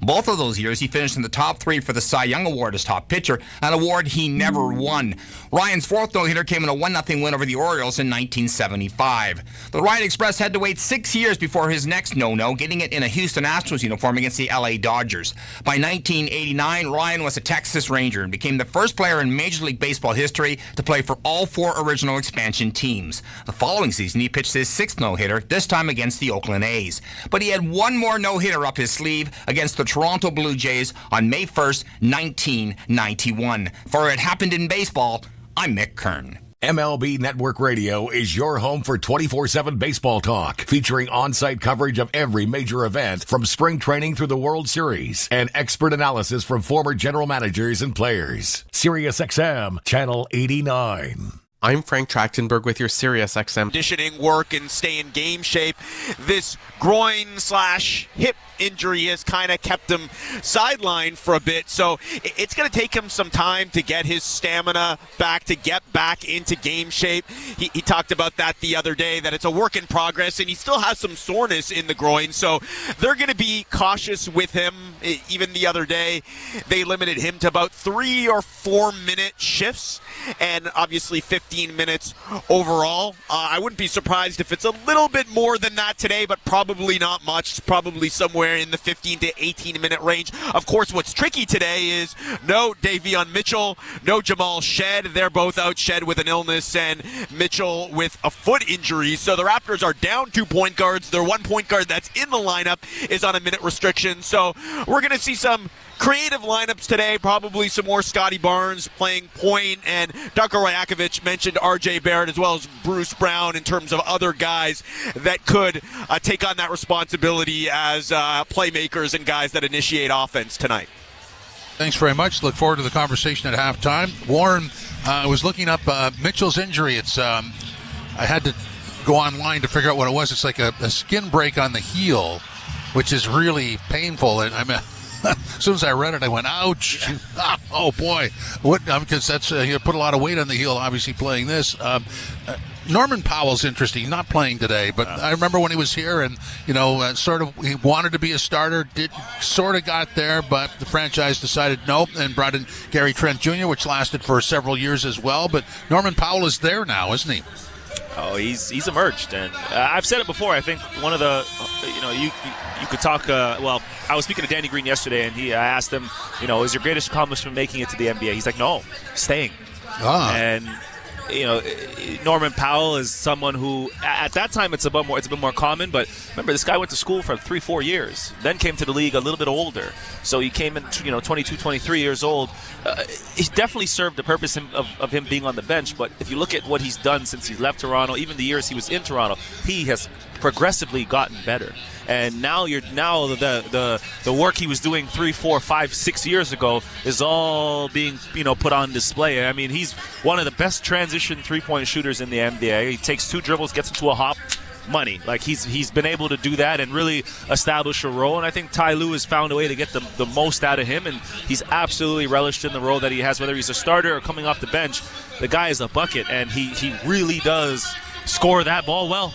Both of those years, he finished in the top 3 for the Cy Young Award as top pitcher, an award he never won. Ryan's fourth no-hitter came in a 1-0 win over the Orioles in 1975. The Ryan Express had to wait 6 years before his next no-no, getting it in a Houston Astros uniform against the LA Dodgers. By 1989, Ryan was a Texas Ranger and became the first player in Major League Baseball history to play for all 4 original expansion teams. The following season, he pitched his 6th no-hitter, this time against the Oakland A's. But he had one more no-hitter up his sleeve against the Toronto Blue Jays on May 1st, 1991. For It Happened in Baseball, I'm Mick Kern. MLB Network Radio is your home for 24/7 baseball talk, featuring on-site coverage of every major event from spring training through the World Series and expert analysis from former general managers and players. SiriusXM, Channel 89. I'm Frank Trachtenberg with your SiriusXM. Conditioning work and stay in game shape. This groin/hip injury has kind of kept him sidelined for a bit, so it's going to take him some time to get his stamina back, to get back into game shape. He talked about that the other day, that it's a work in progress, and he still has some soreness in the groin, so they're going to be cautious with him. Even the other day, they limited him to about 3 or 4 minute shifts, and obviously 15 minutes overall. I wouldn't be surprised if it's a little bit more than that today, but probably not much. Probably somewhere in the 15 to 18 minute range. Of course, what's tricky today is no Davion Mitchell, no Jamal Shed. They're both out, Shed with an illness and Mitchell with a foot injury. So the Raptors are down 2 point guards. Their 1 point guard that's in the lineup is on a minute restriction. So we're going to see some creative lineups today, probably some more Scottie Barnes playing point, and Darko Rajakovic mentioned RJ Barrett as well as Bruce Brown in terms of other guys that could take on that responsibility as playmakers and guys that initiate offense tonight. Thanks very much. Look forward to the conversation at halftime. Warren was looking up Mitchell's injury. It's I had to go online to figure out what it was. It's like a skin break on the heel, which is really painful. And I mean, as soon as I read it, I went, ouch. Oh, boy. Because that's you put a lot of weight on the heel, obviously, playing this. Norman Powell's interesting. He's not playing today, but I remember when he was here and, he wanted to be a starter, sort of got there, but the franchise decided nope and brought in Gary Trent Jr., which lasted for several years as well. But Norman Powell is there now, isn't he? Oh, he's emerged, and I've said it before. I think one of the, you could talk. Well, I was speaking to Danny Green yesterday, and I asked him, is your greatest accomplishment making it to the NBA? He's like, no, staying. And Norman Powell is someone who, at that time, it's a bit more common. But remember, this guy went to school for 3-4 years, then came to the league a little bit older. So he came in, 22, 23 years old. He definitely served the purpose of him being on the bench. But if you look at what he's done since he left Toronto, even the years he was in Toronto, he has progressively gotten better. And now the work he was doing 3, 4, 5, 6 years ago is all being put on display. I mean, he's one of the best transition 3-point shooters in the NBA. He takes 2 dribbles, gets into a hop, money. Like he's been able to do that and really establish a role. And I think Ty Lue has found a way to get the most out of him, and he's absolutely relished in the role that he has, whether he's a starter or coming off the bench. The guy is a bucket, and he really does score that ball well.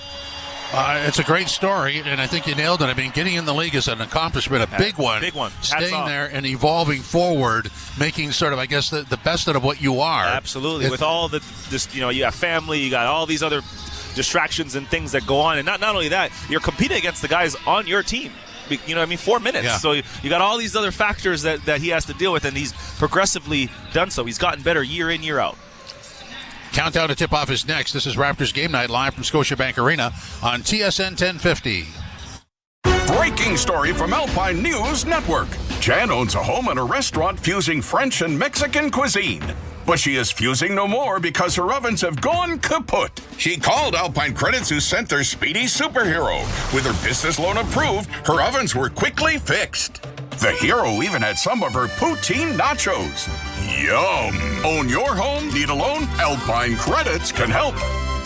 It's a great story, and I think you nailed it. I mean, getting in the league is an accomplishment, a big one. Big one. Staying there and evolving forward, making sort of, I guess, the best out of what you are. Absolutely. With all you have family, you got all these other distractions and things that go on, and not only that, you're competing against the guys on your team. 4 minutes. Yeah. So you got all these other factors that he has to deal with, and he's progressively done so. He's gotten better year in, year out. Countdown to tip-off is next. This is Raptors Game Night live from Scotiabank Arena on TSN 1050. Breaking story from Alpine News Network. Jan owns a home and a restaurant fusing French and Mexican cuisine. But she is fusing no more because her ovens have gone kaput. She called Alpine Credits, who sent their speedy superhero. With her business loan approved, her ovens were quickly fixed. The hero even had some of her poutine nachos. Yum! Own your home? Need a loan? Alpine Credits can help.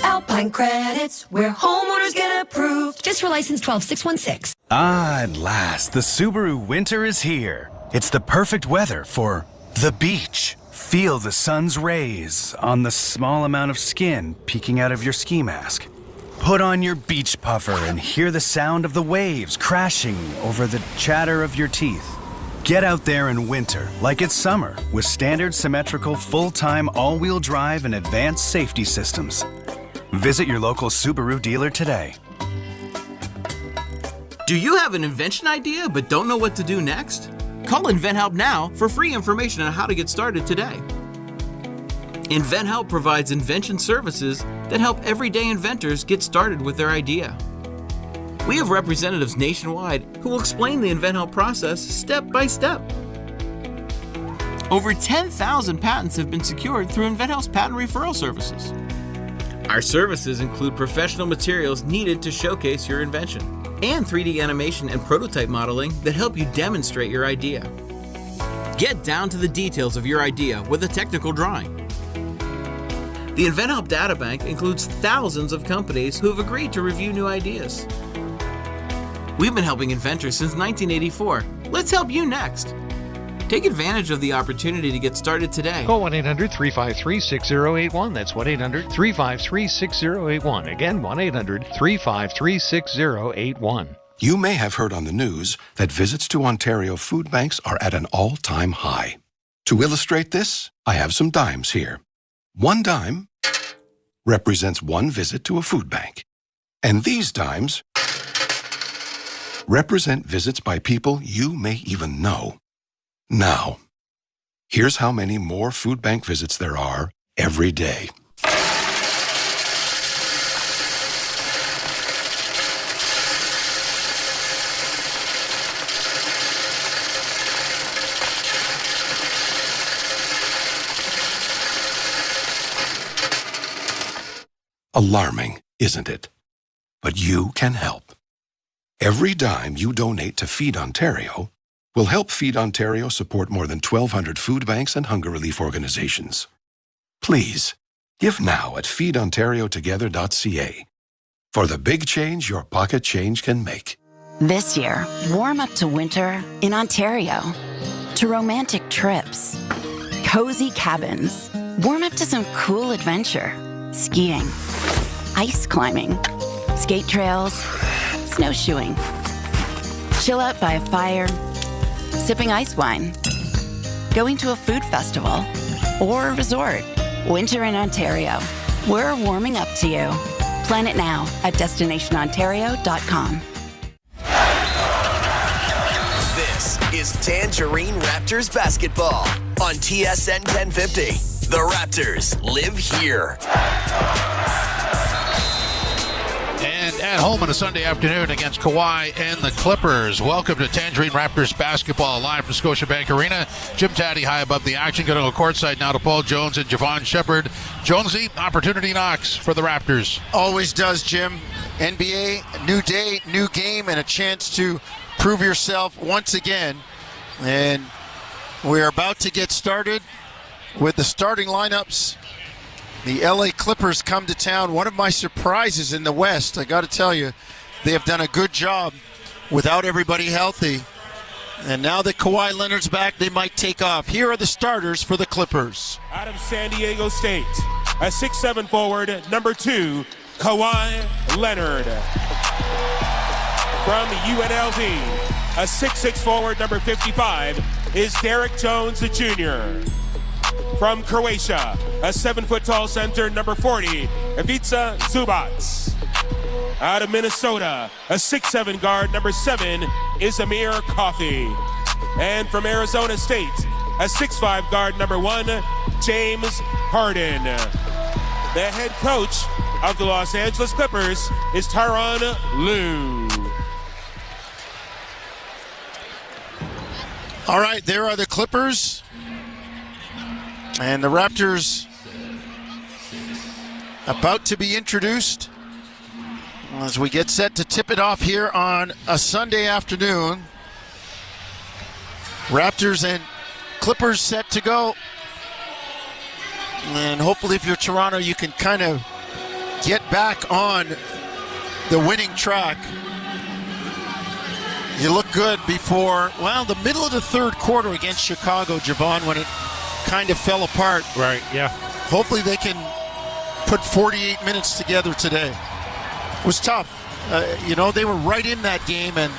Alpine Credits, where homeowners get approved. Just for license 12616. At last, the Subaru winter is here. It's the perfect weather for the beach. Feel the sun's rays on the small amount of skin peeking out of your ski mask. Put on your beach puffer and hear the sound of the waves crashing over the chatter of your teeth. Get out there in winter like it's summer with standard symmetrical full-time all-wheel drive and advanced safety systems. Visit your local Subaru dealer today. Do you have an invention idea but don't know what to do next? Call InventHelp now for free information on how to get started today. InventHelp provides invention services that help everyday inventors get started with their idea. We have representatives nationwide who will explain the InventHelp process step by step. Over 10,000 patents have been secured through InventHelp's patent referral services. Our services include professional materials needed to showcase your invention and 3D animation and prototype modeling that help you demonstrate your idea. Get down to the details of your idea with a technical drawing. The InventHelp Databank includes thousands of companies who have agreed to review new ideas. We've been helping inventors since 1984. Let's help you next. Take advantage of the opportunity to get started today. Call 1-800-353-6081. That's 1-800-353-6081. Again, 1-800-353-6081. You may have heard on the news that visits to Ontario food banks are at an all-time high. To illustrate this, I have some dimes here. One dime represents one visit to a food bank. And these dimes represent visits by people you may even know. Now, here's how many more food bank visits there are every day. Alarming, isn't it? But you can help. Every dime you donate to Feed Ontario will help Feed Ontario support more than 1,200 food banks and hunger relief organizations. Please, give now at feedontariotogether.ca for the big change your pocket change can make. This year, warm up to winter in Ontario. To romantic trips, cozy cabins, warm up to some cool adventure, skiing, ice climbing, skate trails, snowshoeing. Chill out by a fire, sipping ice wine, going to a food festival, or a resort. Winter in Ontario. We're warming up to you. Plan it now at destinationontario.com. This is Tangerine Raptors basketball on TSN 1050. The Raptors live here. And at home on a Sunday afternoon against Kawhi and the Clippers. Welcome to Tangerine Raptors basketball live from Scotiabank Arena. Jim Taddy high above the action. Going to go courtside now to Paul Jones and Javon Shepard. Jonesy, opportunity knocks for the Raptors. Always does, Jim. NBA, new day, new game, and a chance to prove yourself once again. And we're about to get started with the starting lineups. The LA Clippers come to town. One of my surprises in the West. I got to tell you, they have done a good job without everybody healthy. And now that Kawhi Leonard's back, they might take off. Here are the starters for the Clippers. Out of San Diego State, a 6'7" forward, number 2, Kawhi Leonard. From UNLV, a 6'6" forward, number 55, is Derek Jones Jr. From Croatia, a 7-foot-tall center, number 40, Ivica Zubac. Out of Minnesota, a 6'7" guard, number 7, is Amir Coffey. And from Arizona State, a 6'5" guard, number 1, James Harden. The head coach of the Los Angeles Clippers is Tyronn Lue. All right, there are the Clippers. And the Raptors about to be introduced as we get set to tip it off here on a Sunday afternoon. Raptors and Clippers set to go. And hopefully if you're Toronto, you can kind of get back on the winning track. You look good before, well, the middle of the third quarter against Chicago, Javon, when it kind of fell apart. Right, yeah. Hopefully they can put 48 minutes together today. It was tough. They were right in that game and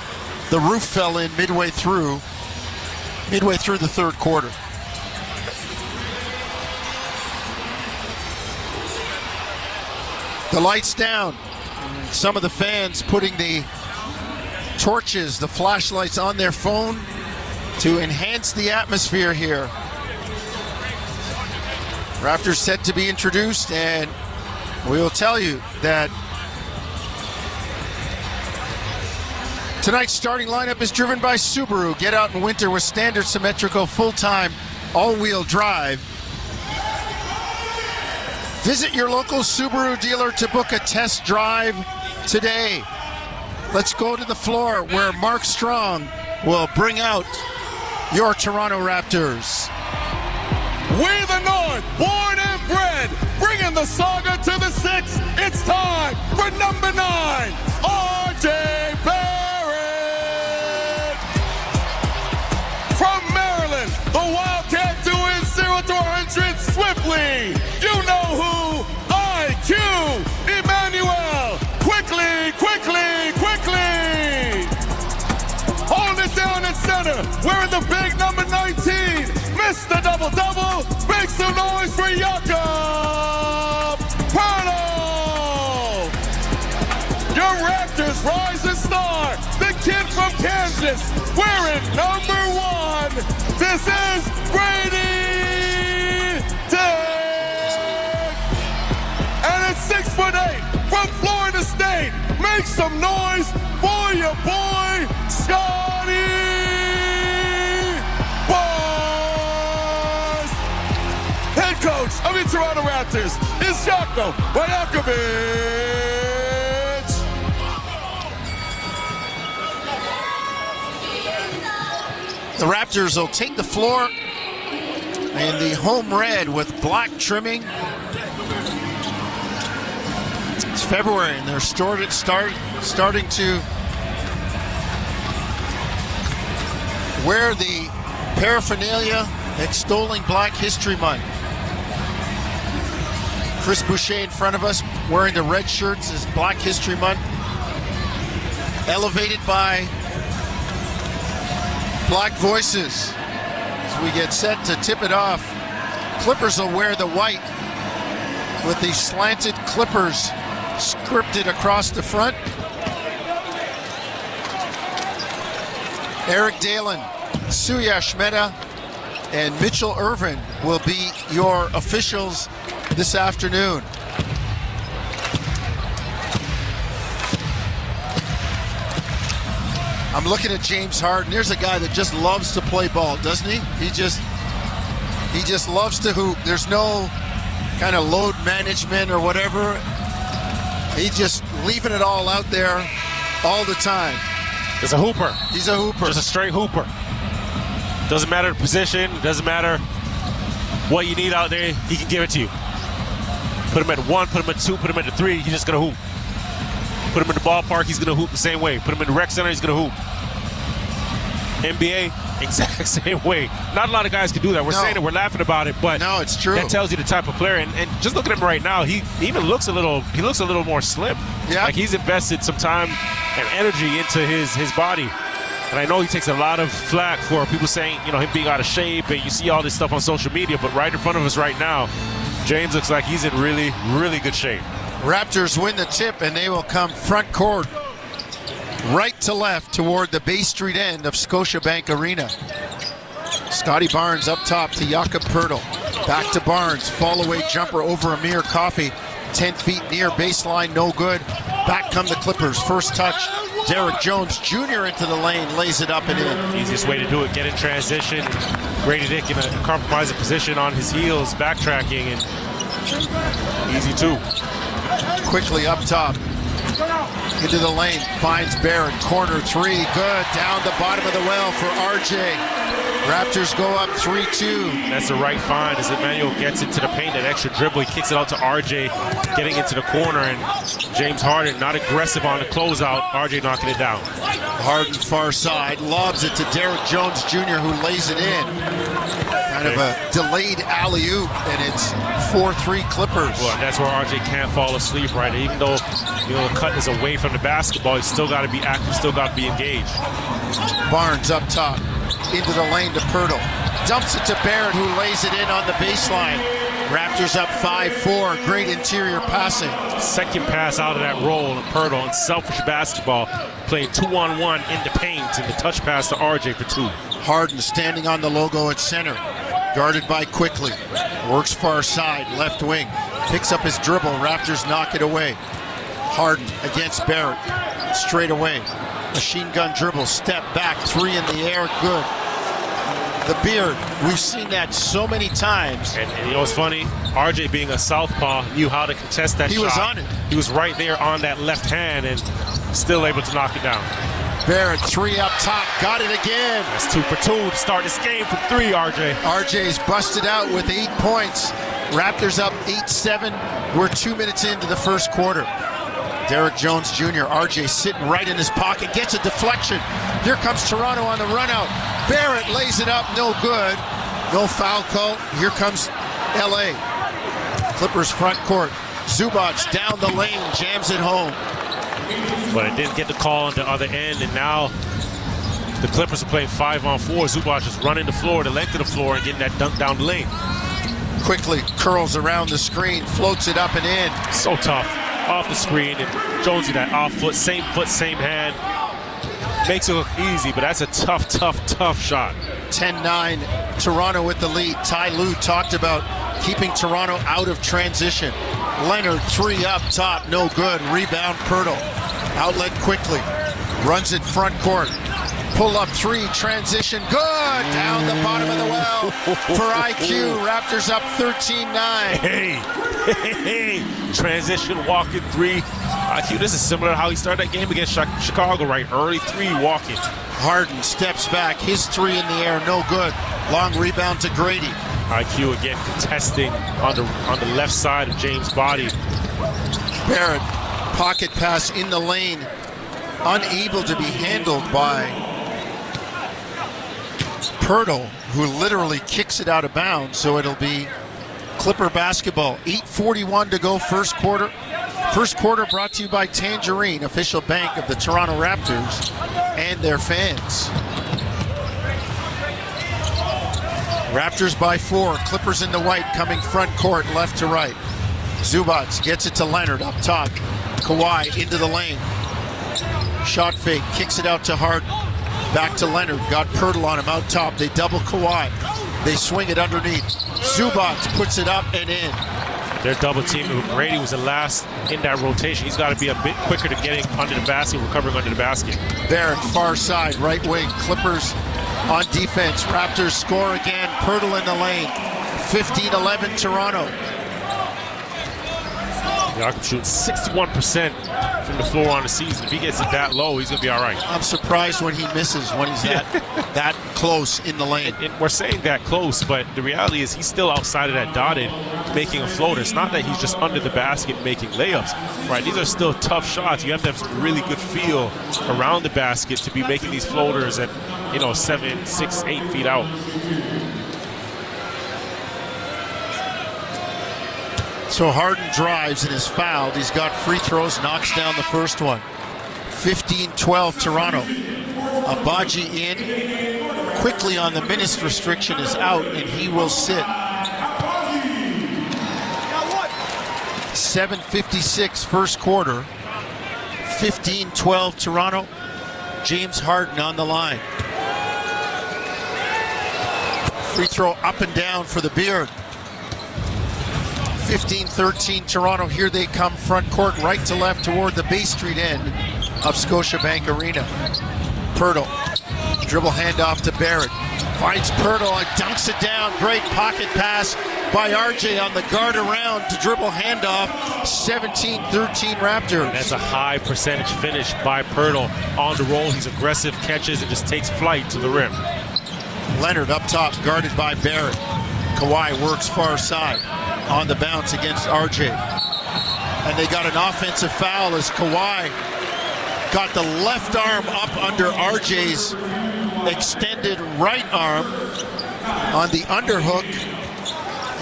the roof fell in midway through. midway through the third quarter. The lights down. Some of the fans putting the torches, the flashlights on their phone to enhance the atmosphere here. Raptors set to be introduced, and we will tell you that tonight's starting lineup is driven by Subaru. Get out in winter with standard symmetrical full-time all-wheel drive. Visit your local Subaru dealer to book a test drive today. Let's go to the floor where Mark Strong will bring out your Toronto Raptors. We the North, born and bred, bringing the saga to the 6. It's time for number 9, R.J. Barrett. From Maryland, the Wildcat doing 0 to 100 swiftly. You know who? IQ Emmanuel. Quickly. Hold it down at center. Wearing the big number 19. Mr. Double-Double. Make some noise for Jakob Poeltl. Your Raptors rising star. The kid from Kansas. Wearing number 1. This is Brady Dick. And at 6'8" from Florida State. Make some noise for your boy, Scottie. Head coach of the Toronto Raptors is Željko Rajakovic. The Raptors will take the floor in the home red with black trimming. It's February and they're starting to wear the paraphernalia extolling Black History Month. Chris Boucher in front of us wearing the red shirts is Black History Month. Elevated by Black Voices. As we get set to tip it off, Clippers will wear the white with the slanted Clippers scripted across the front. Eric Dalen, Suyash Mehta, and Mitchell Irvin will be your officials this afternoon. I'm looking at James Harden. There's a guy that just loves to play ball, doesn't he? He just loves to hoop. There's no kind of load management or whatever. He's just leaving it all out there all the time. He's a hooper. He's a hooper. Just a straight hooper. Doesn't matter the position. Doesn't matter what you need out there. He can give it to you. Put him at 1, put him at 2, put him at 3. He's just going to hoop. Put him in the ballpark. He's going to hoop the same way. Put him in the rec center. He's going to hoop. NBA, exact same way. Not a lot of guys can do that. We're saying it. We're laughing about it. But no, it's true. That tells you the type of player. And just look at him right now. He even looks a little more slim. Yeah. Like he's invested some time and energy into his body. And I know he takes a lot of flack for people saying, him being out of shape, and you see all this stuff on social media, but right in front of us right now, James looks like he's in really, really good shape. Raptors win the tip, and they will come front court, right to left toward the Bay Street end of Scotiabank Arena. Scottie Barnes up top to Jakob Poeltl. Back to Barnes, fall away jumper over Amir Coffey. 10 feet near baseline, no good. Back come the Clippers, first touch. Derek Jones Jr. into the lane, lays it up and in. Easiest way to do it, get in transition. Brady Dick in a compromising position on his heels, backtracking, and easy two. Quickly up top, into the lane, finds Barrett, corner 3, good, down the bottom of the well for RJ. Raptors go up 3-2. That's the right find as Emmanuel gets into the paint, that extra dribble, he kicks it out to RJ, getting into the corner, and James Harden not aggressive on the closeout, RJ knocking it down. Harden far side, lobs it to Derek Jones Jr. who lays it in. Kind of a delayed alley-oop, and it's 4-3 Clippers. Well, that's where RJ can't fall asleep, right? Even though the cut is away from the basketball, he's still got to be active, still got to be engaged. Barnes up top. into the lane to Pirtle. Dumps it to Barrett, who lays it in on the baseline. Raptors up 5-4. Great interior passing. Second pass out of that roll to Pirtle, and selfish basketball, playing 2-on-1 in the paint, and the touch pass to RJ for 2. Harden standing on the logo at center. Guarded by Quickly. Works far side, left wing. Picks up his dribble. Raptors knock it away. Harden against Barrett. Straight away. Machine gun dribble. Step back. 3 in the air. Good. The beard. We've seen that so many times. And you know what's funny? RJ, being a southpaw, knew how to contest that shot. He was on it. He was right there on that left hand and still able to knock it down. Barrett, 3 up top, got it again. That's 2 for 2 to start this game from 3, RJ. RJ's busted out with 8 points. Raptors up 8-7. We're 2 minutes into the first quarter. Derek Jones Jr., RJ sitting right in his pocket, gets a deflection. Here comes Toronto on the run out. Barrett lays it up, no good. No foul call. Here comes LA. Clippers front court. Zubac down the lane, jams it home. But it didn't get the call on the other end, and now the Clippers are playing 5-on-4. Zubac is running the floor, the length of the floor, and getting that dunk down the lane. Quickly curls around the screen, floats it up and in. So tough. Off the screen, and Jonesy that off foot, same hand. Makes it look easy, but that's a tough shot. 10-9, Toronto with the lead. Ty Lue talked about keeping Toronto out of transition. Leonard, 3 up top, no good. Rebound, Pirtle. Outlet Quickly. Runs it front court. Pull up 3, transition, good! Down the bottom of the well for IQ. Raptors up 13-9. Hey, transition, walking 3. IQ, this is similar to how he started that game against Chicago, right? Early 3, walking. Harden steps back, his 3 in the air, no good. Long rebound to Grady. IQ again contesting on the left side of James' body. Barrett, pocket pass in the lane, unable to be handled by Pirtle, who literally kicks it out of bounds, so it'll be Clipper basketball. 8:41 to go first quarter. First quarter brought to you by Tangerine, official bank of the Toronto Raptors and their fans. Raptors by 4, Clippers in the white coming front court left to right. Zubac gets it to Leonard up top. Kawhi into the lane. Shot fake, kicks it out to Harden. Back to Leonard, got Pirtle on him out top. They double Kawhi. They swing it underneath. Zubac puts it up and in. They're double teaming. Grady was the last in that rotation. He's got to be a bit quicker to getting under the basket, recovering under the basket. Barrett, far side, right wing. Clippers on defense. Raptors score again. Pirtle in the lane. 15-11 Toronto. Jakob shoots 61% from the floor on the season. If he gets it that low, he's going to be all right. I'm surprised when he misses, when he's that close in the lane. And we're saying that close, but the reality is he's still outside of that dotted, making a floater. It's not that he's just under the basket making layups, right? These are still tough shots. You have to have some really good feel around the basket to be making these floaters at, 7, 6, 8 feet out. So Harden drives and is fouled. He's got free throws, knocks down the first one. 15-12 Toronto. Abaji in. Quickly on the minutes restriction is out, and he will sit. 7:56 first quarter. 15-12 Toronto. James Harden on the line. Free throw up and down for the Beard. 15-13 Toronto. Here they come front court, right to left toward the Bay Street end of Scotiabank Arena. Pirtle, dribble handoff to Barrett. Finds Pirtle and dunks it down. Great pocket pass by RJ on the guard around to dribble handoff. 17-13 Raptors. That's a high percentage finish by Pirtle. On the roll, he's aggressive, catches, and just takes flight to the rim. Leonard up top, guarded by Barrett. Kawhi works far side. On the bounce against RJ. And they got an offensive foul as Kawhi got the left arm up under RJ's extended right arm on the underhook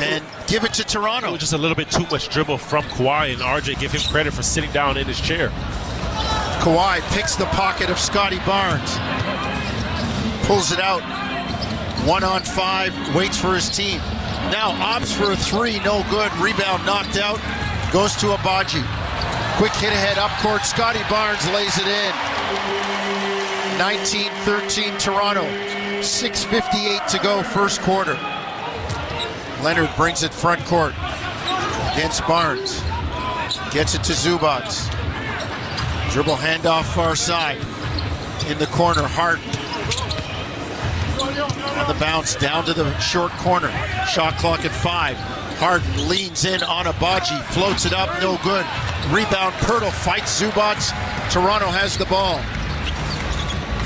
and give it to Toronto. Just a little bit too much dribble from Kawhi, and RJ give him credit for sitting down in his chair. Kawhi picks the pocket of Scottie Barnes. Pulls it out. 1-on-5, waits for his team. Now opts for a three, no good. Rebound knocked out, goes to Abaji. Quick hit ahead up court, Scottie Barnes lays it in. 19-13 Toronto, 6:58 to go, first quarter. Leonard brings it front court against Barnes. Gets it to Zubac. Dribble handoff far side. In the corner, Harden. On the bounce, down to the short corner. Shot clock at 5. Harden leans in on Abaji, floats it up, no good. Rebound, Pirtle fights Zubac. Toronto has the ball.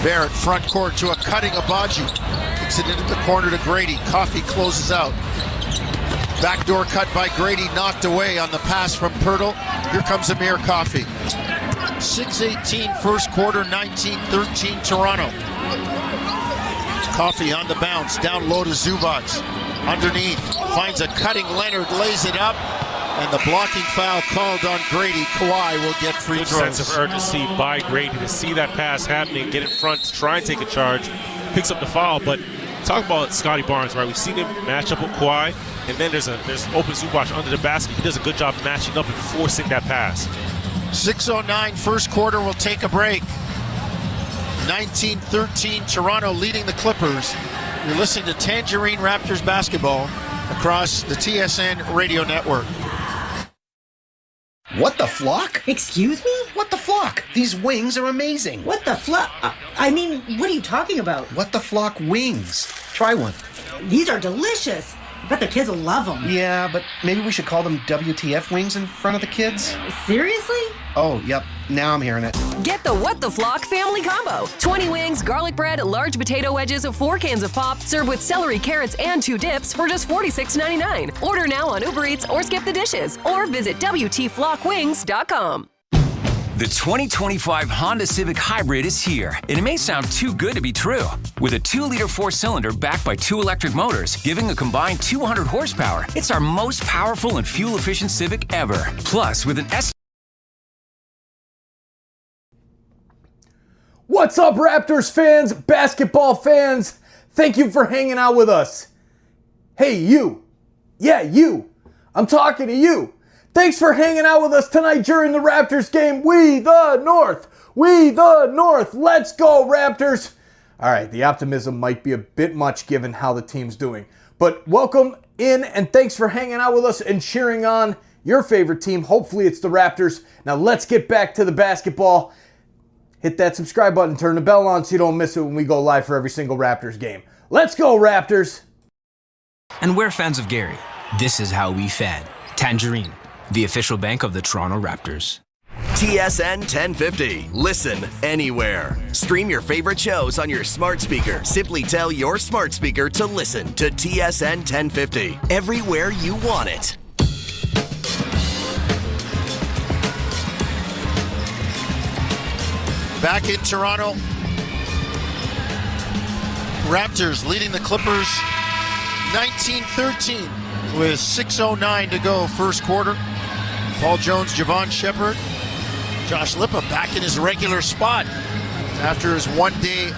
Barrett, front court to a cutting Abaji. Kicks it into the corner to Grady. Coffey closes out. Backdoor cut by Grady, knocked away on the pass from Pirtle. Here comes Amir Coffey. 6:18 first quarter, 19-13 Toronto. Coffey on the bounce, down low to Zubac. Underneath, finds a cutting Leonard, lays it up, and the blocking foul called on Grady. Kawhi will get free Good throws. sense of urgency by Grady to see that pass happening, get in front, try and take a charge, picks up the foul. But talk about Scottie Barnes, right? We've seen him match up with Kawhi, and then there's open Zubac under the basket. He does a good job matching up and forcing that pass. 6:09 first quarter, will take a break. 19-13 Toronto leading the Clippers. You're listening to Tangerine Raptors basketball across the TSN radio network. What the flock? Excuse me? What the flock? These wings are amazing. What the flock? I mean, what are you talking about? What the flock wings? Try one. These are delicious. I bet the kids will love them. Yeah, but maybe we should call them WTF wings in front of the kids? Seriously? Oh, yep. Now I'm hearing it. Get the What the Flock family combo. 20 wings, garlic bread, large potato wedges, 4 cans of pop, served with celery, carrots, and 2 dips for just $46.99. Order now on Uber Eats or skip the dishes. Or visit WTFlockWings.com. The 2025 Honda Civic Hybrid is here, and it may sound too good to be true. With a 2-liter 4-cylinder backed by 2 electric motors, giving a combined 200 horsepower, it's our most powerful and fuel-efficient Civic ever. Plus, with an What's up, Raptors fans, basketball fans? Thank you for hanging out with us. Hey, you. Yeah, you. I'm talking to you. Thanks for hanging out with us tonight during the Raptors game. We the North. We the North. Let's go, Raptors. All right, the optimism might be a bit much given how the team's doing. But welcome in and thanks for hanging out with us and cheering on your favorite team. Hopefully it's the Raptors. Now let's get back to the basketball. Hit that subscribe button, turn the bell on so you don't miss it when we go live for every single Raptors game. Let's go, Raptors! And we're fans of Gary. This is how we fan. Tangerine, the official bank of the Toronto Raptors. TSN 1050. Listen anywhere. Stream your favorite shows on your smart speaker. Simply tell your smart speaker to listen to TSN 1050. Everywhere you want it. Back in Toronto, Raptors leading the Clippers 19-13 with 6:09 to go first quarter. Paul Jones, Javon Shepherd, Josh Lippa back in his regular spot after his one day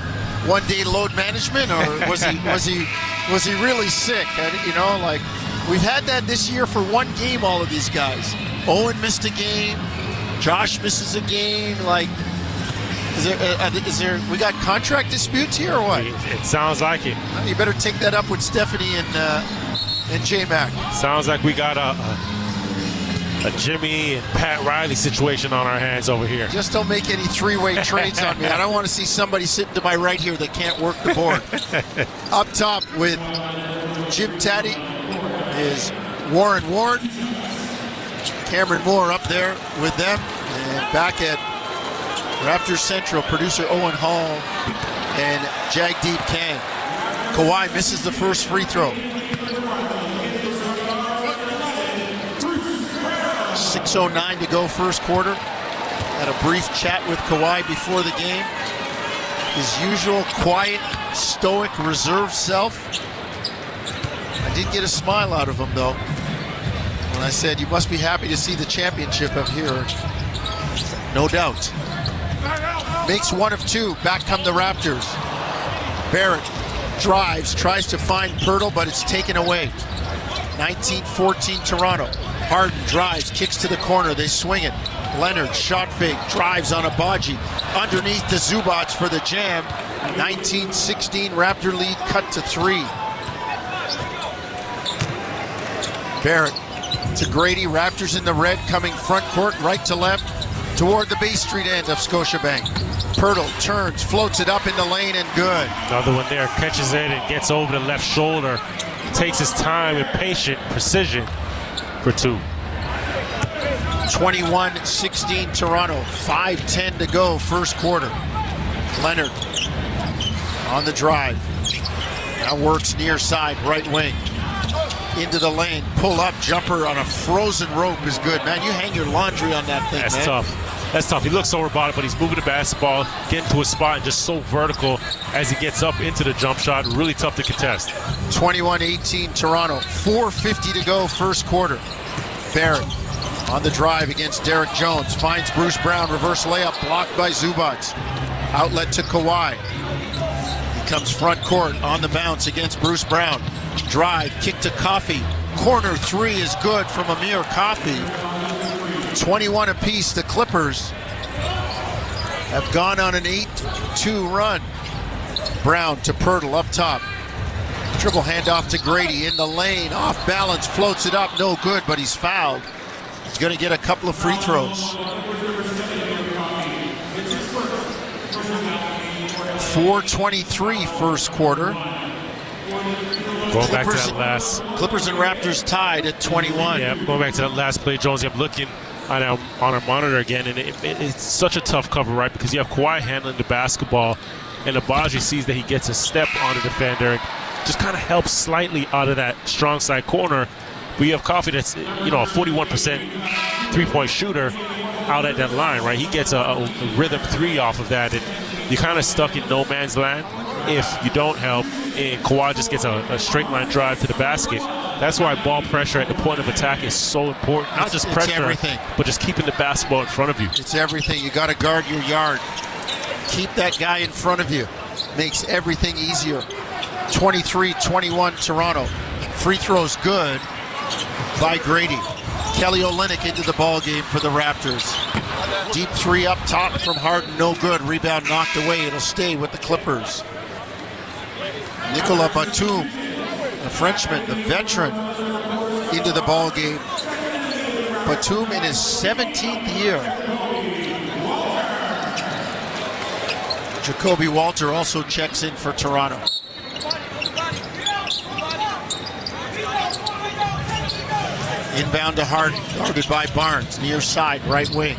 load management, or was he really sick? You know, like we've had that this year for one game. All of these guys, Owen missed a game, Josh misses a game, like. Is there? We got contract disputes here or what? It sounds like it. You better take that up with Stephanie and J-Mac. Sounds like we got a Jimmy and Pat Riley situation on our hands over here. Just don't make any three-way trades on me. I don't want to see somebody sitting to my right here that can't work the board. Up top with Jim Taddy is Warren Ward. Cameron Moore up there with them. And back at Raptors Central, producer Owen Hall and Jagdeep Kang. Kawhi misses the first free throw. 6:09 to go first quarter. Had a brief chat with Kawhi before the game. His usual quiet, stoic, reserved self. I did get a smile out of him though when I said, "You must be happy to see the championship up here." No doubt. Makes one of two. Back come the Raptors. Barrett drives, tries to find Pirtle, but it's taken away. 19-14 Toronto. Harden drives, kicks to the corner, they swing it. Leonard, shot fake, drives on Abaji. Underneath the Zubac for the jam. 19-16 Raptor lead cut to 3. Barrett to Grady. Raptors in the red, coming front court, right to left, toward the Bay Street end of Scotiabank. Pirtle turns, floats it up in the lane, and good. Another one there, catches it and gets over the left shoulder. Takes his time with patient precision for 2. 21-16 Toronto, 5:10 to go, first quarter. Leonard on the drive. Now works near side, right wing. Into the lane, pull up jumper on a frozen rope is good. Man, you hang your laundry on that thing, That's man. tough. That's tough. He looks so robotic, but he's moving the basketball, getting to a spot, and just so vertical as he gets up into the jump shot. Really tough to contest. 21-18 Toronto, 4:50 to go, first quarter. Barrett on the drive against Derek Jones, finds Bruce Brown, reverse layup, blocked by Zubac. Outlet to Kawhi. He comes front court on the bounce against Bruce Brown. Drive, kick to Coffey. Corner 3 is good from Amir Coffey. 21 apiece. The Clippers have gone on an 8-2 run. Brown to Pirtle up top. Dribble handoff to Grady in the lane. Off balance, floats it up. No good, but he's fouled. He's going to get a couple of free throws. 4:23 first quarter. Going back to that last. Clippers and Raptors tied at 21. Yeah, going back to that last play, Jonesy. I'm looking on our monitor again, and it's such a tough cover, right? Because you have Kawhi handling the basketball, and Abaji sees that he gets a step on the defender, and just kind of helps slightly out of that strong side corner. But you have Coffey that's, a 41% three-point shooter out at that line, right? He gets a rhythm 3 off of that, and you're kind of stuck in no man's land if you don't help, and Kawhi just gets a straight line drive to the basket. That's why ball pressure at the point of attack is so important. Not just pressure, everything, but just keeping the basketball in front of you. It's everything. You got to guard your yard. Keep that guy in front of you. Makes everything easier. 23-21 Toronto. Free throws good by Grady. Kelly Olynyk into the ball game for the Raptors. Deep 3 up top from Harden, no good. Rebound knocked away. It'll stay with the Clippers. Nicolas Batum, the Frenchman, the veteran, into the ball game. Batum in his 17th year. Jacoby Walter also checks in for Toronto. Inbound to Harden, guarded by Barnes, near side, right wing.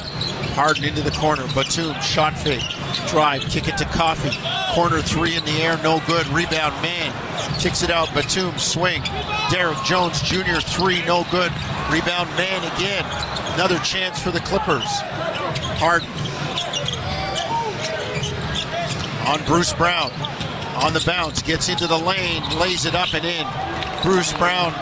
Harden into the corner, Batum, shot fake, drive, kick it to Coffey. Corner 3 in the air, no good. Rebound, man, kicks it out, Batum, swing. Derek Jones Jr., 3, no good. Rebound, man again. Another chance for the Clippers. Harden on Bruce Brown, on the bounce, gets into the lane, lays it up and in. Bruce Brown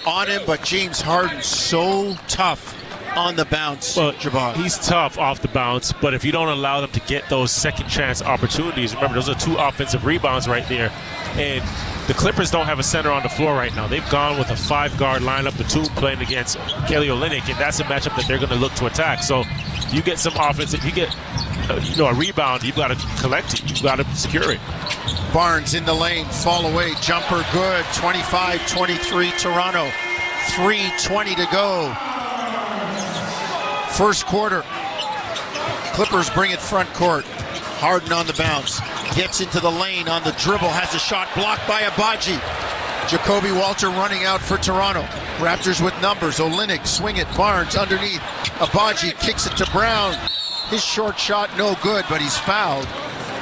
on him, but James Harden so tough on the bounce. Well, Javon. He's tough off the bounce, but if you don't allow them to get those second chance opportunities, remember those are 2 offensive rebounds right there, and the Clippers don't have a center on the floor right now. They've gone with a 5-guard lineup, the 2 playing against Kelly Olynyk, and that's a matchup that they're going to look to attack. So you get some offense, if you get a rebound, you've got to collect it, you've got to secure it. Barnes in the lane, fall away, jumper good. 25-23 Toronto. 3:20 to go. First quarter. Clippers bring it front court. Harden on the bounce. Gets into the lane on the dribble. Has a shot blocked by Abaji. Jacoby Walter running out for Toronto. Raptors with numbers. Olynyk, swing it. Barnes underneath. Abaji kicks it to Brown. His short shot no good, but he's fouled.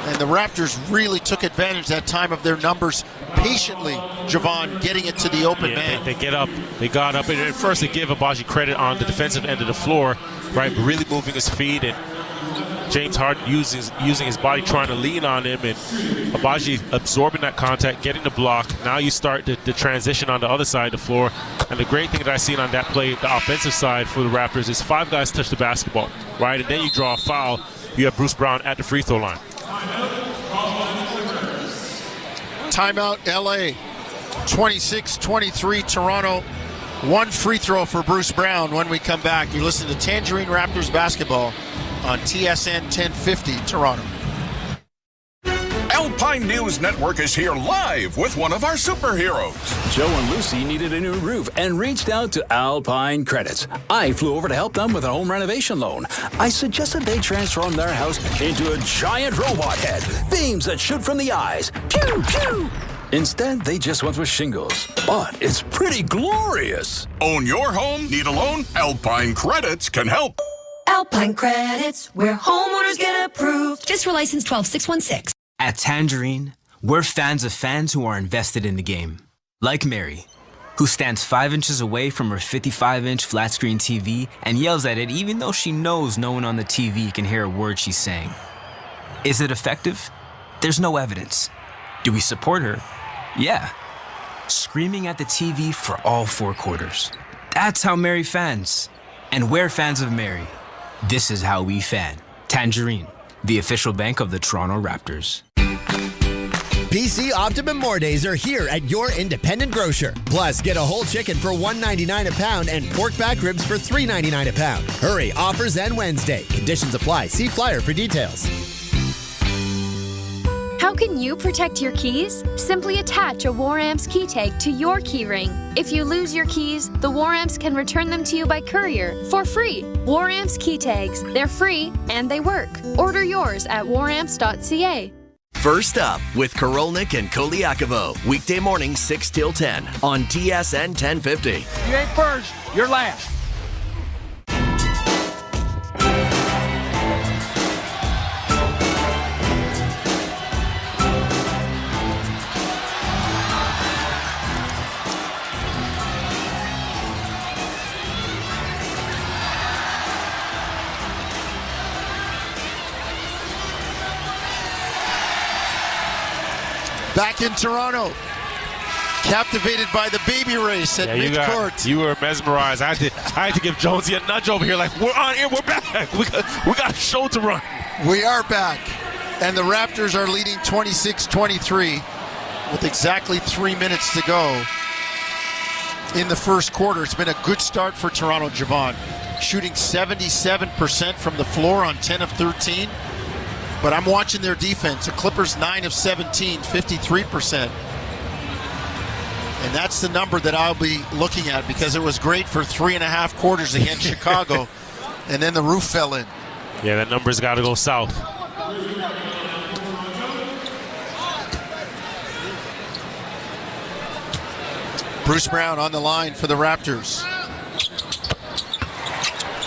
And the Raptors really took advantage that time of their numbers patiently, Javon, getting it to the open man. They get up. They got up. And at first, they give Abaji credit on the defensive end of the floor, right? Really moving his feet, and James Harden using his body, trying to lean on him, and Abaji absorbing that contact, getting the block. Now you start the transition on the other side of the floor. And the great thing that I've seen on that play, the offensive side for the Raptors, is 5 guys touch the basketball, right? And then you draw a foul. You have Bruce Brown at the free throw line. Timeout, LA. 26-23, Toronto. One free throw for Bruce Brown when we come back. You listen to Tangerine Raptors basketball on TSN 1050, Toronto. Alpine News Network is here live with one of our superheroes. Joe and Lucy needed a new roof and reached out to Alpine Credits. I flew over to help them with a home renovation loan. I suggested they transform their house into a giant robot head, beams that shoot from the eyes. Pew, pew! Instead, they just went with shingles. But it's pretty glorious. Own your home? Need a loan? Alpine Credits can help. Alpine Credits, where homeowners get approved. Just for license 12616. At Tangerine, we're fans of fans who are invested in the game. Like Mary, who stands 5 inches away from her 55-inch flat-screen TV and yells at it even though she knows no one on the TV can hear a word she's saying. Is it effective? There's no evidence. Do we support her? Yeah. Screaming at the TV for all 4 quarters. That's how Mary fans. And we're fans of Mary. This is how we fan. Tangerine, the official bank of the Toronto Raptors. PC Optimum More Days are here at your independent grocer. Plus, get a whole chicken for $1.99 a pound and pork back ribs for $3.99 a pound. Hurry, offers end Wednesday. Conditions apply. See flyer for details. How can you protect your keys? Simply attach a Waramps key tag to your key ring. If you lose your keys, the Waramps can return them to you by courier for free. Waramps key tags. They're free and they work. Order yours at waramps.ca. First up with Korolnik and Koliakovo. Weekday morning 6 till 10 on TSN 1050. You ain't first, you're last. Back in Toronto, captivated by the baby race at midcourt. You were mesmerized. I had to give Jonesy a nudge over here. Like, we're on here, we're back. We got a show to run. We are back, and the Raptors are leading 26-23 with exactly 3 minutes to go in the first quarter. It's been a good start for Toronto, Javon. Shooting 77% from the floor on 10 of 13. But I'm watching their defense. The Clippers 9 of 17, 53%. And that's the number that I'll be looking at because it was great for 3.5 quarters against Chicago. And then the roof fell in. Yeah, that number's got to go south. Bruce Brown on the line for the Raptors.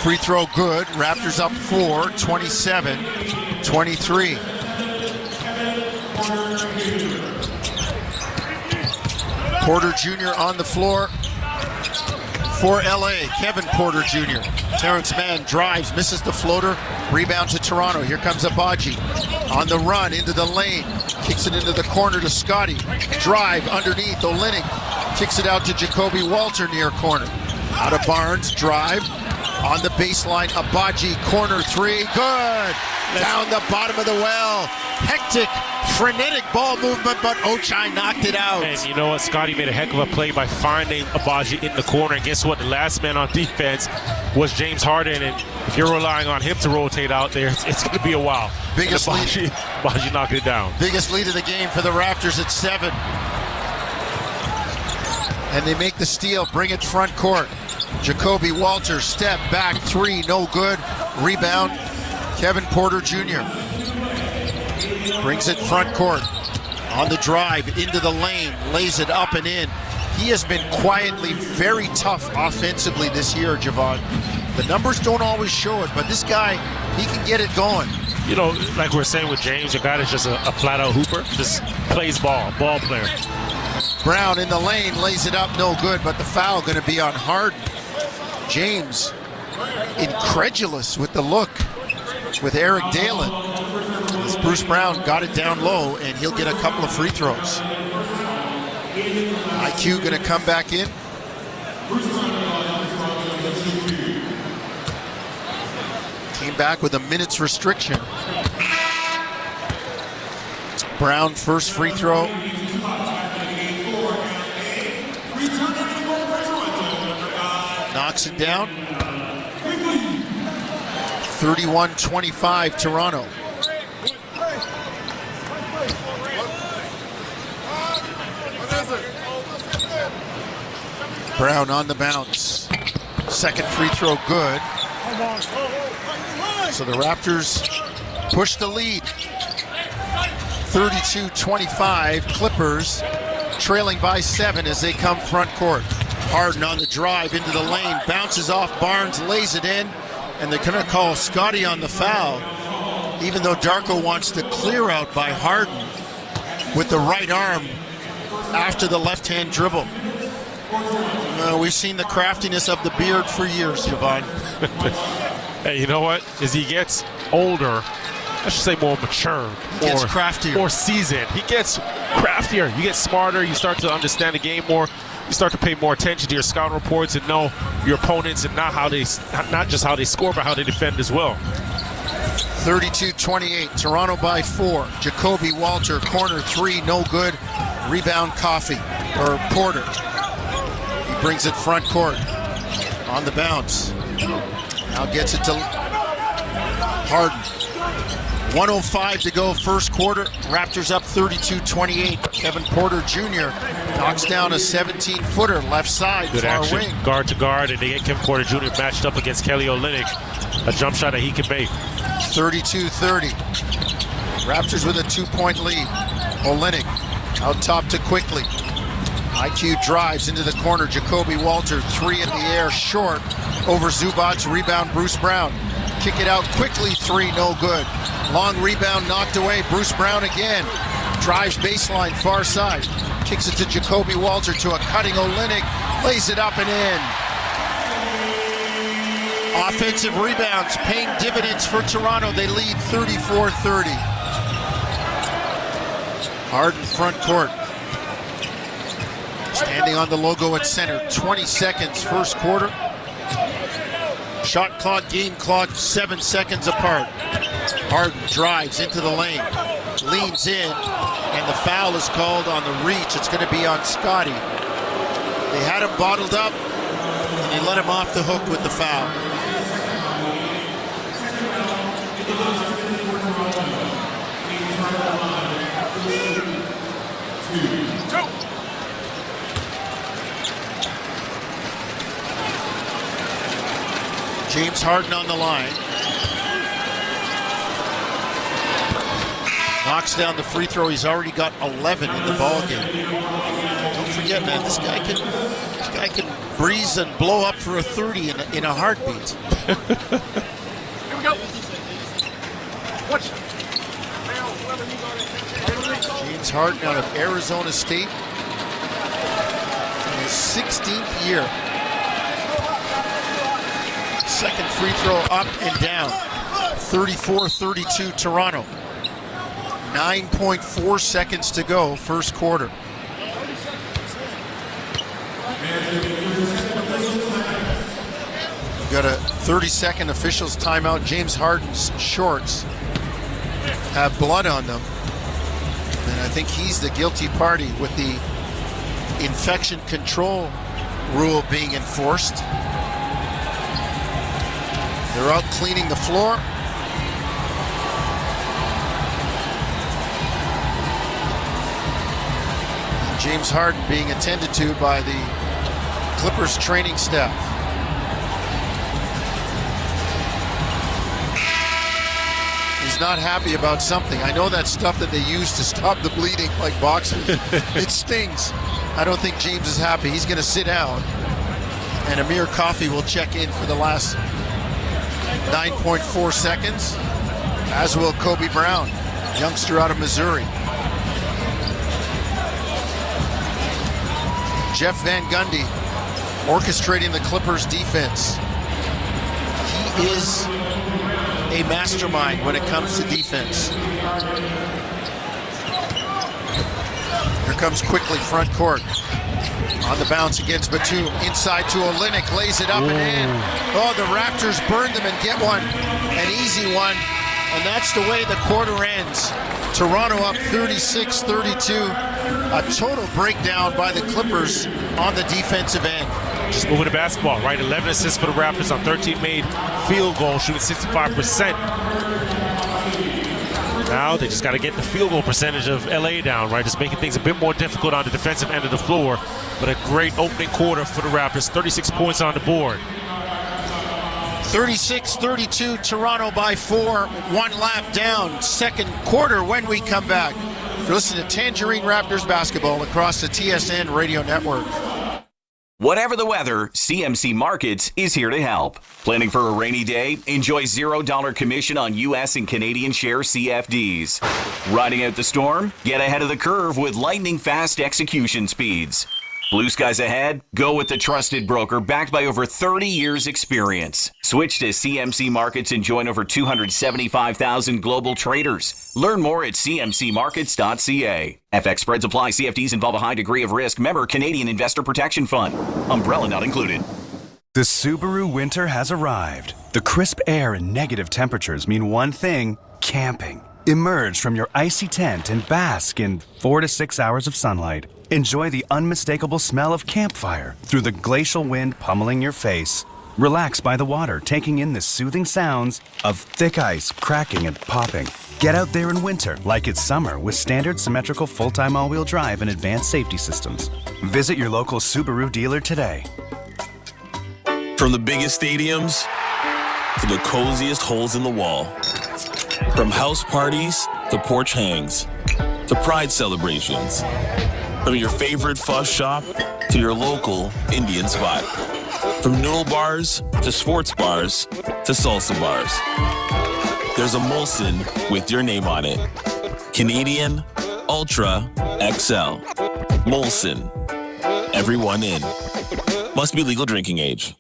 Free throw good. Raptors up 4, 27-23. Porter Jr. on the floor for LA. Kevin Porter Jr. Terrence Mann drives, misses the floater. Rebound to Toronto. Here comes Abaji on the run into the lane. Kicks it into the corner to Scottie. Drive underneath. Olynyk kicks it out to Jacoby Walter near corner. Out of Barnes. Drive. On the baseline, Abaji, corner 3, good! Down the bottom of the well. Hectic, frenetic ball movement, but Ochai knocked it out. And you know what? Scottie made a heck of a play by finding Abaji in the corner. And guess what? The last man on defense was James Harden. And if you're relying on him to rotate out there, it's going to be a while. Biggest lead. Abaji knocked it down. Biggest lead of the game for the Raptors at 7. And they make the steal, bring it front court. Jacoby Walter, step back 3, no good. Rebound, Kevin Porter Jr. Brings it front court. On the drive, into the lane, lays it up and in. He has been quietly very tough offensively this year, Javon. The numbers don't always show it, but this guy, he can get it going. You know, like we're saying with James, a guy that's just a flat-out hooper, just plays ball player. Brown in the lane, lays it up, no good, but the foul going to be on Harden. James, incredulous with the look with Eric Dalen. As Bruce Brown got it down low, and he'll get a couple of free throws. IQ going to come back in. Came back with a minute's restriction. Brown, first free throw. knocks it down. 31-25 Toronto. Brown on the bounce. Second free throw good. So the Raptors push the lead. 32-25 Clippers trailing by 7 as they come front court. Harden on the drive into the lane, bounces off Barnes, lays it in, and they're going to call Scottie on the foul, even though Darko wants to clear out by Harden with the right arm after the left-hand dribble. We've seen the craftiness of the beard for years, Javon. Hey, you know what? As he gets older, I should say more mature, gets craftier, more seasoned. He gets craftier. You get smarter. You start to understand the game more. You start to pay more attention to your scouting reports and know your opponents and not just how they score, but how they defend as well. 32-28, Toronto by 4. Jacoby Walter, corner 3, no good. Rebound Porter. He brings it front court on the bounce. Now gets it to Harden. 1:05 to go first quarter. Raptors up 32-28. Kevin Porter Jr. knocks down a 17-footer left side, good far action. wing. Guard to guard, and they get Kevin Porter Jr. matched up against Kelly Olynyk. A jump shot that he can make. 32-30. Raptors with a 2-point lead. Olynyk out top to Quickly. IQ drives into the corner. Jacoby Walter, 3 in the air, short over Zubac. Rebound, Bruce Brown. Kick it out quickly, 3, no good. Long rebound knocked away. Bruce Brown again. Drives baseline, far side. Kicks it to Jacoby Walter to a cutting Olynyk. Lays it up and in. Offensive rebounds paying dividends for Toronto. They lead 34-30. Harden front court. Standing on the logo at center. 20 seconds first quarter. Shot clock, game clock, 7 seconds apart. Harden drives into the lane. Leans in, and the foul is called on the reach. It's going to be on Scottie. They had him bottled up, and they let him off the hook with the foul. James Harden on the line. Knocks down the free throw. He's already got 11 in the ball game. Don't forget, man, this guy can breeze and blow up for a 30 in a heartbeat. Here we go. Watch. James Harden out of Arizona State. In his 16th year. Second free throw up and down. 34-32 Toronto. 9.4 seconds to go, first quarter. We've got a 30-second officials timeout. James Harden's shorts have blood on them. And I think he's the guilty party with the infection control rule being enforced. They're out cleaning the floor. James Harden being attended to by the Clippers training staff. He's not happy about something. I know that stuff that they use to stop the bleeding like boxers. It stings. I don't think James is happy. He's going to sit down, and Amir Coffey will check in for the last 9.4 seconds, as will Kobe Brown, youngster out of Missouri. Jeff Van Gundy orchestrating the Clippers defense. He is a mastermind when it comes to defense. Here comes Quickly front court. On the bounce against Batum. Inside to Olynyk. Lays it up and in. Oh, the Raptors burned them and get one. An easy one. And that's the way the quarter ends. Toronto up 36-32. A total breakdown by the Clippers on the defensive end. just moving the basketball, right? 11 assists for the Raptors on 13 made field goals, shooting 65%. Now they just got to get the field goal percentage of LA down, right? Just making things a bit more difficult on the defensive end of the floor. But a great opening quarter for the Raptors. 36 points on the board. 36-32, Toronto by 4, 1 lap down. Second quarter when we come back. You're listening to Tangerine Raptors basketball across the TSN radio network. Whatever the weather, CMC Markets is here to help. Planning for a rainy day? Enjoy $0 commission on U.S. and Canadian share CFDs. Riding out the storm? Get ahead of the curve with lightning fast execution speeds. Blue skies ahead? Go with the trusted broker backed by over 30 years experience. Switch to CMC Markets and join over 275,000 global traders. Learn more at cmcmarkets.ca. FX spreads apply. CFDs involve a high degree of risk. Member Canadian Investor Protection Fund. Umbrella not included. The Subaru winter has arrived. The crisp air and negative temperatures mean one thing: camping. Emerge from your icy tent and bask in 4 to 6 hours of sunlight. Enjoy the unmistakable smell of campfire through the glacial wind pummeling your face. Relax by the water, taking in the soothing sounds of thick ice cracking and popping. Get out there in winter like it's summer with standard symmetrical full-time all-wheel drive and advanced safety systems. Visit your local Subaru dealer today. From the biggest stadiums to the coziest holes in the wall. From house parties to porch hangs to pride celebrations. From your favorite fuzz shop to your local Indian spot. From noodle bars to sports bars to salsa bars. There's a Molson with your name on it. Canadian Ultra XL. Molson. Everyone in. Must be legal drinking age.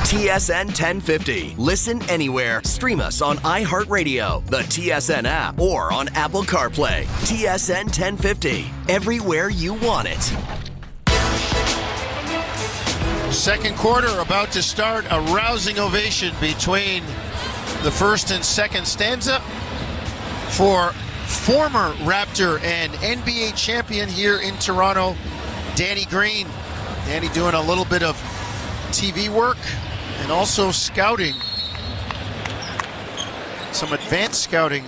TSN 1050. Listen anywhere. Stream us on iHeartRadio, the TSN app, or on Apple CarPlay. TSN 1050. Everywhere you want it. Second quarter about to start. A rousing ovation between the first and second stanza for former Raptor and NBA champion here in Toronto, Danny Green. Danny doing a little bit of TV work and also scouting, some advanced scouting,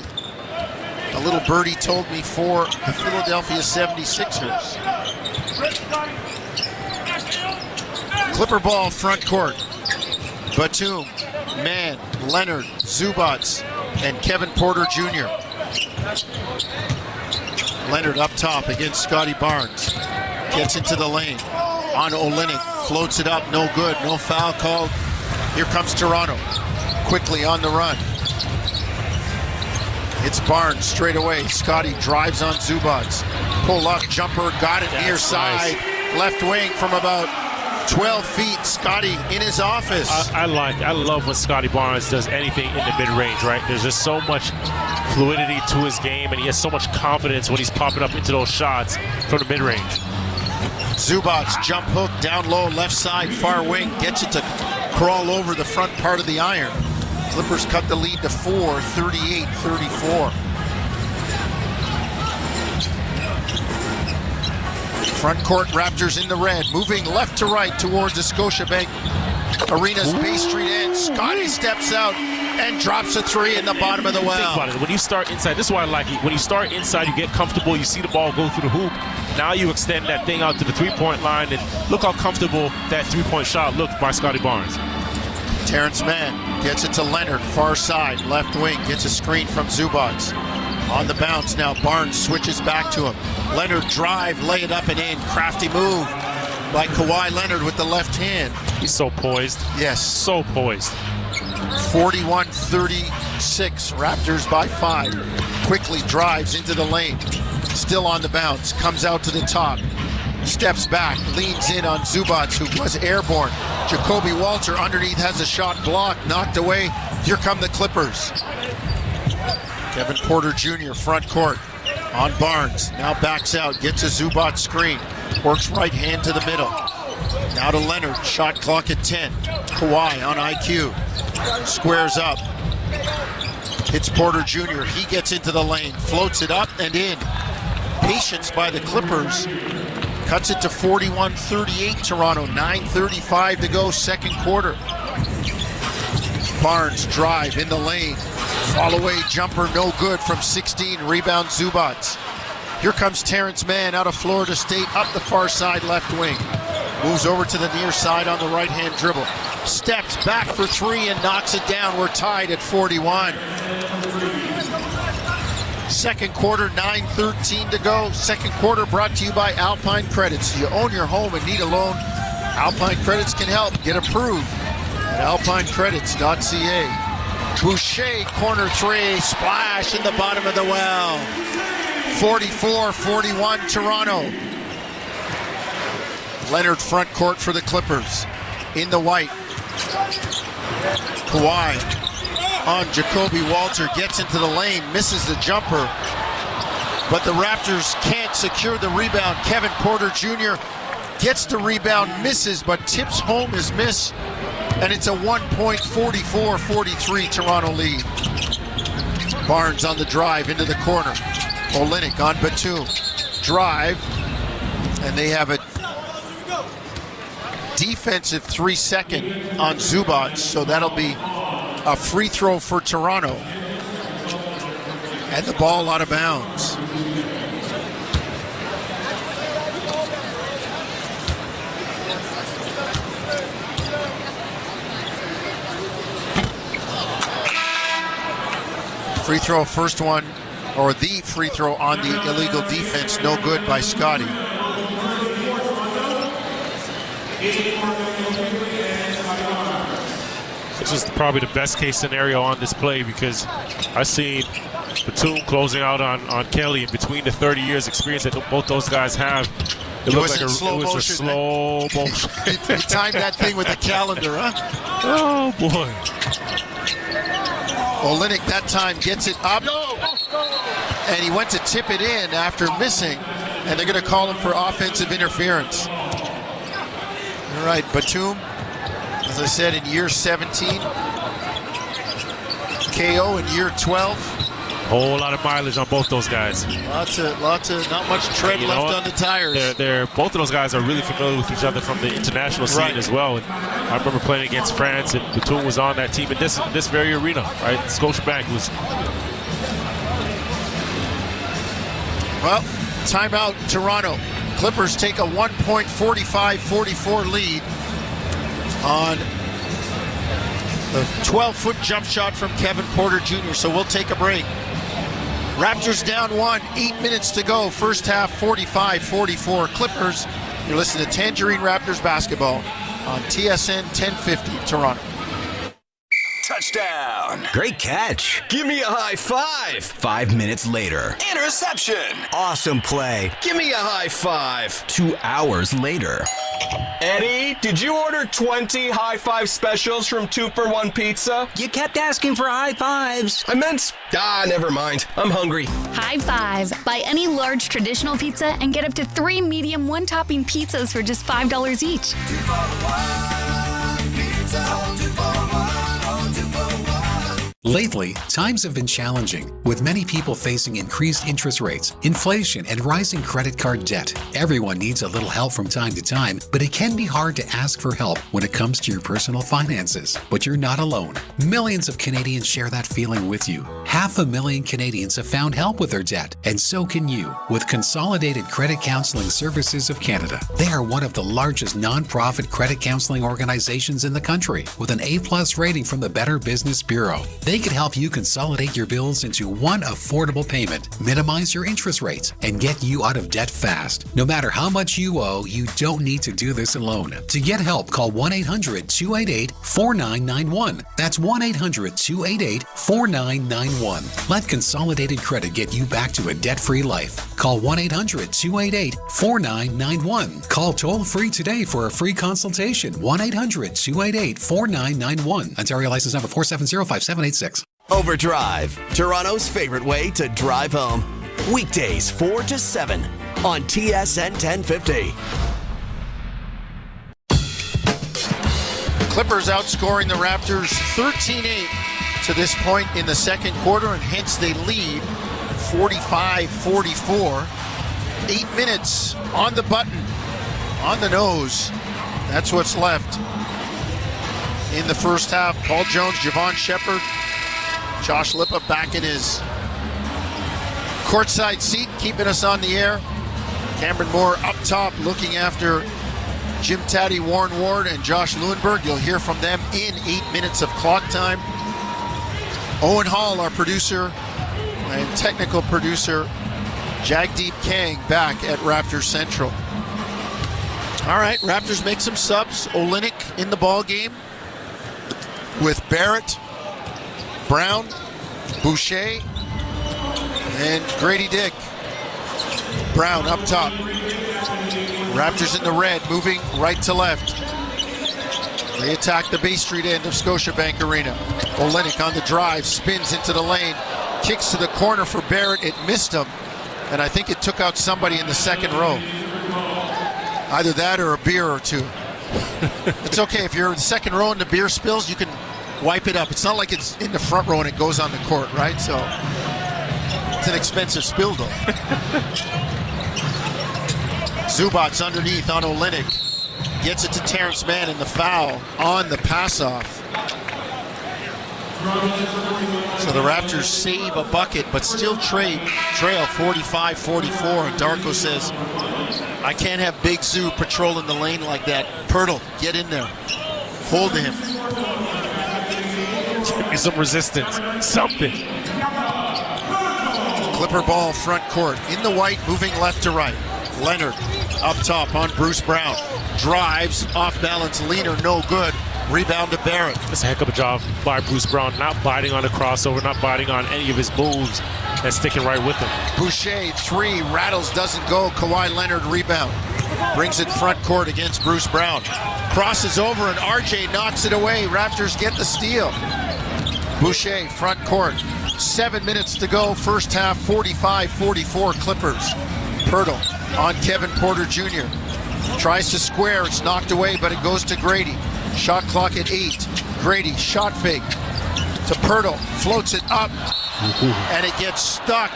a little birdie told me, for the Philadelphia 76ers. Clipper ball front court. Batum, Mann, Leonard, Zubats, and Kevin Porter Jr. Leonard up top against Scottie Barnes. Gets into the lane. On Olynyk, floats it up, no good, no foul called. Here comes Toronto, quickly on the run. It's Barnes straight away. Scottie drives on Zubats. Pull up, jumper, got it near side. Nice. Left wing from about 12 feet. Scottie in his office. I love when Scottie Barnes does anything in the mid-range, right? There's just so much fluidity to his game, and he has so much confidence when he's popping up into those shots from the mid-range. Zubats, jump hook, down low, left side, far wing, gets it to crawl over the front part of the iron. Clippers cut the lead to 4, 38-34. Front court, Raptors in the red, moving left to right towards the Scotiabank Arena's Bay Street end. Scottie steps out and drops a three in the bottom of the well. Think about it. When you start inside, this is why I like it. When you start inside, you get comfortable. You see the ball go through the hoop. Now you extend that thing out to the three-point line, and look how comfortable that three-point shot looked by Scottie Barnes. Terrence Mann gets it to Leonard, far side, left wing, gets a screen from Zubats. On the bounce now, Barnes switches back to him. Leonard drive, lay it up and in. Crafty move by Kawhi Leonard with the left hand. He's so poised. Yes. So poised. 41-36, Raptors by 5. Quickly drives into the lane. Still on the bounce, comes out to the top. Steps back, leans in on Zubats, who was airborne. Jacoby Walter underneath has a shot blocked, knocked away. Here come the Clippers. Kevin Porter Jr. front court on Barnes. Now backs out, gets a Zubats screen. Works right hand to the middle. Now to Leonard, shot clock at 10. Kawhi on IQ. Squares up. It's Porter Jr. He gets into the lane, floats it up and in. Patience by the Clippers. Cuts it to 41-38 Toronto. 9:35 to go, second quarter. Barnes drive in the lane. Fall away jumper, no good from 16. Rebound Zubats. Here comes Terrence Mann out of Florida State, up the far side left wing. Moves over to the near side on the right-hand dribble. Steps back for three and knocks it down. We're tied at 41. Second quarter, 9:13 to go. Second quarter brought to you by Alpine Credits. You own your home and need a loan? Alpine Credits can help. Get approved at alpinecredits.ca. Boucher, corner three, splash in the bottom of the well. 44-41 Toronto. Leonard front court for the Clippers. In the white. Kawhi on Jacoby Walter, gets into the lane, misses the jumper, but the Raptors can't secure the rebound. Kevin Porter Jr. gets the rebound, misses, but tips home his miss, and it's a 1-point 44-43 Toronto lead. Barnes on the drive into the corner. Olynyk on Batum. Drive, and they have a defensive 3-second on Zubats, so that'll be a free throw for Toronto. And the ball out of bounds. Free throw, first one, or the free throw on the illegal defense, no good by Scottie. This is probably the best case scenario on this play because I seen Batum closing out on Kelly, and between the 30 years experience that both those guys have, it looked like a slow motion. You timed that thing with a calendar, huh? Oh boy. Olynyk that time gets it up, and he went to tip it in after missing, and they're going to call him for offensive interference. All right, Batum, as I said, in year 17. KO in year 12. Whole lot of mileage on both those guys. Lots of, not much tread left on the tires. Both of those guys are really familiar with each other from the international scene as well. And I remember playing against France, and Batum was on that team in this very arena, right? Scotiabank was. Well, timeout, Toronto. Clippers take a 1-point 45-44 lead on the 12-foot jump shot from Kevin Porter Jr. So we'll take a break. Raptors down 1, 8 minutes to go. First half, 45-44 Clippers. You're listening to Tangerine Raptors basketball on TSN 1050 Toronto. Touchdown. Great catch. Give me a high five. 5 minutes later. Interception. Awesome play. Give me a high five. 2 hours later. Eddie, did you order 20 high five specials from 2-for-1 Pizza? You kept asking for high fives. I meant, never mind. I'm hungry. High five. Buy any large traditional pizza and get up to 3 medium 1-topping pizzas for just $5 each. 2-for-1 Pizza, 2-for-1. Lately, times have been challenging, with many people facing increased interest rates, inflation, and rising credit card debt. Everyone needs a little help from time to time, but it can be hard to ask for help when it comes to your personal finances. But you're not alone. Millions of Canadians share that feeling with you. 500,000 Canadians have found help with their debt, and so can you, with Consolidated Credit Counseling Services of Canada. They are one of the largest nonprofit credit counseling organizations in the country, with an A+ rating from the Better Business Bureau. They can help you consolidate your bills into one affordable payment, minimize your interest rates, and get you out of debt fast. No matter how much you owe, you don't need to do this alone. To get help, call 1-800-288-4991. That's 1-800-288-4991. Let Consolidated Credit get you back to a debt-free life. Call 1-800-288-4991. Call toll-free today for a free consultation. 1-800-288-4991. Ontario license number 4705786. Overdrive, Toronto's favorite way to drive home. Weekdays 4 to 7 on TSN 1050. Clippers outscoring the Raptors 13-8 to this point in the second quarter, and hence they lead 45-44. 8 minutes on the button on the nose. That's what's left in the first half. Paul Jones, Javon Shepard, Josh Lippa back in his courtside seat, keeping us on the air. Cameron Moore up top looking after Jim Taddy, Warren Ward, and Josh Lewinberg. You'll hear from them in 8 minutes of clock time. Owen Hall, our producer and technical producer. Jagdeep Kang back at Raptors Central. All right, Raptors make some subs. Olynyk in the ball game with Barrett, Brown, Boucher, and Grady Dick. Brown up top. Raptors in the red, moving right to left. They attack the Bay Street end of Scotiabank Arena. Olynyk on the drive, spins into the lane, kicks to the corner for Barrett. It missed him, and I think it took out somebody in the second row. Either that or a beer or two. It's okay, if you're in the second row and the beer spills, you can wipe it up. It's not like it's in the front row and it goes on the court, right? So it's an expensive spill though. Zubac's underneath on Olynyk. Gets it to Terrence Mann, and the foul on the pass-off. So the Raptors save a bucket, but still trail 45-44. And Darko says, I can't have Big Zoo patrolling the lane like that. Pirtle, get in there. Hold him. Give me some resistance. Something. Clipper ball front court. In the white, moving left to right. Leonard up top on Bruce Brown. Drives, off balance, leaner, no good. Rebound to Barrett. That's a heck of a job by Bruce Brown, not biting on the crossover, not biting on any of his moves, and sticking right with him. Boucher, three, rattles, doesn't go. Kawhi Leonard rebound. Brings it front court against Bruce Brown. Crosses over, and RJ knocks it away. Raptors get the steal. Boucher, front court. 7 minutes to go, first half, 45-44 Clippers. Pirtle on Kevin Porter Jr. Tries to square, it's knocked away, but it goes to Grady. Shot clock at 8. Grady, shot fake to Pirtle, floats it up, and it gets stuck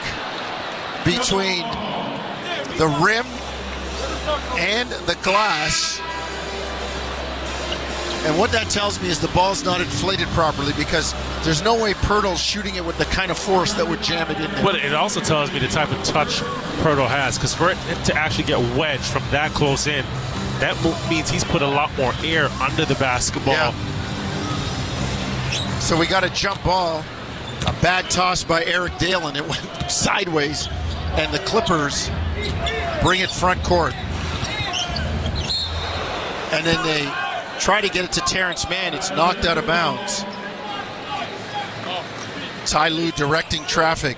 between the rim and the glass. And what that tells me is the ball's not inflated properly, because there's no way Pirtle's shooting it with the kind of force that would jam it in there. But it also tells me the type of touch Pirtle has, because for it to actually get wedged from that close in, that means he's put a lot more air under the basketball. Yeah. So we got a jump ball, a bad toss by Eric Dalen. It went sideways, and the Clippers bring it front court. And then they try to get it to Terrence Mann. It's knocked out of bounds. Ty Lue directing traffic.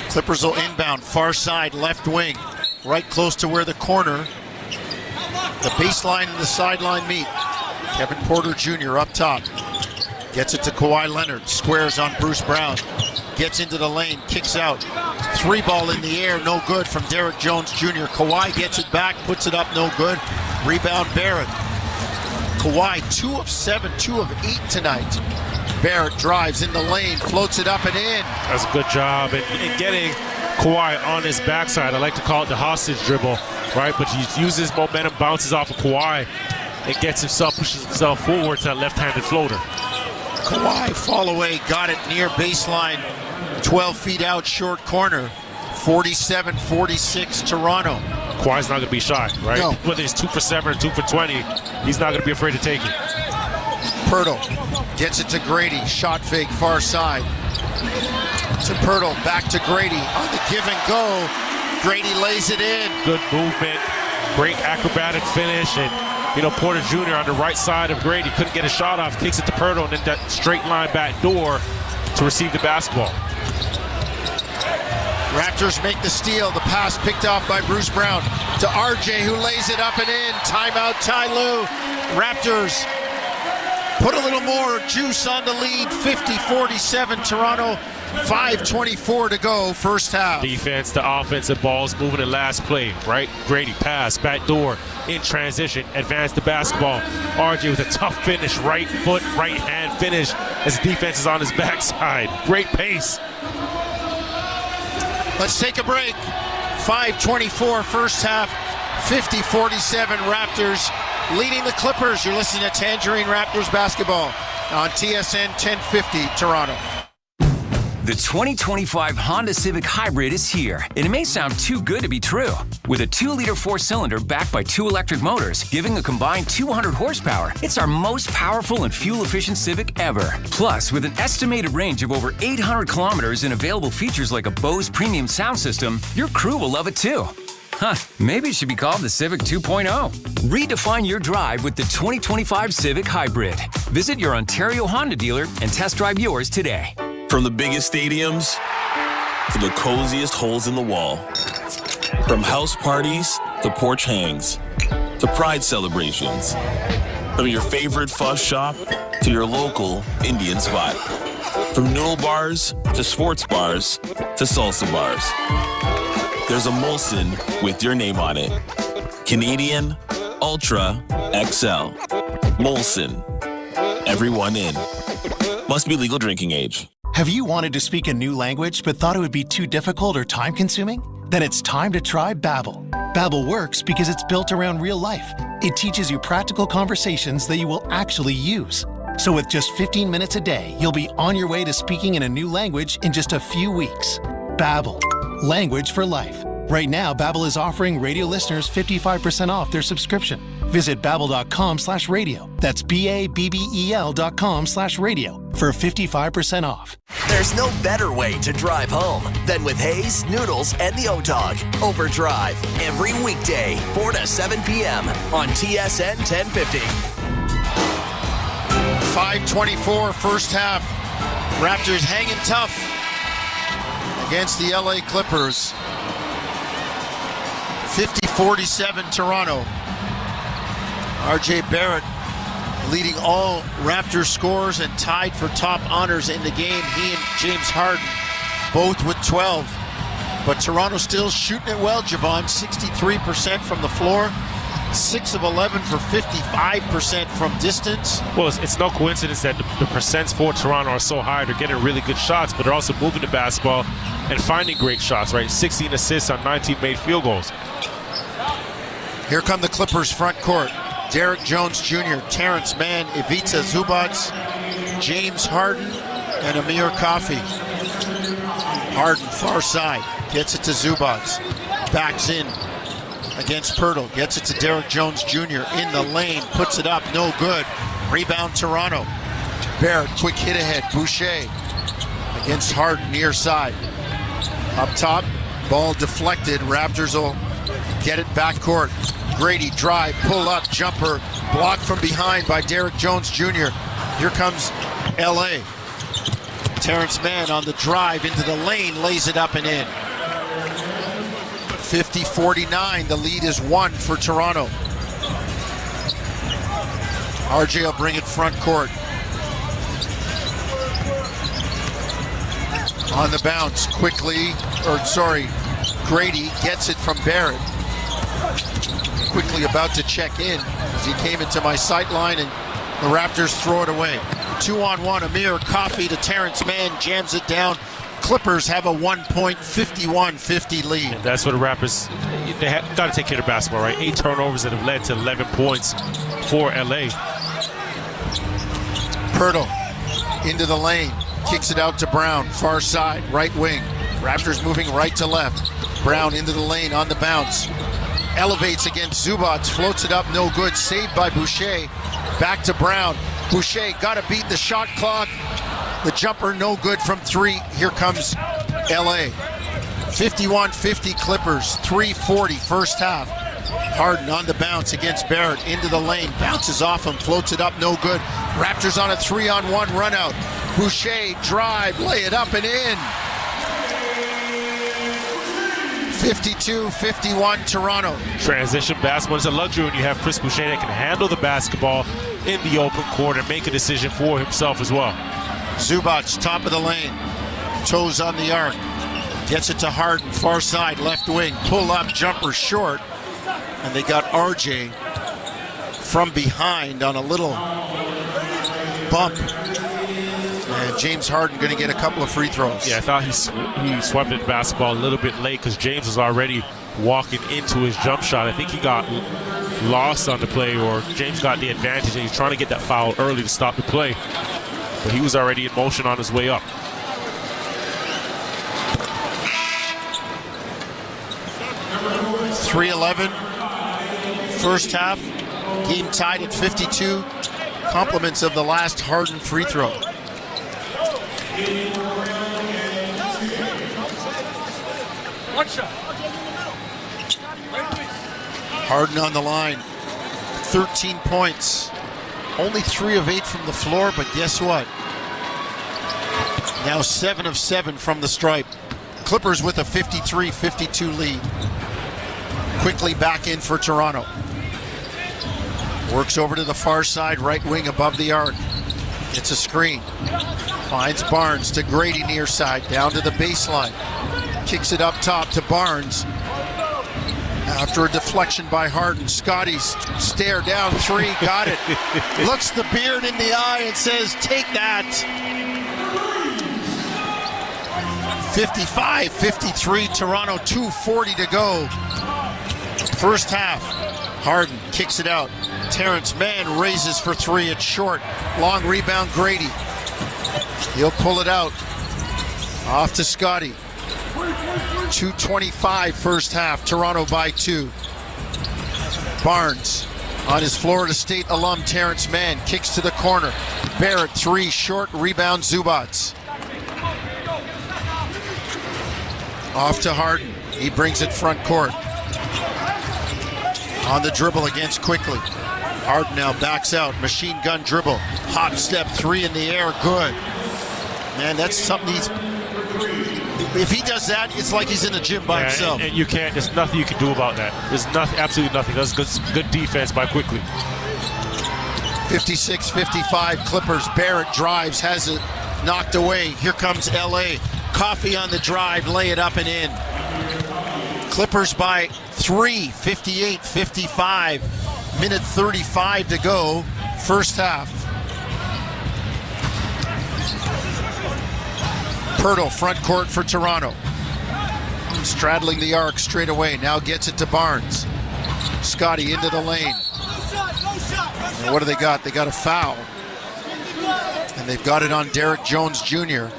Clippers will inbound, far side, left wing. Right close to where the corner, the baseline and the sideline meet. Kevin Porter Jr. up top. Gets it to Kawhi Leonard. Squares on Bruce Brown. Gets into the lane, kicks out. Three ball in the air, no good from Derek Jones Jr. Kawhi gets it back, puts it up, no good. Rebound Barrett. Kawhi 2 of 7, 2 of 8 tonight. Barrett drives in the lane, floats it up and in. That's a good job in getting Kawhi on his backside. I like to call it the hostage dribble, right? But he uses momentum, bounces off of Kawhi, and gets himself, pushes himself forward to that left-handed floater. Kawhi fall away, got it near baseline, 12 feet out, short corner. 47-46 Toronto. Kawhi's not going to be shy, right? No. Whether it's 2 for 7 or 2 for 20, he's not going to be afraid to take it. Pirtle gets it to Grady, shot fake far side. To Pirtle, back to Grady on the give and go. Grady lays it in. Good movement, great acrobatic finish, and Porter Jr. on the right side of Grady couldn't get a shot off, kicks it to Pirtle, and then that straight line back door to receive the basketball. Raptors make the steal. The pass picked off by Bruce Brown to RJ, who lays it up and in. Timeout, Ty Lue. Raptors put a little more juice on the lead. 50-47 Toronto. 5:24 to go, first half. Defense to offensive balls moving in last play, right? Grady pass, back door, in transition, advance the basketball. RJ with a tough finish, right foot, right hand finish as the defense is on his backside. Great pace. Let's take a break. 5:24 first half, 50-47 Raptors leading the Clippers. You're listening to Tangerine Raptors basketball on TSN 1050 Toronto. The 2025 Honda Civic Hybrid is here, and it may sound too good to be true. With a 2-liter 4-cylinder backed by 2 electric motors, giving a combined 200 horsepower, it's our most powerful and fuel-efficient Civic ever. Plus, with an estimated range of over 800 kilometers and available features like a Bose premium sound system, your crew will love it too. Huh, maybe it should be called the Civic 2.0. Redefine your drive with the 2025 Civic Hybrid. Visit your Ontario Honda dealer and test drive yours today. From the biggest stadiums to the coziest holes in the wall. From house parties to porch hangs to pride celebrations. From your favorite fuzz shop to your local Indian spot. From noodle bars to sports bars to salsa bars. There's a Molson with your name on it. Canadian Ultra XL. Molson. Everyone in. Must be legal drinking age. Have you wanted to speak a new language but thought it would be too difficult or time-consuming? Then it's time to try Babbel. Babbel works because it's built around real life. It teaches you practical conversations that you will actually use. So with just 15 minutes a day, you'll be on your way to speaking in a new language in just a few weeks. Babbel. Language for life. Right now, Babbel is offering radio listeners 55% off their subscription. Visit babbel.com/radio. That's BABBEL.com/radio for 55% off. There's no better way to drive home than with Hayes, Noodles, and the O-Dog. Overdrive every weekday, 4 to 7 p.m. on TSN 1050. 5:24 first half. Raptors hanging tough against the LA Clippers. 50-47 Toronto. RJ Barrett leading all Raptors scores and tied for top honors in the game. He and James Harden both with 12. But Toronto still shooting it well, Javon. 63% from the floor. 6 of 11 for 55% from distance. Well, it's no coincidence that the percents for Toronto are so high. They're getting really good shots, but they're also moving the basketball and finding great shots, right? 16 assists on 19 made field goals. Here come the Clippers front court. Derek Jones Jr., Terrence Mann, Ivica Zubac, James Harden, and Amir Coffey. Harden far side, gets it to Zubac, backs in against Pirtle, gets it to Derek Jones Jr. in the lane, puts it up, no good. Rebound Toronto. Barrett, quick hit ahead, Boucher against Harden near side. Up top, ball deflected, Raptors will get it back court. Grady drive, pull up, jumper, blocked from behind by Derek Jones Jr. Here comes LA. Terrence Mann on the drive into the lane, lays it up and in. 50-49, the lead is 1 for Toronto. RJ will bring it front court. On the bounce, Grady gets it from Barrett. Quickly about to check in as he came into my sight line, and the Raptors throw it away. 2-on-1, Amir Coffey to Terrence Mann, jams it down. Clippers have a 1-point 51-50 lead. And that's what the Raptors, they got to take care of basketball, right? 8 turnovers that have led to 11 points for LA. Pirtle into the lane, kicks it out to Brown, far side, right wing. Raptors moving right to left. Brown into the lane on the bounce. Elevates against Zubac, floats it up, no good. Saved by Boucher. Back to Brown. Boucher got to beat the shot clock. The jumper no good from 3. Here comes LA. 51-50 Clippers, 3:40 first half. Harden on the bounce against Barrett, into the lane, bounces off him, floats it up, no good. Raptors on a 3-on-1 run out. Boucher drive, lay it up and in. 52-51 Toronto. Transition basketball is a luxury when you have Chris Boucher that can handle the basketball in the open court and make a decision for himself as well. Zubac, top of the lane, toes on the arc, gets it to Harden, far side, left wing, pull up, jumper short, and they got RJ from behind on a little bump. And James Harden going to get a couple of free throws. Yeah, I thought he swiped at the basketball a little bit late because James was already walking into his jump shot. I think he got lost on the play, or James got the advantage, and he's trying to get that foul early to stop the play. But he was already in motion on his way up. .311 first half. Game tied at 52. Compliments of the last Harden free throw. One shot. Harden on the line. 13 points. Only 3 of 8 from the floor, but guess what? Now 7 of 7 from the stripe. Clippers with a 53-52 lead. Quickly back in for Toronto. Works over to the far side, right wing above the arc. Gets a screen. Finds Barnes to Grady near side, down to the baseline. Kicks it up top to Barnes. After a deflection by Harden, Scottie stare down 3, got it. Looks the beard in the eye and says, take that. 55-53, Toronto, 2:40 to go. First half, Harden kicks it out. Terrence Mann raises for 3, it's short. Long rebound, Grady. He'll pull it out. Off to Scottie. 2:25 first half, Toronto by 2. Barnes on his Florida State alum Terrence Mann kicks to the corner. Barrett 3, short, rebound Zubats. Off to Harden, he brings it front court. On the dribble against Quickly. Harden now backs out, machine gun dribble. Hop step 3 in the air, good. Man, that's something if he does that, it's like he's in the gym by himself. And you can't, there's nothing you can do about that. There's nothing, absolutely nothing. That's good defense by Quickly. 56-55 Clippers. Barrett drives, has it knocked away. Here comes LA. Coffee on the drive, lay it up and in. Clippers by 3, 58-55. Minute 35 to go, first half. Pirtle, front court for Toronto. Straddling the arc straight away, now gets it to Barnes. Scottie into the lane. And what do they got? They got a foul. And they've got it on Derek Jones Jr.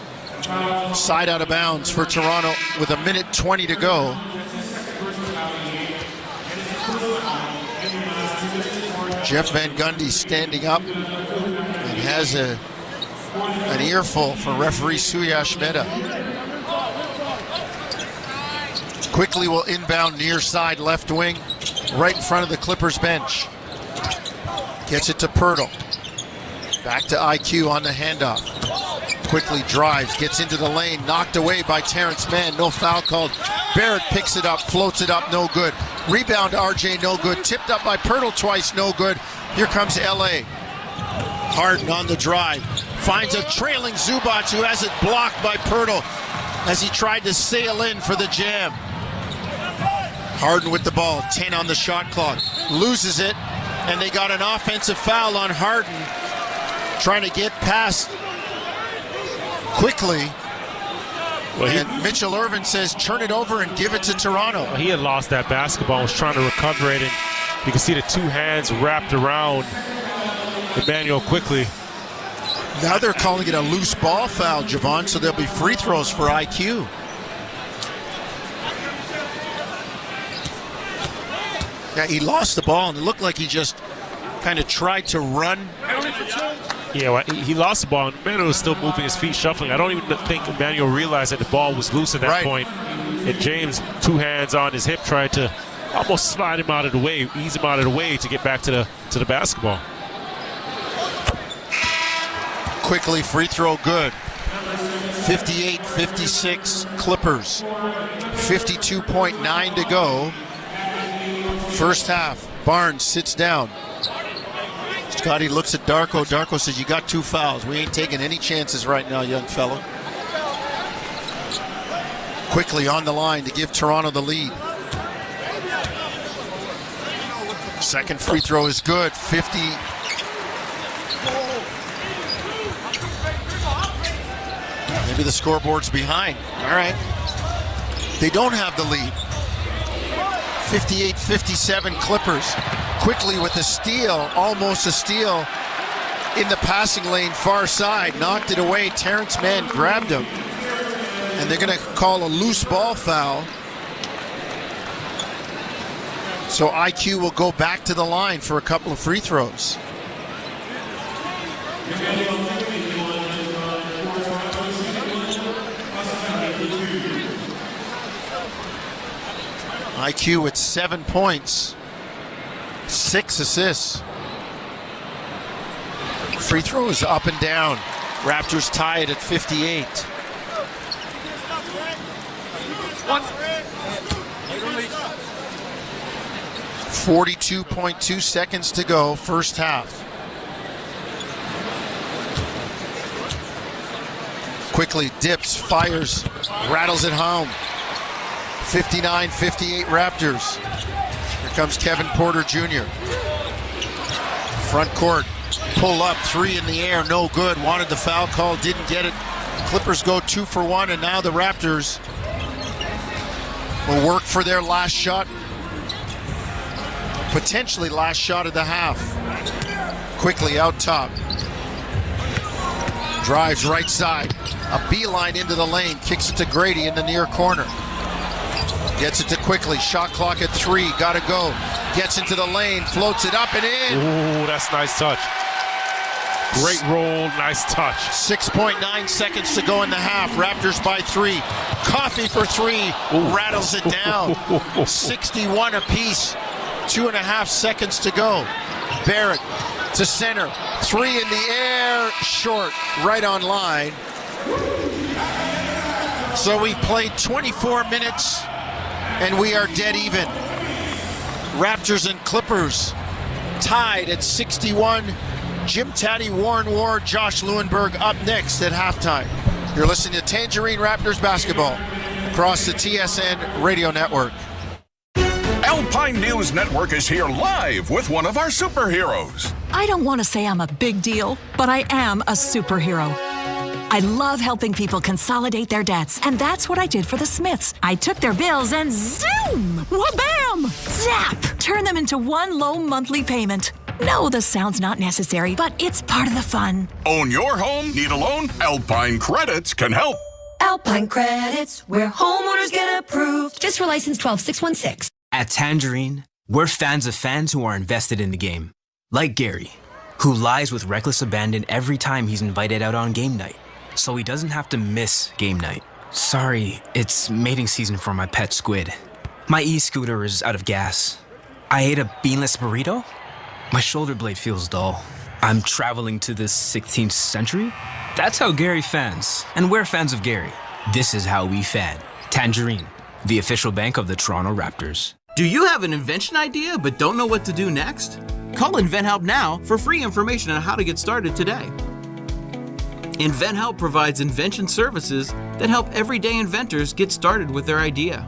Side out of bounds for Toronto with 1:20 to go. Jeff Van Gundy standing up and has an earful for referee Suyash Mehta. Quickly will inbound near side left wing, right in front of the Clippers bench. Gets it to Pirtle. Back to IQ on the handoff. Quickly drives, gets into the lane, knocked away by Terrence Mann, no foul called. Barrett picks it up, floats it up, no good. Rebound RJ, no good. Tipped up by Pirtle twice, no good. Here comes LA. Harden on the drive. Finds a trailing Zubats who has it blocked by Pirtle as he tried to sail in for the jam. Harden with the ball, 10 on the shot clock. Loses it, and they got an offensive foul on Harden. Trying to get past Quickly. And Mitchell Irvin says, turn it over and give it to Toronto. He had lost that basketball, was trying to recover it, and you can see the 2 hands wrapped around Emmanuel Quickly. Now they're calling it a loose ball foul, Javon, so there'll be free throws for IQ. Yeah, he lost the ball, and it looked like he just kind of tried to run. Yeah, well, he lost the ball, and Emmanuel was still moving his feet, shuffling. I don't even think Emmanuel realized that the ball was loose at that point. And James, 2 hands on his hip, tried to almost slide him out of the way, ease him out of the way to get back to the basketball. Quickly, free throw good. 58-56 Clippers. 52.9 to go. First half. Barnes sits down. Scottie looks at Darko. Darko says, you got 2 fouls. We ain't taking any chances right now, young fella. Quickly on the line to give Toronto the lead. Second free throw is good. 50. Maybe the scoreboard's behind. All right. They don't have the lead. 58-57 Clippers. Quickly with a steal, almost a steal in the passing lane far side. Knocked it away. Terrence Mann grabbed him. And they're going to call a loose ball foul. So IQ will go back to the line for a couple of free throws. IQ with 7 points, 6 assists. Free throws up and down. Raptors tie it at 58. 42.2 seconds to go, first half. Quickly dips, fires, rattles it home. 59-58 Raptors. Here comes Kevin Porter Jr. Front court, pull up, 3 in the air, no good. Wanted the foul call, didn't get it. Clippers go 2 for 1, and now the Raptors will work for their last shot. Potentially last shot of the half. Quickly out top. Drives right side. A beeline into the lane. Kicks it to Grady in the near corner. Gets it to Quickly. Shot clock at 3. Gotta go. Gets into the lane. Floats it up and in. Ooh, that's nice touch. Great roll. Nice touch. 6.9 seconds to go in the half. Raptors by 3. Coffee for 3. Ooh. Rattles it down. 61 apiece. 2.5 seconds to go. Barrett to center. 3 in the air. Short. Right on line. So we've played 24 minutes and we are dead even. Raptors and Clippers tied at 61. Jim Taddy, Warren Ward, Josh Lewenberg up next at halftime. You're listening to Tangerine Raptors basketball across the TSN radio network. Alpine News Network is here live with one of our superheroes. I don't want to say I'm a big deal, but I am a superhero. I love helping people consolidate their debts, and that's what I did for the Smiths. I took their bills and zoom! Wha-bam! Zap! Turn them into one low monthly payment. No, the sound's not necessary, but it's part of the fun. Own your home? Need a loan? Alpine Credits can help. Alpine Credits, where homeowners get approved. Just for license 12616. At Tangerine, we're fans of fans who are invested in the game. Like Gary, who lies with reckless abandon every time he's invited out on game night, so he doesn't have to miss game night. Sorry, it's mating season for my pet squid. My e-scooter is out of gas. I ate a beanless burrito? My shoulder blade feels dull. I'm traveling to the 16th century? That's how Gary fans, and we're fans of Gary. This is how we fan. Tangerine, the official bank of the Toronto Raptors. Do you have an invention idea but don't know what to do next? Call InventHelp now for free information on how to get started today. InventHelp provides invention services that help everyday inventors get started with their idea.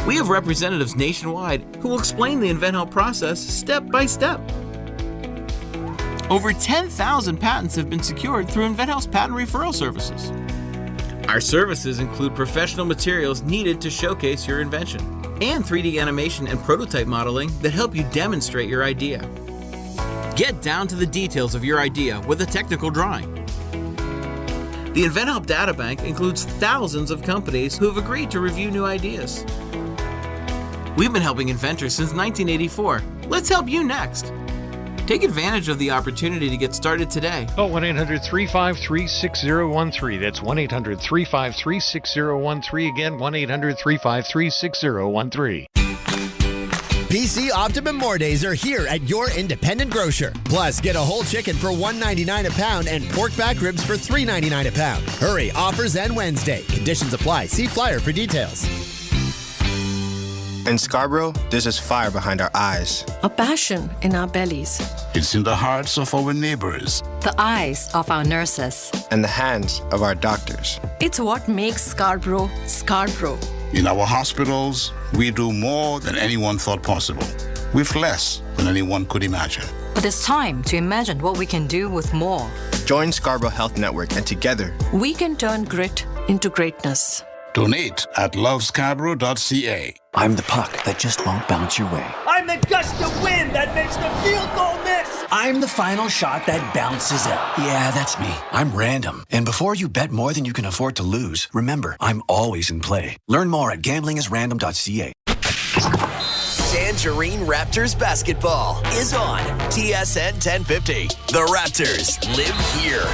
We have representatives nationwide who will explain the InventHelp process step by step. Over 10,000 patents have been secured through InventHelp's patent referral services. Our services include professional materials needed to showcase your invention, and 3D animation and prototype modeling that help you demonstrate your idea. Get down to the details of your idea with a technical drawing. The InventHelp Databank includes thousands of companies who have agreed to review new ideas. We've been helping inventors since 1984. Let's help you next. Take advantage of the opportunity to get started today. Call 1-800-353-6013. That's 1-800-353-6013. Again, 1-800-353-6013. PC Optimum More Days are here at your independent grocer. Plus, get a whole chicken for $1.99 a pound and pork back ribs for $3.99 a pound. Hurry, offers end Wednesday. Conditions apply. See flyer for details. In Scarborough, there's this fire behind our eyes. A passion in our bellies. It's in the hearts of our neighbors. The eyes of our nurses. And the hands of our doctors. It's what makes Scarborough, Scarborough. In our hospitals, we do more than anyone thought possible, with less than anyone could imagine. But it's time to imagine what we can do with more. Join Scarborough Health Network, and together, we can turn grit into greatness. Donate at lovescarborough.ca. I'm the puck that just won't bounce your way. I'm the gust of wind that makes the field goal miss. I'm the final shot that bounces out. Yeah, that's me. I'm random. And before you bet more than you can afford to lose, remember, I'm always in play. Learn more at gamblingisrandom.ca. Tangerine Raptors basketball is on TSN 1050. The Raptors live here.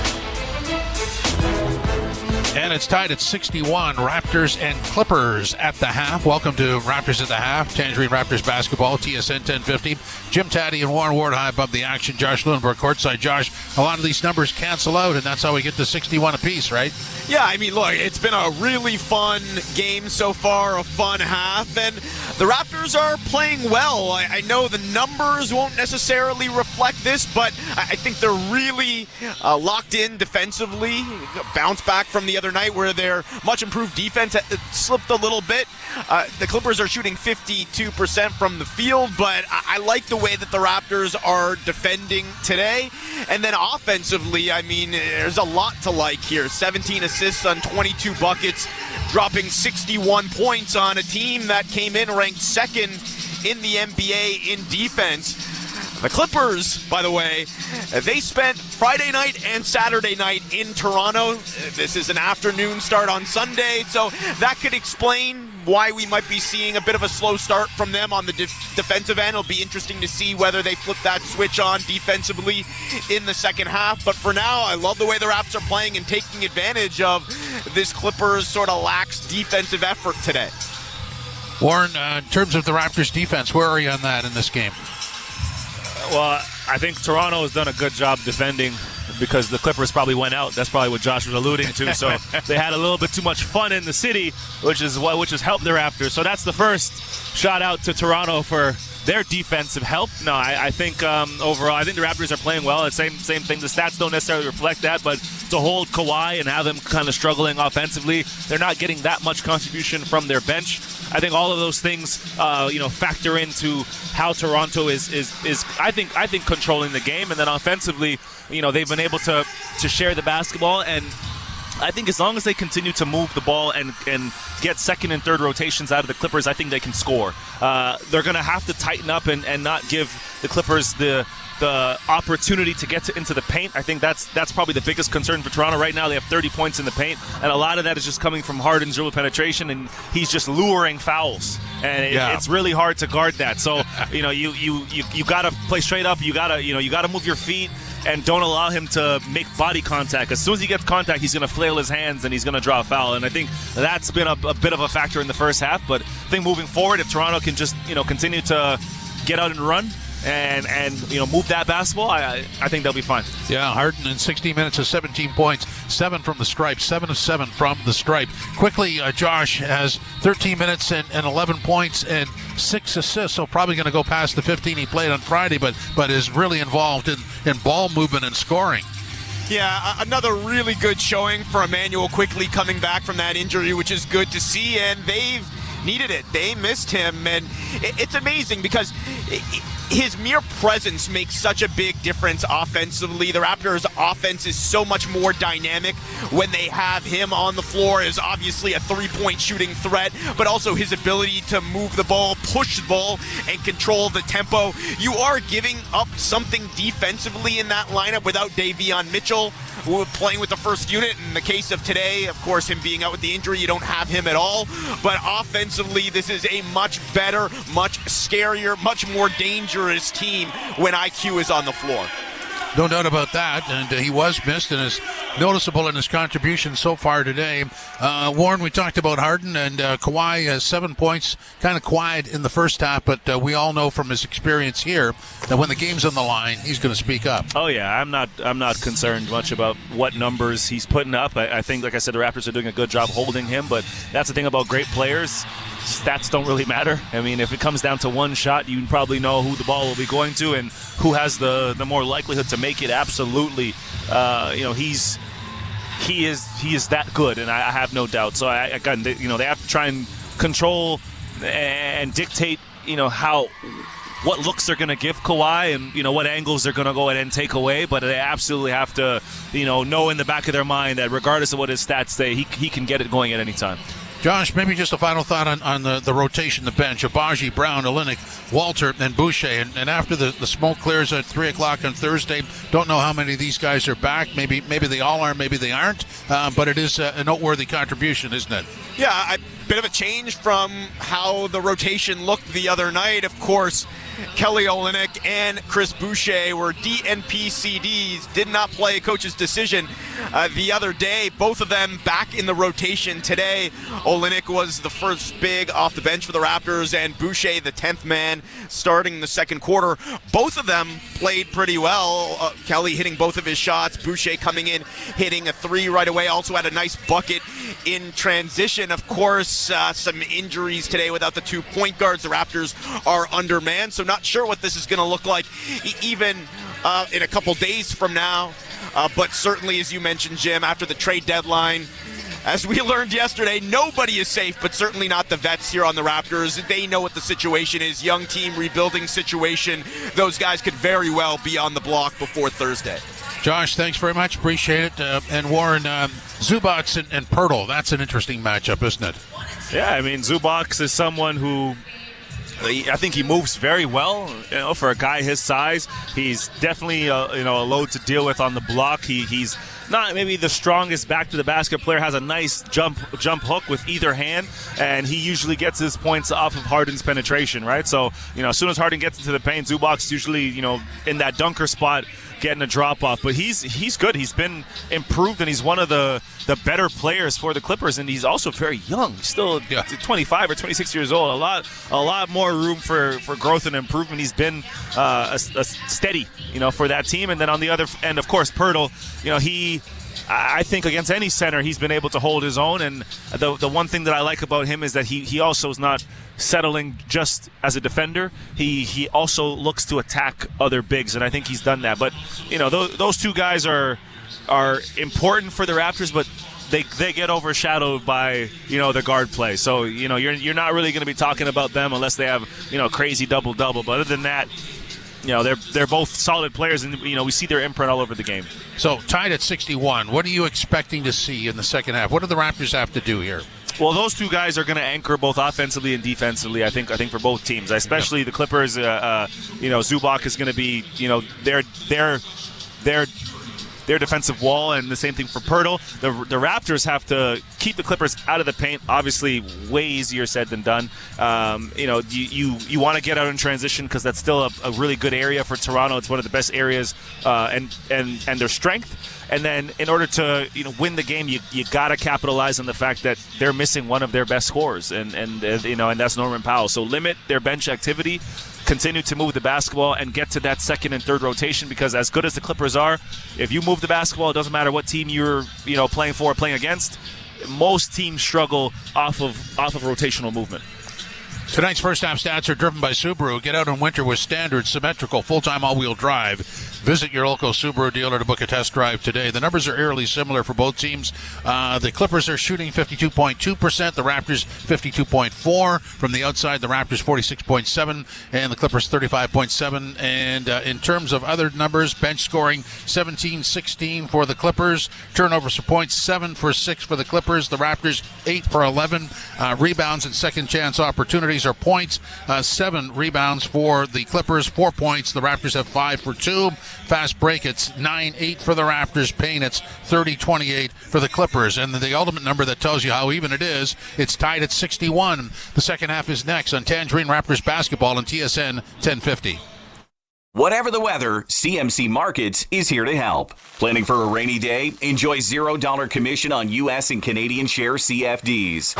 And it's tied at 61. Raptors and Clippers at the half. Welcome to Raptors at the half. Tangerine Raptors basketball, TSN 1050. Jim Taddy and Warren Ward high above the action. Josh Lundberg courtside. Josh, a lot of these numbers cancel out, and that's how we get to 61 apiece, right? Yeah, I mean, look, it's been a really fun game so far, a fun half, and the Raptors are playing well. I know the numbers won't necessarily reflect this, but I think they're really locked in defensively. Bounce back from the other night where their much improved defense slipped a little bit. The Clippers are shooting 52% from the field, but I like the way that the Raptors are defending today. And then offensively, I mean, there's a lot to like here. 17 assists on 22 buckets, dropping 61 points on a team that came in ranked second in the NBA in defense. The Clippers, by the way, they spent Friday night and Saturday night in Toronto. This is an afternoon start on Sunday, so that could explain why we might be seeing a bit of a slow start from them on the defensive end. It'll be interesting to see whether they flip that switch on defensively in the second half. But for now, I love the way the Raps are playing and taking advantage of this Clippers sort of lax defensive effort today. Warren, in terms of the Raptors defense, where are you on that in this game? Well, I think Toronto has done a good job defending because the Clippers probably went out. That's probably what Josh was alluding to. So they had a little bit too much fun in the city, which has helped the Raptors. So that's the first shout out to Toronto for their defensive help. No, I think overall, I think the Raptors are playing well. Same thing. The stats don't necessarily reflect that, but to hold Kawhi and have them kind of struggling offensively, they're not getting that much contribution from their bench. I think all of those things, factor into how Toronto is I think controlling the game, and then offensively, they've been able to share the basketball, and I think as long as they continue to move the ball and get second and third rotations out of the Clippers, I think they can score. They're going to have to tighten up and not give the Clippers the opportunity to get into the paint. I think that's probably the biggest concern for Toronto right now. They have 30 points in the paint, and a lot of that is just coming from Harden's dribble penetration, and he's just luring fouls, and it's really hard to guard that. So you got to play straight up. You got to move your feet and don't allow him to make body contact. As soon as he gets contact, he's going to flail his hands and he's going to draw a foul. And I think that's been a bit of a factor in the first half. But I think moving forward, if Toronto can just continue to get out and run and move that basketball, I think they'll be fine. Yeah, Harden in 16 minutes of 17 points, 7 from the stripe, 7 of 7 from the stripe. Quickly, Josh has 13 minutes and 11 points and 6 assists, so probably going to go past the 15 he played on Friday, but is really involved in ball movement and scoring. Yeah, another really good showing for Emmanuel Quickly coming back from that injury, which is good to see, and they've needed it. They missed him, and it's amazing because his mere presence makes such a big difference offensively. The Raptors' offense is so much more dynamic when they have him on the floor. Is obviously a three-point shooting threat, but also his ability to move the ball, push the ball, and control the tempo. You are giving up something defensively in that lineup without Davion Mitchell playing with the first unit. In the case of today, of course, him being out with the injury, you don't have him at all. But offensively, this is a much better, much scarier, much more dangerous team when IQ is on the floor. No doubt about that, and he was missed and is noticeable in his contribution so far today. Warren, we talked about Harden, and Kawhi has 7 points, kind of quiet in the first half, but we all know from his experience here that when the game's on the line, he's going to speak up. Oh yeah, I'm not concerned much about what numbers he's putting up. I think, like I said, the Raptors are doing a good job holding him, but that's the thing about great players. Stats don't really matter. I mean, if it comes down to one shot, you probably know who the ball will be going to and who has the more likelihood to make it. Absolutely, he is that good, and I have no doubt. So they have to try and control and dictate, what looks they're going to give Kawhi and, what angles they're going to go ahead and take away. But they absolutely have to, know in the back of their mind that regardless of what his stats say, he can get it going at any time. Josh, maybe just a final thought on the rotation, the bench. Abaji, Brown, Olenek, Walter, and Boucher. And after the smoke clears at 3 o'clock on Thursday, don't know how many of these guys are back. Maybe they all are, maybe they aren't. But it is a noteworthy contribution, isn't it? Yeah, a bit of a change from how the rotation looked the other night. Of course, Kelly Olynyk and Chris Boucher were DNP-CDs, did not play, coach's decision the other day. Both of them back in the rotation today. Olynyk was the first big off the bench for the Raptors, and Boucher, the 10th man, starting the second quarter. Both of them played pretty well. Kelly hitting both of his shots. Boucher coming in, hitting a three right away. Also had a nice bucket in transition. Of course, some injuries today without the 2 point guards. The Raptors are undermanned, so not sure what this is going to look like even in a couple days from now. But certainly, as you mentioned, Jim, after the trade deadline, as we learned yesterday, nobody is safe, but certainly not the vets here on the Raptors. They know what the situation is. Young team, rebuilding situation. Those guys could very well be on the block before Thursday. Josh, thanks very much. Appreciate it. And Warren, Zubac and Pirtle, that's an interesting matchup, isn't it? Yeah, I mean, Zubac is someone who I think he moves very well, for a guy his size. He's definitely a load to deal with on the block. He's not maybe the strongest back to the basket player, has a nice jump hook with either hand, and he usually gets his points off of Harden's penetration, right? So, as soon as Harden gets into the paint, Zubac's usually, in that dunker spot, getting a drop off. But he's good. He's been improved, and he's one of the better players for the Clippers, and he's also very young. He's still 25 or 26 years old. A lot more room for growth and improvement. He's been a steady, for that team. And then on the other end, of course, Pirtle, I think against any center, he's been able to hold his own. And the one thing that I like about him is that he also is not settling just as a defender. He also looks to attack other bigs, and I think he's done that. But, those two guys are important for the Raptors, but they get overshadowed by, the guard play. So, you're not really going to be talking about them unless they have, crazy double-double. But other than that, they're both solid players, and we see their imprint all over the game. So tied at 61. What are you expecting to see in the second half? What do the Raptors have to do here? Well, those two guys are going to anchor both offensively and defensively. I think for both teams, especially the Clippers. Zubac is going to be their defensive wall, and the same thing for Pirtle. The Raptors have to keep the Clippers out of the paint. Obviously, way easier said than done. You want to get out in transition because that's still a really good area for Toronto. It's one of the best areas, and their strength. And then in order to win the game, you got to capitalize on the fact that they're missing one of their best scorers, and that's Norman Powell. So limit their bench activity. Continue to move the basketball and get to that second and third rotation, because as good as the Clippers are, if you move the basketball, it doesn't matter what team you're playing for or playing against. Most teams struggle off of rotational movement. Tonight's first half stats are driven by Subaru. Get out in winter with standard, symmetrical, full-time all-wheel drive. Visit your local Subaru dealer to book a test drive today. The numbers are eerily similar for both teams. The Clippers are shooting 52.2%, the Raptors 52.4%. From the outside, the Raptors 46.7%, and the Clippers 35.7%. And in terms of other numbers, bench scoring 17-16 for the Clippers. Turnovers for points 7 for 6 for the Clippers. The Raptors 8 for 11. Rebounds and second chance opportunities are points. 7 rebounds for the Clippers, 4 points. The Raptors have 5 for 2. Fast break, it's 9-8 for the Raptors. Paint, it's 30-28 for the Clippers. And the ultimate number that tells you how even it is, it's tied at 61. The second half is next on Tangerine Raptors basketball on TSN 1050. Whatever the weather, CMC Markets is here to help. Planning for a rainy day? Enjoy $0 commission on U.S. and Canadian share CFDs.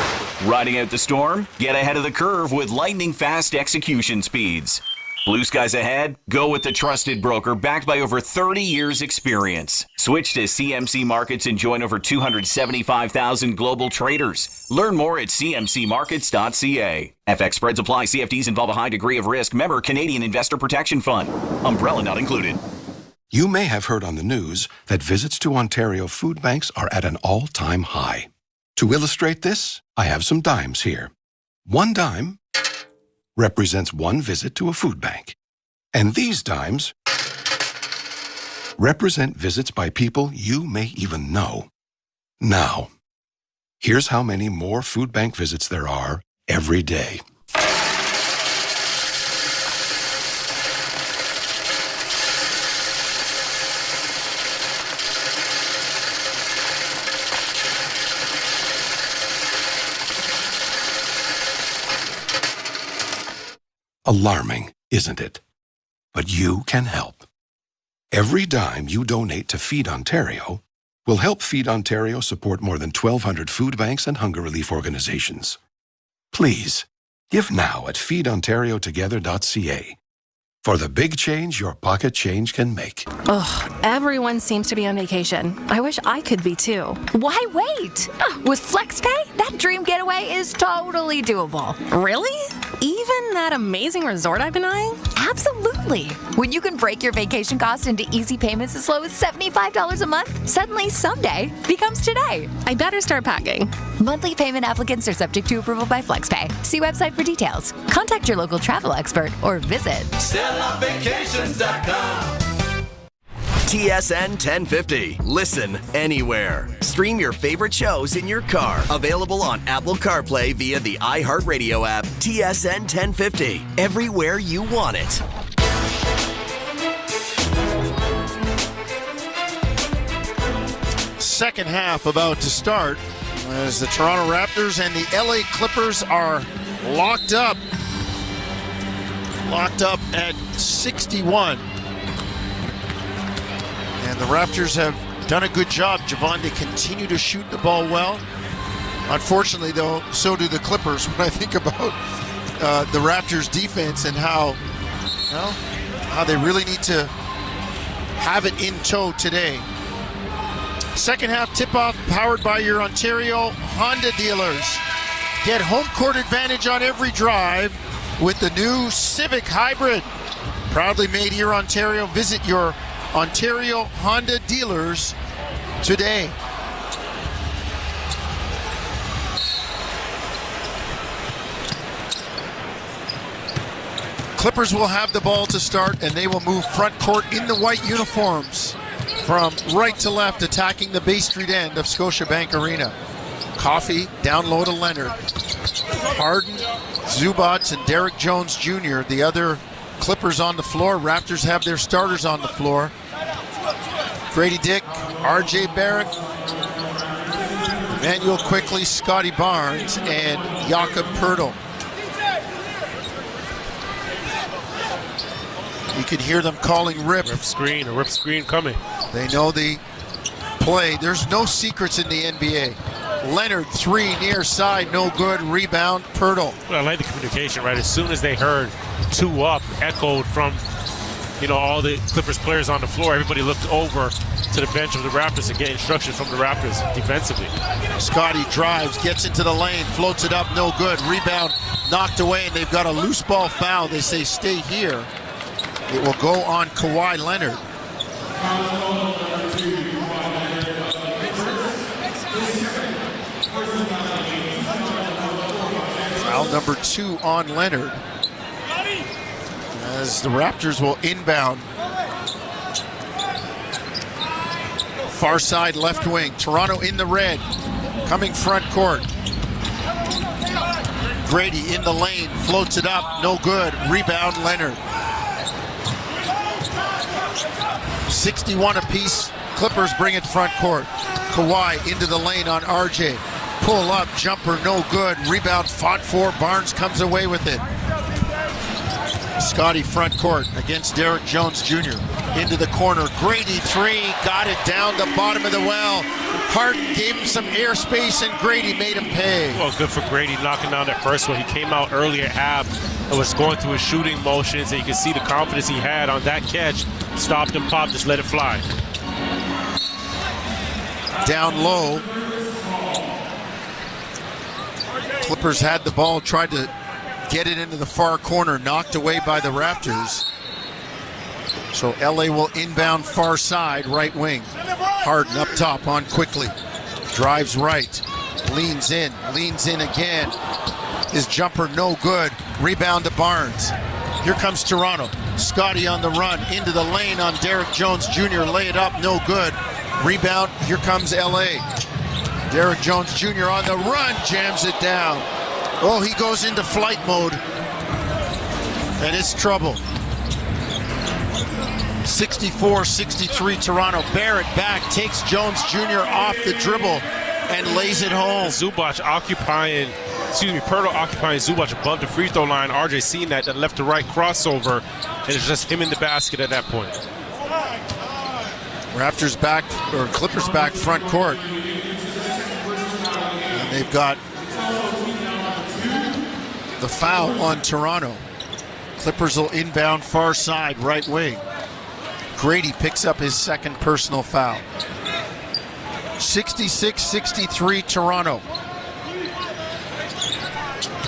Riding out the storm? Get ahead of the curve with lightning-fast execution speeds. Blue skies ahead? Go with the trusted broker backed by over 30 years experience. Switch to CMC Markets and join over 275,000 global traders. Learn more at cmcmarkets.ca. FX spreads apply. CFDs involve a high degree of risk. Member Canadian Investor Protection Fund. Umbrella not included. You may have heard on the news that visits to Ontario food banks are at an all-time high. To illustrate this, I have some dimes here. One dime represents one visit to a food bank. And these dimes represent visits by people you may even know. Now, Here's how many more food bank visits there are every day. Alarming, isn't it? But you can help. Every dime you donate to Feed Ontario will help Feed Ontario support more than 1,200 food banks and hunger relief organizations. Please, give now at feedontariotogether.ca for the big change your pocket change can make. Ugh, everyone seems to be on vacation. I wish I could be too. Why wait? With FlexPay, that dream getaway is totally doable. Really? Even that amazing resort I've been eyeing? Absolutely. When you can break your vacation cost into easy payments as low as $75 a month, suddenly someday becomes today. I better start packing. Monthly payment applicants are subject to approval by FlexPay. See website for details. Contact your local travel expert or visit SelloutVacations.com. TSN 1050. Listen anywhere. Stream your favorite shows in your car. Available on Apple CarPlay via the iHeartRadio app. TSN 1050. Everywhere you want it. Second half about to start as the Toronto Raptors and the LA Clippers are locked up. Locked up at 61. And the Raptors have done a good job, Javon. They continue to shoot the ball well. Unfortunately, though, so do the Clippers when I think about the Raptors' defense and how they really need to have it in tow today. Second half tip-off powered by your Ontario Honda dealers. Get home court advantage on every drive with the new Civic Hybrid. Proudly made here in Ontario. Visit your Ontario Honda dealers today. Clippers will have the ball to start, and they will move front court in the white uniforms from right to left, attacking the Bay Street end of Scotiabank Arena. Coffey down low to Leonard. Harden, Zubats, and Derek Jones Jr., the other Clippers on the floor. Raptors have their starters on the floor. Grady Dick, R.J. Barrett, Emmanuel Quickly, Scottie Barnes, and Jakob Poeltl. You can hear them calling rip. Rip screen coming. They know the play. There's no secrets in the NBA. Leonard, three, near side, no good. Rebound, Poeltl. Well, I like the communication, right? As soon as they heard two up, echoed from, all the Clippers players on the floor, everybody looked over to the bench of the Raptors to get instructions from the Raptors defensively. Scottie drives, gets into the lane, floats it up, no good. Rebound, knocked away, and they've got a loose ball foul. They say stay here. It will go on Kawhi Leonard. Foul number 2 on Leonard. As the Raptors will inbound. Far side left wing. Toronto in the red. Coming front court. Grady in the lane. Floats it up. No good. Rebound Leonard. 61 apiece. Clippers bring it front court. Kawhi into the lane on RJ. Pull up, jumper, no good. Rebound fought for. Barnes comes away with it. Scottie front court against Derek Jones Jr. Into the corner. Grady three. Got it down the bottom of the well. Harden gave him some airspace and Grady made him pay. Well, good for Grady knocking down that first one. He came out earlier and was going through his shooting motions, and you can see the confidence he had on that catch. Stopped and popped, just let it fly. Down low. Clippers had the ball, tried to get it into the far corner, knocked away by the Raptors. So LA will inbound far side, right wing. Harden up top on Quickly. Drives right. Leans in again. His jumper no good. Rebound to Barnes. Here comes Toronto. Scottie on the run. Into the lane on Derek Jones Jr. Lay it up, no good. Rebound. Here comes LA. Derek Jones Jr. on the run, jams it down. Oh, he goes into flight mode. And it's trouble. 64-63 Toronto. Barrett back, takes Jones Jr. off the dribble and lays it home. Zubac Pirtle occupying Zubac above the free throw line. RJ seeing that left to right crossover, and it's just him in the basket at that point. Raptors back, or Clippers back front court. And they've got the foul on Toronto. Clippers will inbound far side, right wing. Grady picks up his second personal foul. 66-63 Toronto.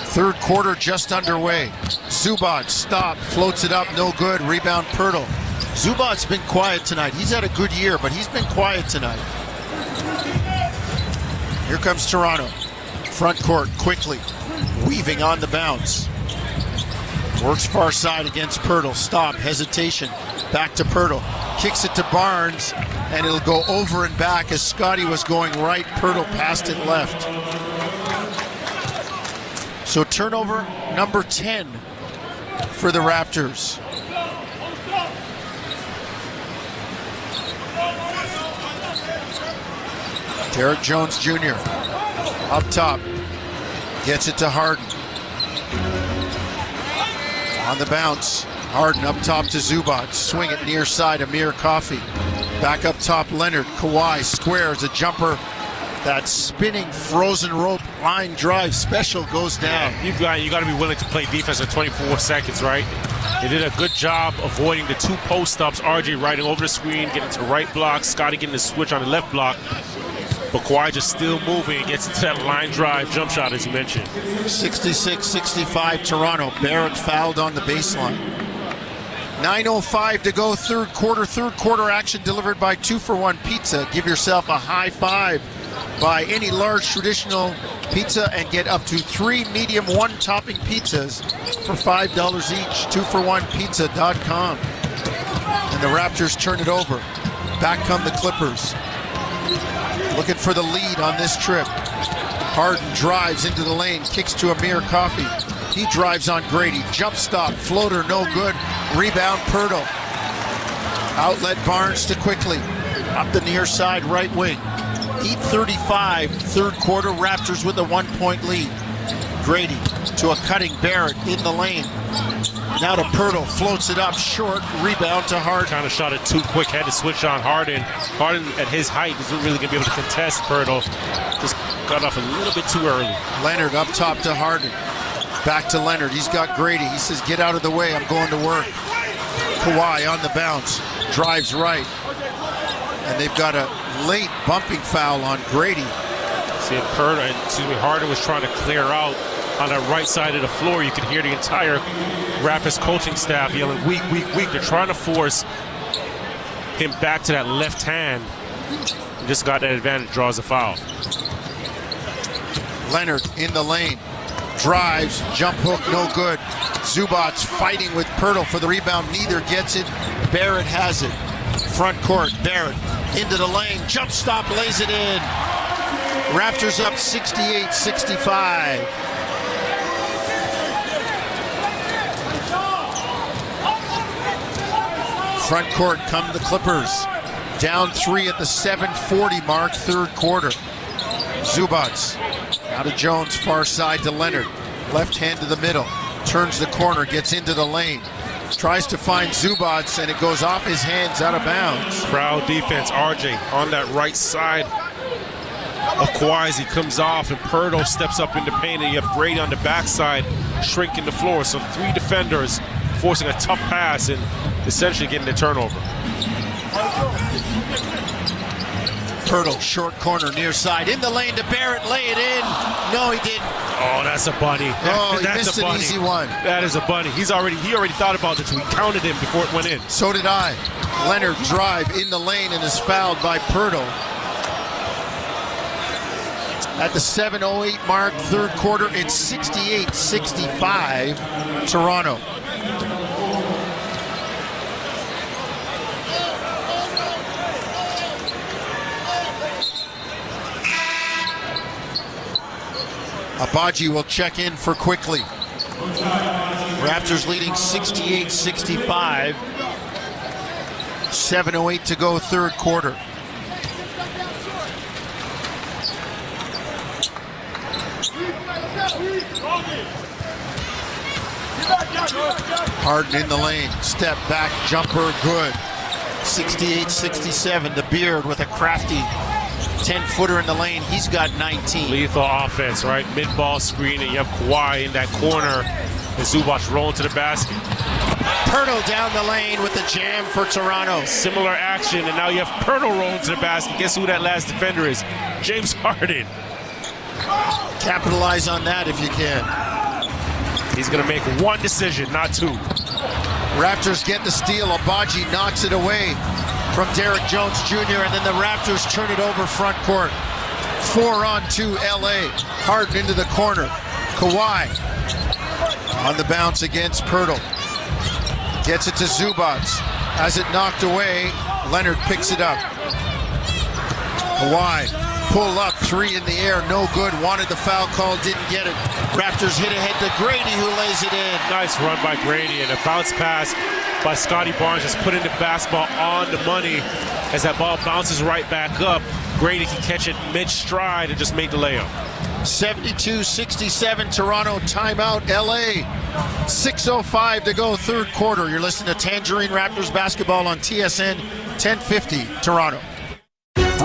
Third quarter just underway. Zubac, stop, floats it up, no good. Rebound Pirtle. Zubac's been quiet tonight. He's had a good year, but he's been quiet tonight. Here comes Toronto. Front court quickly. Weaving on the bounce. Works far side against Pirtle. Stop, hesitation. Back to Pirtle. Kicks it to Barnes, and it'll go over and back as Scottie was going right. Pirtle passed it left. So turnover number 10 for the Raptors. Derek Jones Jr. up top. Gets it to Harden. On the bounce. Harden up top to Zubac. Swing it near side. Amir Coffey. Back up top. Leonard. Kawhi squares a jumper. That spinning frozen rope line drive special goes down. Yeah, you got to be willing to play defense at 24 seconds, right? They did a good job avoiding the two post-ups. RJ riding over the screen, getting to the right block. Scottie getting the switch on the left block. But Kawhi just still moving and gets into that line drive jump shot, as you mentioned. 66-65 Toronto. Barrett fouled on the baseline. 9:05 to go, third quarter. Third quarter action delivered by 2-for-1 Pizza. Give yourself a high five. Buy any large traditional pizza and get up to 3 medium one-topping pizzas for $5 each. 2for1pizza.com. And the Raptors turn it over. Back come the Clippers. Looking for the lead on this trip. Harden drives into the lane, kicks to Amir Coffey. He drives on Grady. Jump stop, floater, no good. Rebound, Pirtle. Outlet Barnes to Quickly. Up the near side, right wing. 8:35, third quarter. Raptors with a 1-point lead. Grady to a cutting Barrett in the lane. Now to Pirtle, floats it up short. Rebound to Harden. Kind of shot it too quick, had to switch on Harden. Harden at his height isn't really going to be able to contest Pirtle. Just got off a little bit too early. Leonard up top to Harden. Back to Leonard. He's got Grady. He says, get out of the way. I'm going to work. Kawhi on the bounce. Drives right. And they've got a late bumping foul on Grady. See, Harden was trying to clear out on that right side of the floor. You could hear the entire Raptors coaching staff yelling, weak, weak, weak. They're trying to force him back to that left hand. He just got that advantage, draws a foul. Leonard in the lane. Drives, jump hook, no good. Zubac fighting with Pirtle for the rebound. Neither gets it. Barrett has it. Front court, Barrett into the lane. Jump stop, lays it in. Raptors up 68-65. Front court come the Clippers. Down 3 at the 7:40 mark, third quarter. Zubac. Out of Jones, far side to Leonard. Left hand to the middle. Turns the corner, gets into the lane. Tries to find Zubac, and it goes off his hands, out of bounds. Proud defense. RJ on that right side of Kawhi as he comes off, and Pirtle steps up in the paint, and you have Grady on the backside shrinking the floor. So 3 defenders forcing a tough pass and essentially getting the turnover. Pirtle, short corner, near side, in the lane to Barrett, lay it in. No, he didn't. Oh, that's a bunny. Oh, he that's missed a bunny. An easy one. That is a bunny. He already thought about it, so he counted him before it went in. So did I. Leonard drive in the lane and is fouled by Pirtle. At the 7:08 mark, third quarter, it's 68-65 Toronto. Abaji will check in for quickly. Raptors leading 68-65. 7:08 to go, third quarter. Harden in the lane, step back, jumper, good. 68-67, the Beard with a crafty 10-footer in the lane. He's got 19. Lethal offense, right? Mid-ball screen, and you have Kawhi in that corner. And Zubac rolling to the basket. Pirtle down the lane with the jam for Toronto. Similar action, and now you have Pirtle rolling to the basket. Guess who that last defender is? James Harden. Capitalize on that if you can. He's going to make one decision, not two. Raptors get the steal. Abaji knocks it away from Derek Jones Jr. And then the Raptors turn it over front court. 4-on-2 LA. Harden into the corner. Kawhi on the bounce against Pirtle. Gets it to Zubac. Has it knocked away. Leonard picks it up. Kawhi. Pull up, three in the air, no good. Wanted the foul call, didn't get it. Raptors hit ahead to Grady, who lays it in. Nice run by Grady, and a bounce pass by Scottie Barnes, just putting the basketball on the money. As that ball bounces right back up, Grady can catch it mid-stride and just make the layup. 72-67, Toronto timeout, LA. 6:05 to go, third quarter. You're listening to Tangerine Raptors basketball on TSN 1050, Toronto.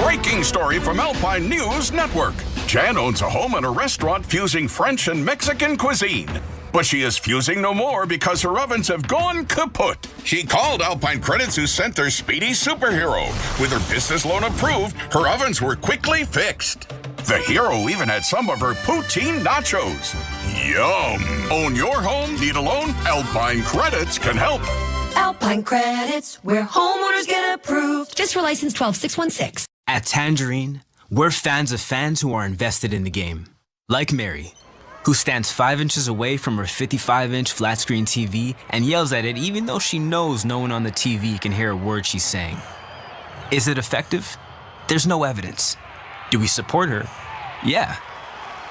Breaking story from Alpine News Network. Jan owns a home and a restaurant fusing French and Mexican cuisine. But she is fusing no more because her ovens have gone kaput. She called Alpine Credits, who sent their speedy superhero. With her business loan approved, her ovens were quickly fixed. The hero even had some of her poutine nachos. Yum! Own your home? Need a loan? Alpine Credits can help. Alpine Credits, where homeowners get approved. Just for license 12616. At Tangerine, we're fans of fans who are invested in the game. Like Mary, who stands 5 inches away from her 55-inch flat-screen TV and yells at it even though she knows no one on the TV can hear a word she's saying. Is it effective? There's no evidence. Do we support her? Yeah.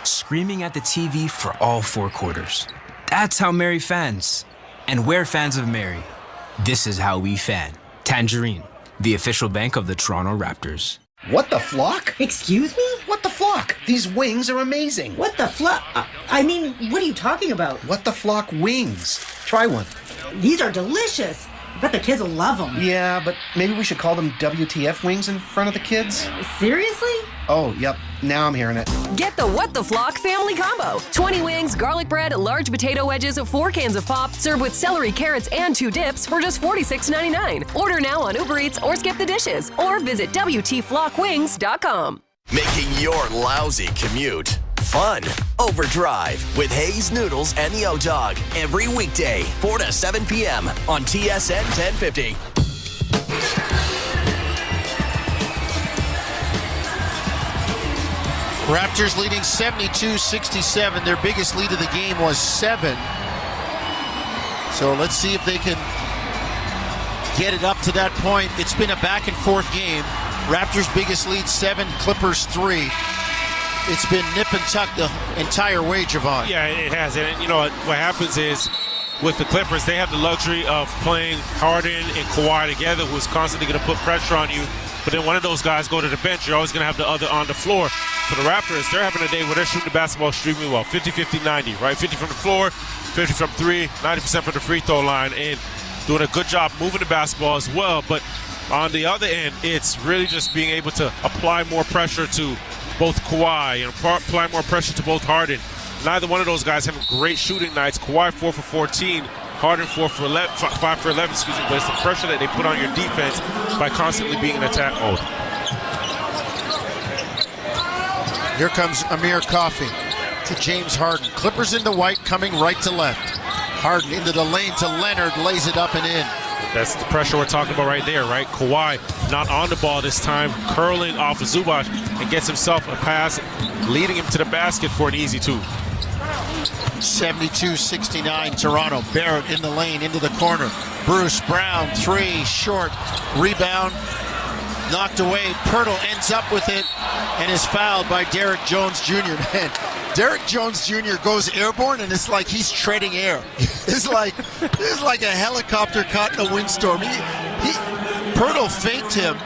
Screaming at the TV for all 4 quarters. That's how Mary fans. And we're fans of Mary. This is how we fan. Tangerine, the official bank of the Toronto Raptors. What the flock? Excuse me? What the flock? These wings are amazing. What the flock? I mean, what are you talking about? What the flock wings? Try one. These are delicious. I bet the kids will love them. Yeah, but maybe we should call them WTF wings in front of the kids? Seriously? Oh, yep. Now I'm hearing it. Get the What the Flock family combo. 20 wings, garlic bread, large potato wedges, 4 cans of pop, served with celery, carrots, and 2 dips for just $46.99. Order now on Uber Eats or skip the dishes. Or visit WTFlockwings.com. Making your lousy commute fun. Overdrive with Hayes Noodles and the O-Dog. Every weekday, 4 to 7 p.m. on TSN 1050. Raptors leading 72-67. Their biggest lead of the game was 7. So let's see if they can get it up to that point. It's been a back and forth game. Raptors' biggest lead 7, Clippers 3. It's been nip and tuck the entire way, Javon. Yeah, it has. And you know what happens is with the Clippers, they have the luxury of playing Harden and Kawhi together, who's constantly going to put pressure on you. But then one of those guys go to the bench, you're always going to have the other on the floor. For the Raptors, they're having a day where they're shooting the basketball extremely well. 50-50-90, right? 50 from the floor, 50 from 3, 90% from the free throw line, and doing a good job moving the basketball as well. But on the other end, it's really just being able to apply more pressure to both Kawhi and apply more pressure to both Harden. Neither one of those guys having great shooting nights. Kawhi 4 for 14, Harden 5 for 11, but it's the pressure that they put on your defense by constantly being in attack mode. Here comes Amir Coffey to James Harden. Clippers in the white, coming right to left. Harden into the lane to Leonard, lays it up and in. That's the pressure we're talking about right there, right? Kawhi not on the ball this time, curling off of Zubac and gets himself a pass, leading him to the basket for an easy 2. 72-69 Toronto. Barrett in the lane, into the corner. Bruce Brown, 3, short. Rebound knocked away. Pirtle ends up with it and is fouled by Derek Jones Jr. Man, Derek Jones Jr. goes airborne, and it's like he's treading air. It's like a helicopter caught in a windstorm. Pirtle faked him.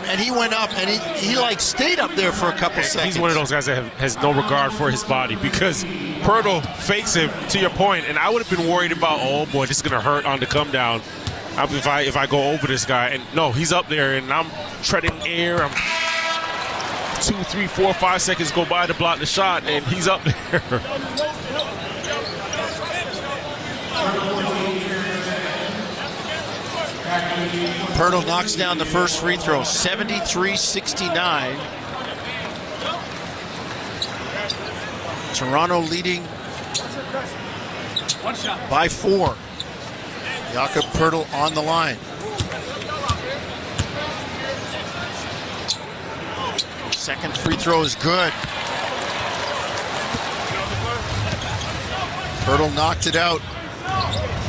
And he went up, and he like stayed up there for a couple seconds. He's one of those guys that has no regard for his body, because Pirtle fakes him, to your point, and I would have been worried about, oh boy, this is going to hurt on the come down if I go over this guy. And no, he's up there, and I'm treading air. I'm 2, 3, 4, 5 seconds go by to block the shot, and he's up there. Pirtle knocks down the first free throw, 73-69. Toronto leading by 4. Jakob Pirtle on the line. Second free throw is good. Pirtle knocked it out.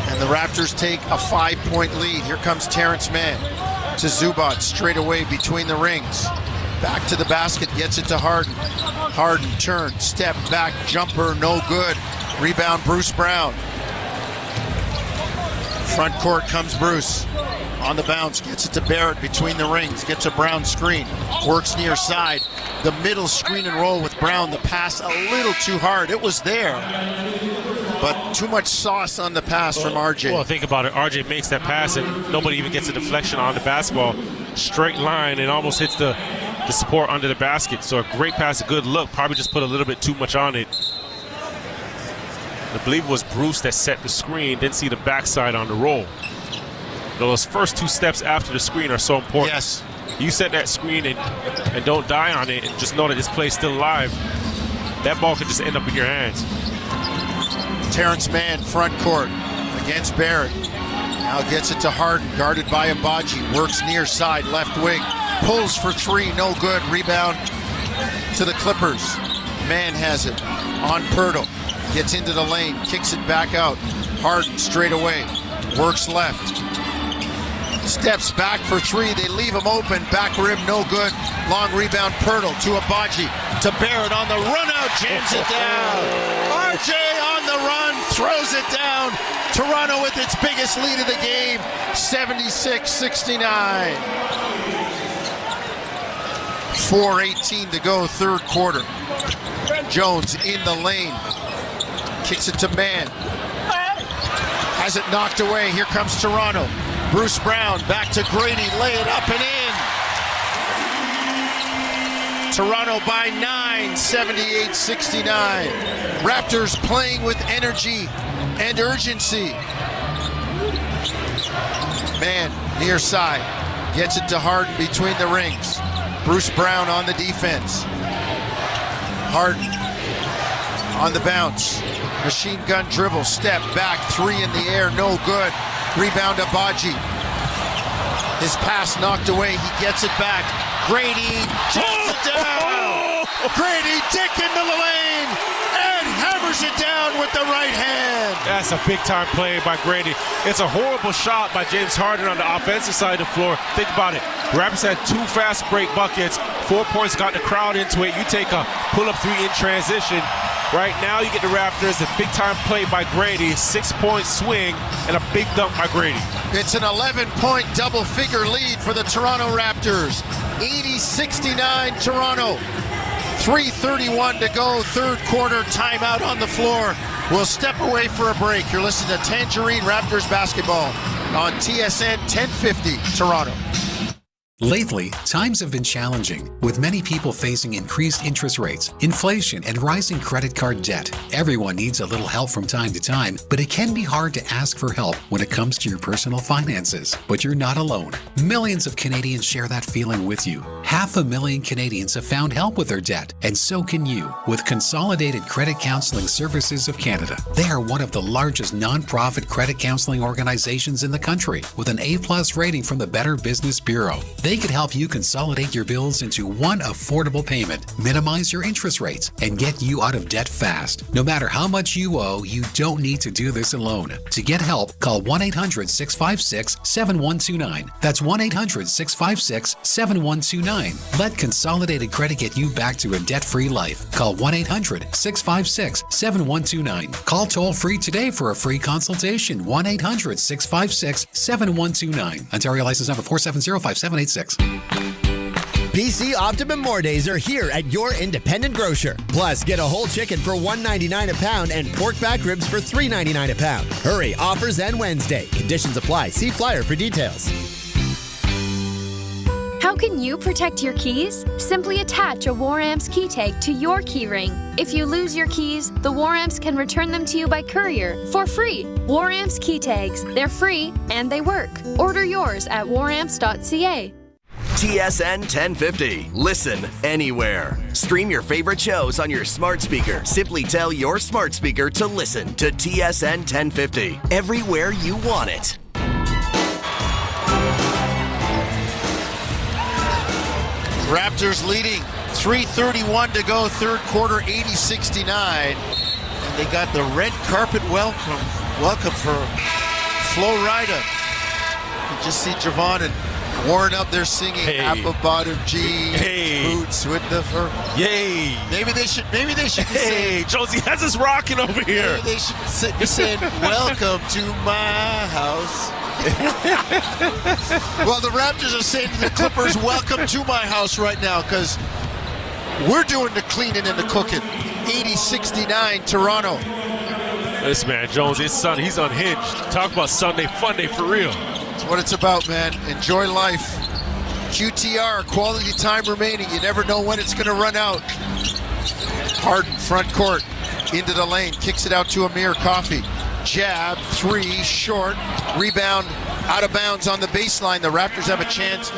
And the Raptors take a 5-point lead. Here comes Terrence Mann to Zubac, straight away between the rings. Back to the basket, gets it to Harden. Harden turns, step back, jumper, no good. Rebound, Bruce Brown. Front court comes Bruce. On the bounce, gets it to Barrett between the rings, gets a Brown screen, works near side. The middle screen and roll with Brown, the pass a little too hard. It was there, but too much sauce on the pass from RJ. Well, think about it. RJ makes that pass, and nobody even gets a deflection on the basketball. Straight line, and almost hits the support under the basket. So a great pass, a good look. Probably just put a little bit too much on it. I believe it was Bruce that set the screen, didn't see the backside on the roll. Those first 2 steps after the screen are so important. Yes. You set that screen and don't die on it, and just know that this play's still alive. That ball could just end up in your hands. Terrence Mann, front court against Barrett. Now gets it to Harden, guarded by Agbaji. Works near side, left wing. Pulls for 3, no good. Rebound to the Clippers. Mann has it on Pirtle. Gets into the lane, kicks it back out. Harden straight away. Works left. Steps back for 3. They leave him open. Back rim, no good. Long rebound, Pirtle to Agbaji. To Barrett on the run out, jams it down. RJ on the run, throws it down. Toronto with its biggest lead of the game, 76-69. 4:18 to go, third quarter. Jones in the lane. Kicks it to Mann. Has it knocked away. Here comes Toronto. Bruce Brown back to Grady. Lay it up and in. Toronto by 9, 78-69. Raptors playing with energy and urgency. Mann near side. Gets it to Harden between the rings. Bruce Brown on the defense. Harden on the bounce. Machine gun dribble, step back, 3 in the air, no good. Rebound Agbaji. His pass knocked away, he gets it back. Grady jams it down. Grady dick into the lane and hammers it down with the right hand. That's a big-time play by Grady. It's a horrible shot by James Harden on the offensive side of the floor. Think about it. Raptors had 2 fast break buckets. 4 points got the crowd into it. You take a pull-up 3 in transition. Right now you get the Raptors, a big-time play by Grady, 6-point swing, and a big dunk by Grady. It's an 11-point double-figure lead for the Toronto Raptors. 80-69 Toronto. 3:31 to go, third quarter, timeout on the floor. We'll step away for a break. You're listening to Tangerine Raptors basketball on TSN 1050 Toronto. Lately, times have been challenging, with many people facing increased interest rates, inflation, and rising credit card debt. Everyone needs a little help from time to time, but it can be hard to ask for help when it comes to your personal finances. But you're not alone. Millions of Canadians share that feeling with you. 500,000 Canadians have found help with their debt, and so can you, with Consolidated Credit Counseling Services of Canada. They are one of the largest non-profit credit counseling organizations in the country, with an A+ rating from the Better Business Bureau. They They could help you consolidate your bills into one affordable payment, minimize your interest rates, and get you out of debt fast. No matter how much you owe, you don't need to do this alone. To get help, call 1-800-656-7129. That's 1-800-656-7129. Let Consolidated Credit get you back to a debt-free life. Call 1-800-656-7129. Call toll-free today for a free consultation. 1-800-656-7129. Ontario license number 4705786. BC Optimum More Days are here at your independent grocer. Plus, get a whole chicken for $1.99 a pound and pork back ribs for $3.99 a pound. Hurry, offers end Wednesday. Conditions apply. See flyer for details. How can you protect your keys? Simply attach a War Amps key tag to your key ring. If you lose your keys, the War Amps can return them to you by courier for free. War Amps key tags. They're free and they work. Order yours at waramps.ca. TSN 1050. Listen anywhere. Stream your favorite shows on your smart speaker. Simply tell your smart speaker to listen to TSN 1050 everywhere you want it. Raptors leading, 3:31 to go, third quarter, 80-69. And they got the red carpet welcome for Flo Rida. You just see Javon and Warren up there singing apple bottom jeans, boots with the fur. Yay! Maybe they should be saying, Josie has us rocking over here. Maybe they should be saying, welcome to my house. Well, the Raptors are saying to the Clippers, welcome to my house right now, because we're doing the cleaning and the cooking. 80-69 Toronto. This man, Jones, his son, he's unhinged. Talk about Sunday fun day for real. That's what it's about, man. Enjoy life. QTR, quality time remaining. You never know when it's going to run out. Harden, front court, into the lane, kicks it out to Amir Coffey. Jab, three, short, rebound, out of bounds on the baseline. The Raptors have a chance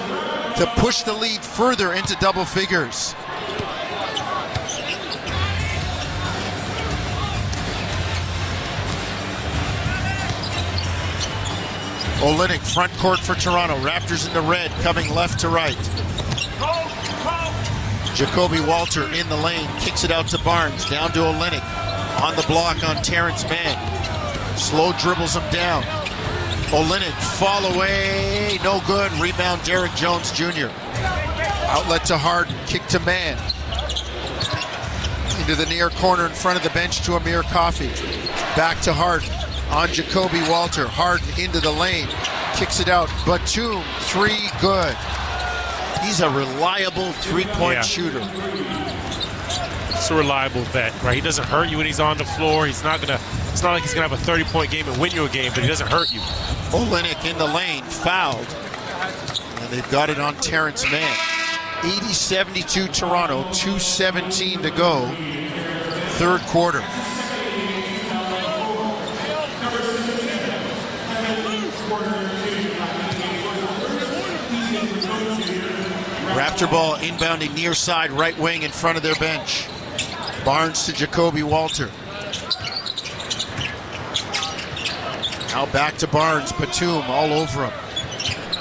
to push the lead further into double figures. Olynyk, front court for Toronto. Raptors in the red, coming left to right. Jacoby Walter in the lane, kicks it out to Barnes, down to Olynyk. On the block on Terrence Mann. Slow dribbles him down. Olynyk, fall away, no good. Rebound, Derek Jones Jr. Outlet to Harden, kick to Mann. Into the near corner in front of the bench to Amir Coffey. Back to Harden, on Jacoby Walter. Harden into the lane, kicks it out. Batum, three, good. He's a reliable three-point shooter. It's a reliable vet, right? He doesn't hurt you when he's on the floor. It's not like he's gonna have a 30-point game and win you a game, but he doesn't hurt you. Olynyk in the lane, fouled. And they've got it on Terrence Mann. 80-72 Toronto, 2:17 to go. Third quarter. Raptor ball inbounding near side, right wing in front of their bench. Barnes to Jacoby Walter. Now back to Barnes. Batum all over him.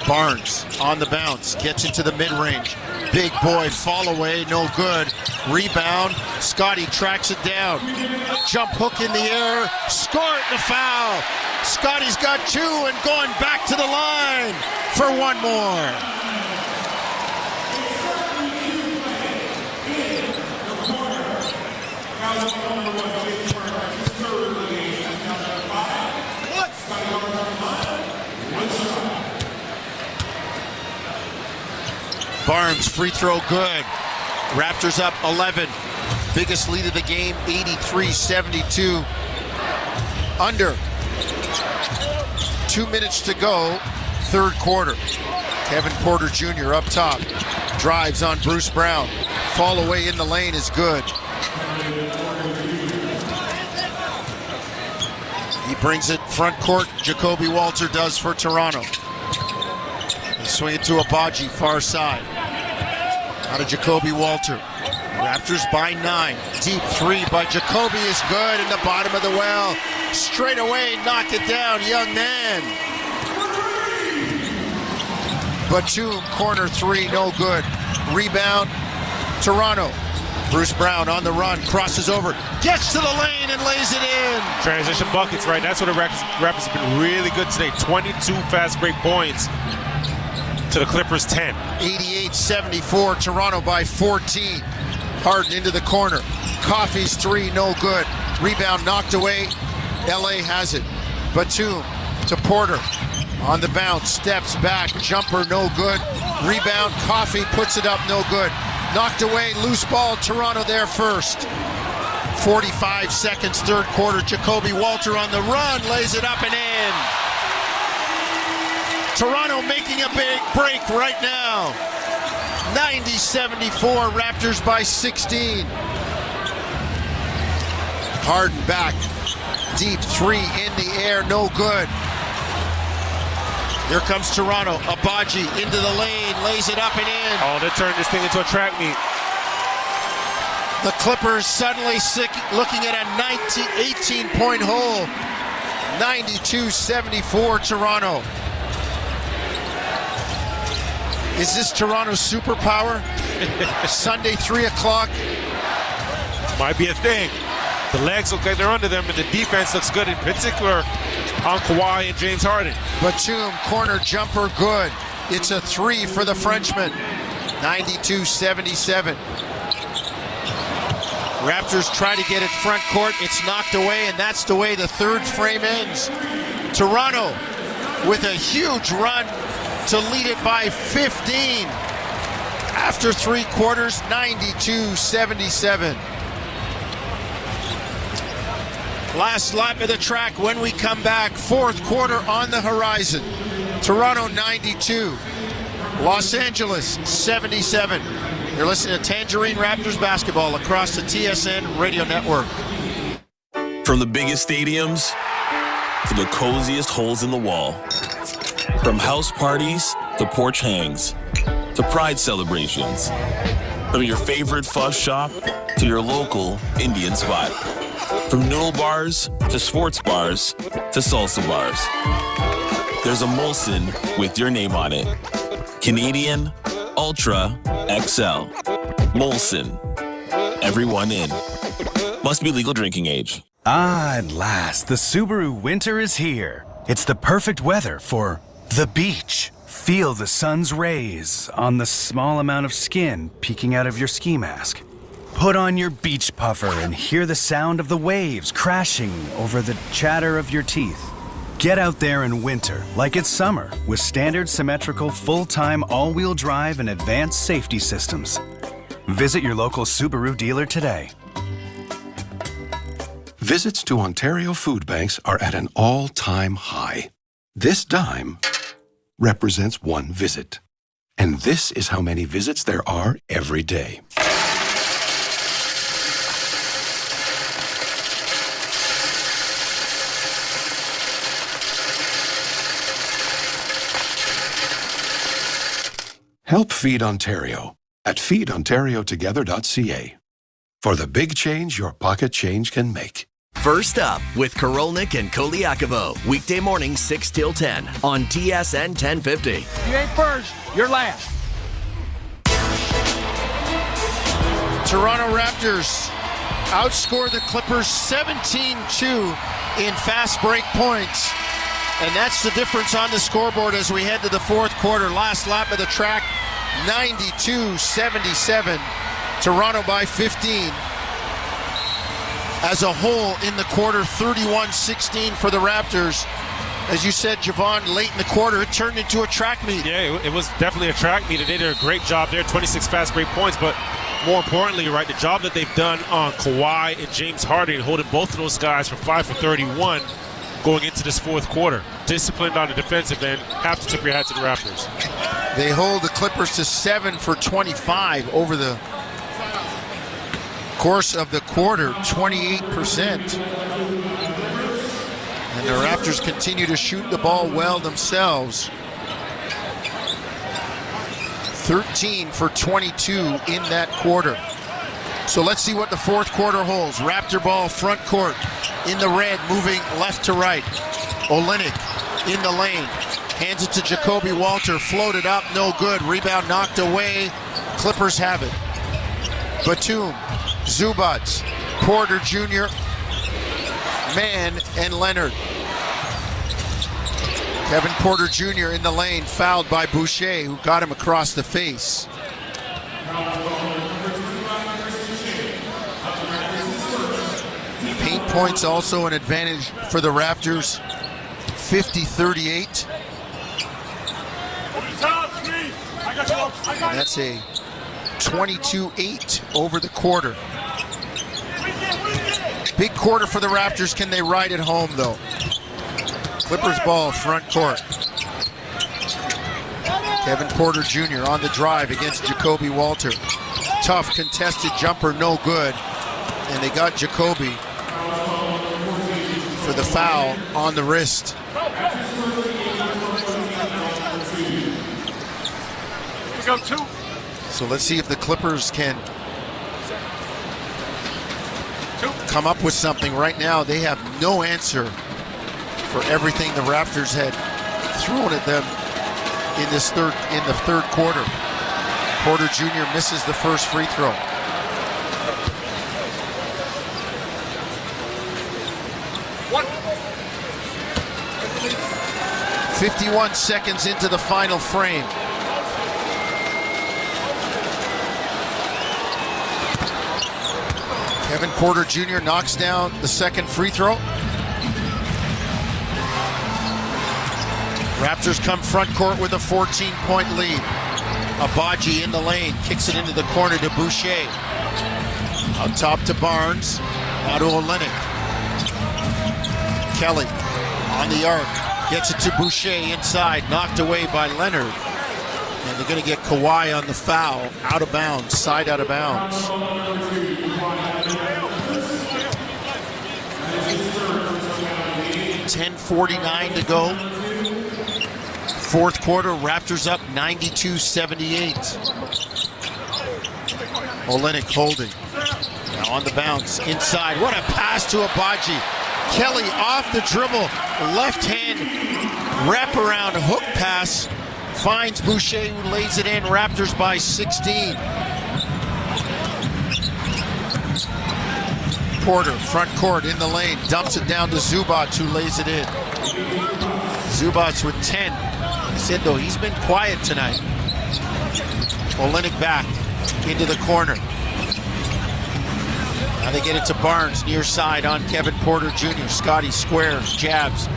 Barnes on the bounce. Gets into the mid-range. Big boy fall away. No good. Rebound. Scottie tracks it down. Jump hook in the air. Score it, the foul. Scottie's got two and going back to the line for one more. Barnes, free throw good. Raptors up 11. Biggest lead of the game, 83-72. Under 2 minutes to go, third quarter. Kevin Porter Jr. up top. Drives on Bruce Brown. Fall away in the lane is good. He brings it front court. Jacoby Walter does for Toronto. They swing it to Abaji, far side. Out of Jacoby Walter. Raptors by 9. Deep three by Jacoby is good in the bottom of the well. Straight away, knock it down, young man. Batum, corner three, no good. Rebound, Toronto. Bruce Brown on the run, crosses over, gets to the lane and lays it in. Transition buckets, right? That's what the Raptors have been really good today. 22 fast break points to the Clippers 10. 88-74, Toronto by 14. Harden into the corner. Coffey's three, no good. Rebound knocked away. LA has it. Batum to Porter. On the bounce, steps back, jumper, no good. Rebound, Coffey puts it up, no good. Knocked away, loose ball, Toronto there first. 45 seconds, third quarter. Jacoby Walter on the run, lays it up and in. Toronto making a big break right now. 90-74, Raptors by 16. Harden back, deep three in the air, no good. Here comes Toronto. Abaji into the lane, lays it up and in. Oh, they turned this thing into a track meet. The Clippers suddenly looking at a 18-point hole. 92-74 Toronto. Is this Toronto's superpower? Sunday, 3 o'clock. Might be a thing. The legs look like they're under them, and the defense looks good, in particular on Kawhi and James Harden. Batum, corner jumper, good. It's a three for the Frenchman. 92-77. Raptors try to get it front court. It's knocked away, and that's the way the third frame ends. Toronto with a huge run to lead it by 15. After three quarters, 92-77. Last lap of the track when we come back. Fourth quarter on the horizon. Toronto 92. Los Angeles 77. You're listening to Tangerine Raptors basketball across the TSN radio network. From the biggest stadiums to the coziest holes in the wall. From house parties to porch hangs to pride celebrations. From your favorite fuzz shop to your local Indian spot. From noodle bars to sports bars to salsa bars. There's a Molson with your name on it. Canadian Ultra XL. Molson. Everyone in. Must be legal drinking age. Ah, at last, the Subaru winter is here. It's the perfect weather for the beach. Feel the sun's rays on the small amount of skin peeking out of your ski mask. Put on your beach puffer and hear the sound of the waves crashing over the chatter of your teeth. Get out there in winter like it's summer with standard symmetrical full-time all-wheel drive and advanced safety systems. Visit your local Subaru dealer today. Visits to Ontario food banks are at an all-time high. This dime represents one visit. And this is how many visits there are every day. Help Feed Ontario at feedontariotogether.ca for the big change your pocket change can make. First up with Korolnik and Koliakovo. Weekday morning 6 till 10 on TSN 1050. You ain't first, you're last. Toronto Raptors outscore the Clippers 17-2 in fast break points. And that's the difference on the scoreboard as we head to the fourth quarter. Last lap of the track, 92-77. Toronto by 15. As a whole in the quarter, 31-16 for the Raptors. As you said, Javon, late in the quarter, it turned into a track meet. Yeah, it was definitely a track meet. They did a great job there, 26 fast break points. But more importantly, right, the job that they've done on Kawhi and James Harden, holding both of those guys for 5 for 31 going into this fourth quarter. Disciplined on the defensive end. Have to tip your hat to the Raptors. They hold the Clippers to 7 for 25 over the course of the quarter, 28%. And the Raptors continue to shoot the ball well themselves. 13 for 22 in that quarter. So let's see what the fourth quarter holds. Raptor ball front court in the red, moving left to right. Olynyk in the lane. Hands it to Jacoby Walter. Floated up, no good. Rebound knocked away. Clippers have it. Batum, Zubac, Porter Jr., Mann, and Leonard. Kevin Porter Jr. in the lane, fouled by Boucher, who got him across the face. Paint points also an advantage for the Raptors, 50-38. And that's a 22-8 over the quarter. Big quarter for the Raptors. Can they ride it home, though? Clippers ball, front court. Kevin Porter Jr. on the drive against Jacoby Walter. Tough contested jumper, no good. And they got Jacoby for the foul on the wrist. So let's see if the Clippers can come up with something. Right now, they have no answer for everything the Raptors had thrown at them in the third quarter. Porter Jr. misses the first free throw. What? 51 seconds into the final frame. Kevin Porter Jr. knocks down the second free throw. Raptors come front court with a 14-point lead. Abaji in the lane, kicks it into the corner to Boucher. Out top to Barnes, now to Olynyk. Kelly on the arc, gets it to Boucher inside, knocked away by Leonard. And they're going to get Kawhi on the foul, out of bounds, side out of bounds. 10:49 to go. Fourth quarter, Raptors up 92-78. Olynyk holding. Now on the bounce, inside. What a pass to Abaji. Kelly off the dribble, left hand wraparound hook pass. Finds Boucher, who lays it in. Raptors by 16. Porter, front court in the lane, dumps it down to Zubac, who lays it in. Zubac with 10. I said, though, he's been quiet tonight. Olynyk back into the corner. Now they get it to Barnes, near side on Kevin Porter Jr. Scottie squares, jabs.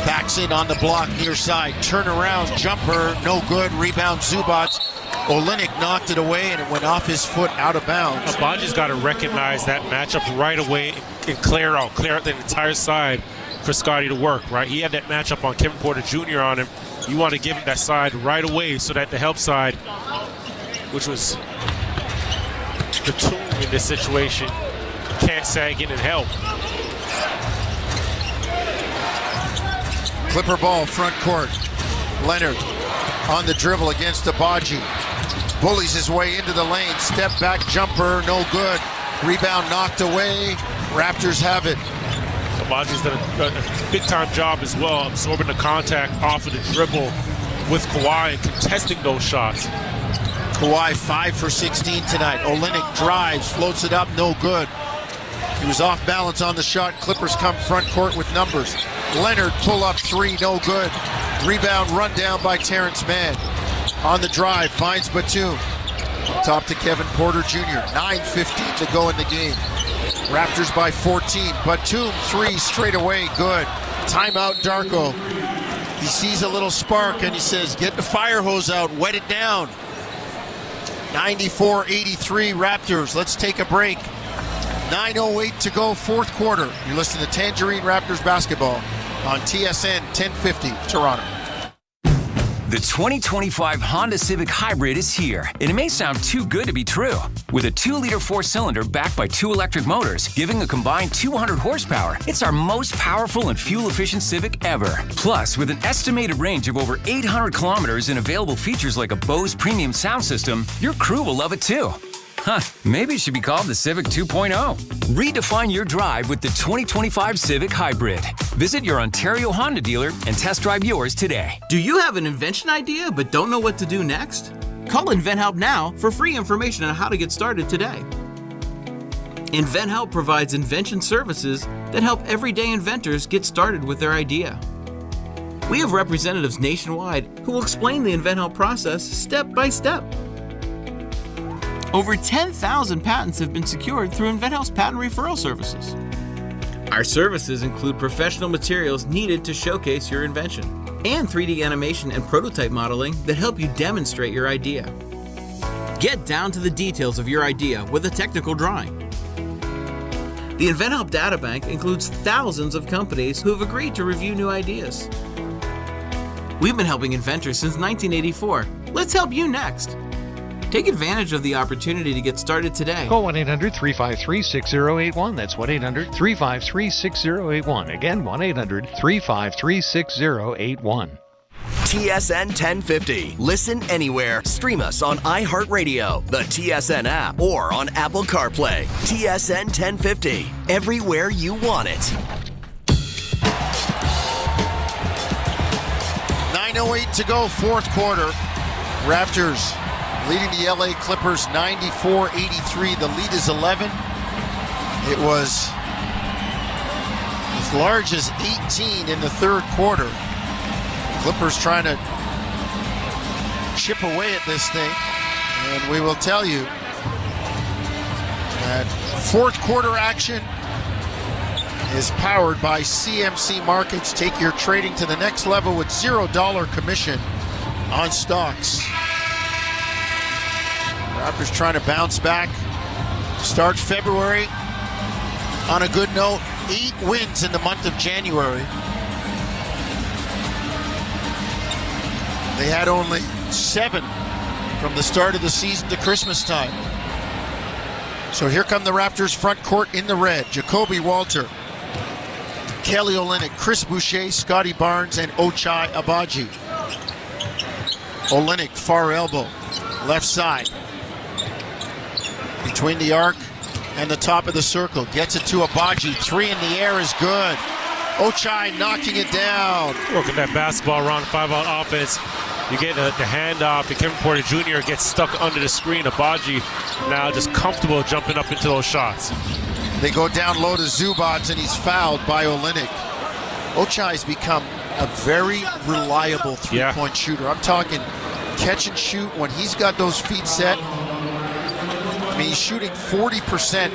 Backs in on the block, near side. Turn around, jumper, no good. Rebound, Zubac. Olynyk knocked it away, and it went off his foot, out of bounds. Abaji's got to recognize that matchup right away and clear out the entire side for Scottie to work, right? He had that matchup on Kevin Porter Jr. on him. You want to give him that side right away so that the help side, which was the tool in this situation, can't sag in and help. Clipper ball, front court. Leonard on the dribble against Abaji. Bullies his way into the lane. Step back jumper, no good. Rebound knocked away. Raptors have it. Abaji's done a big-time job as well, absorbing the contact off of the dribble with Kawhi and contesting those shots. Kawhi 5 for 16 tonight. Olynyk drives, floats it up, no good. He was off balance on the shot. Clippers come front court with numbers. Leonard pull up three, no good. Rebound run down by Terrence Mann. On the drive, finds Batum. Up top to Kevin Porter Jr. 9:15 to go in the game. Raptors by 14. Batum three straight away, good. Timeout Darko. He sees a little spark and he says, get the fire hose out, wet it down. 94-83 Raptors. Let's take a break. 9:08 to go, fourth quarter. You're listening to Tangerine Raptors basketball on TSN 1050 Toronto. The 2025 Honda Civic Hybrid is here, and it may sound too good to be true. With a 2-liter 4-cylinder backed by 2 electric motors, giving a combined 200 horsepower, it's our most powerful and fuel-efficient Civic ever. Plus, with an estimated range of over 800 kilometers and available features like a Bose premium sound system, your crew will love it too. Maybe it should be called the Civic 2.0. Redefine your drive with the 2025 Civic Hybrid. Visit your Ontario Honda dealer and test drive yours today. Do you have an invention idea but don't know what to do next? Call InventHelp now for free information on how to get started today. InventHelp provides invention services that help everyday inventors get started with their idea. We have representatives nationwide who will explain the InventHelp process step by step. Over 10,000 patents have been secured through InventHelp's patent referral services. Our services include professional materials needed to showcase your invention and 3D animation and prototype modeling that help you demonstrate your idea. Get down to the details of your idea with a technical drawing. The InventHelp Databank includes thousands of companies who have agreed to review new ideas. We've been helping inventors since 1984. Let's help you next. Take advantage of the opportunity to get started today. Call 1-800-353-6081. That's 1-800-353-6081. Again, 1-800-353-6081. TSN 1050. Listen anywhere. Stream us on iHeartRadio, the TSN app, or on Apple CarPlay. TSN 1050. Everywhere you want it. 9:08 to go, fourth quarter. Raptors leading the LA Clippers 94-83. The lead is 11. It was as large as 18 in the third quarter. Clippers trying to chip away at this thing. And we will tell you that fourth quarter action is powered by CMC Markets. Take your trading to the next level with $0 commission on stocks. Raptors trying to bounce back. Start February on a good note. 8 wins in the month of January. They had only 7 from the start of the season to Christmas time. So here come the Raptors front court in the red. Jacoby Walter, Kelly Olynyk, Chris Boucher, Scottie Barnes, and Ochai Agbaji. Olynyk, far elbow, left side. Between the arc and the top of the circle. Gets it to Agbaji. 3 in the air is good. Ochai knocking it down. Working that basketball around 5-out offense. You get the handoff, and Kevin Porter Jr. gets stuck under the screen. Agbaji now just comfortable jumping up into those shots. They go down low to Zubac, and he's fouled by Olynyk. Ochai's become a very reliable three-point shooter. I'm talking catch and shoot when he's got those feet set. I mean, he's shooting 40%,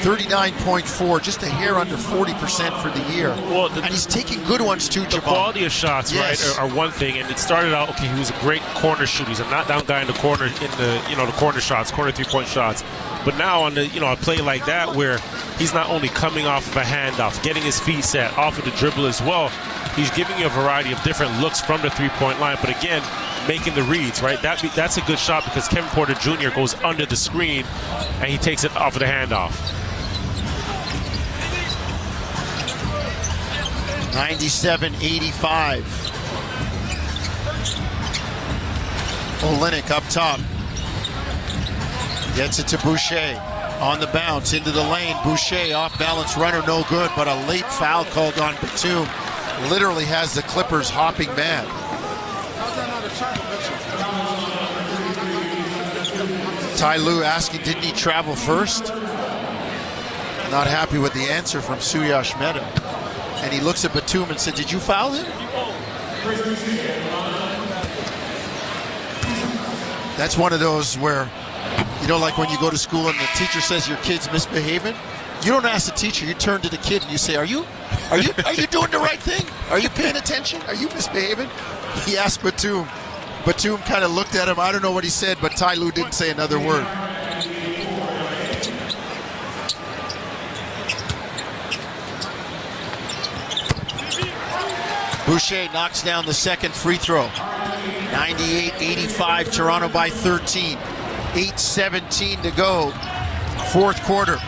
39.4, just a hair under 40% for the year. Well, and he's taking good ones too, The Jamal. quality of shots, right, are one thing, and it started out, okay, he was a great corner shooter. He's a knockdown guy in the corner, the corner shots, corner three-point shots. But now on a play like that where he's not only coming off of a handoff, getting his feet set, off of the dribble as well, he's giving you a variety of different looks from the three-point line. But again, making the reads, right? That's a good shot because Kevin Porter Jr. goes under the screen and he takes it off of the handoff. 97-85. Olynyk up top. Gets it to Boucher. On the bounce, into the lane. Boucher, off-balance runner, no good, but a late foul called on Batum. Literally has the Clippers hopping mad. Ty Lue asking, didn't he travel first? Not happy with the answer from Suyash Mehta. And he looks at Batum and said, did you foul him? That's one of those where, like when you go to school and the teacher says your kid's misbehaving, you don't ask the teacher, you turn to the kid and you say, are you doing the right thing? Are you paying attention? Are you misbehaving? He asked Batum. Batum kind of looked at him. I don't know what he said, but Ty Lue didn't say another word. Boucher knocks down the second free throw. 98-85, Toronto by 13. 8:17 to go. Fourth quarter.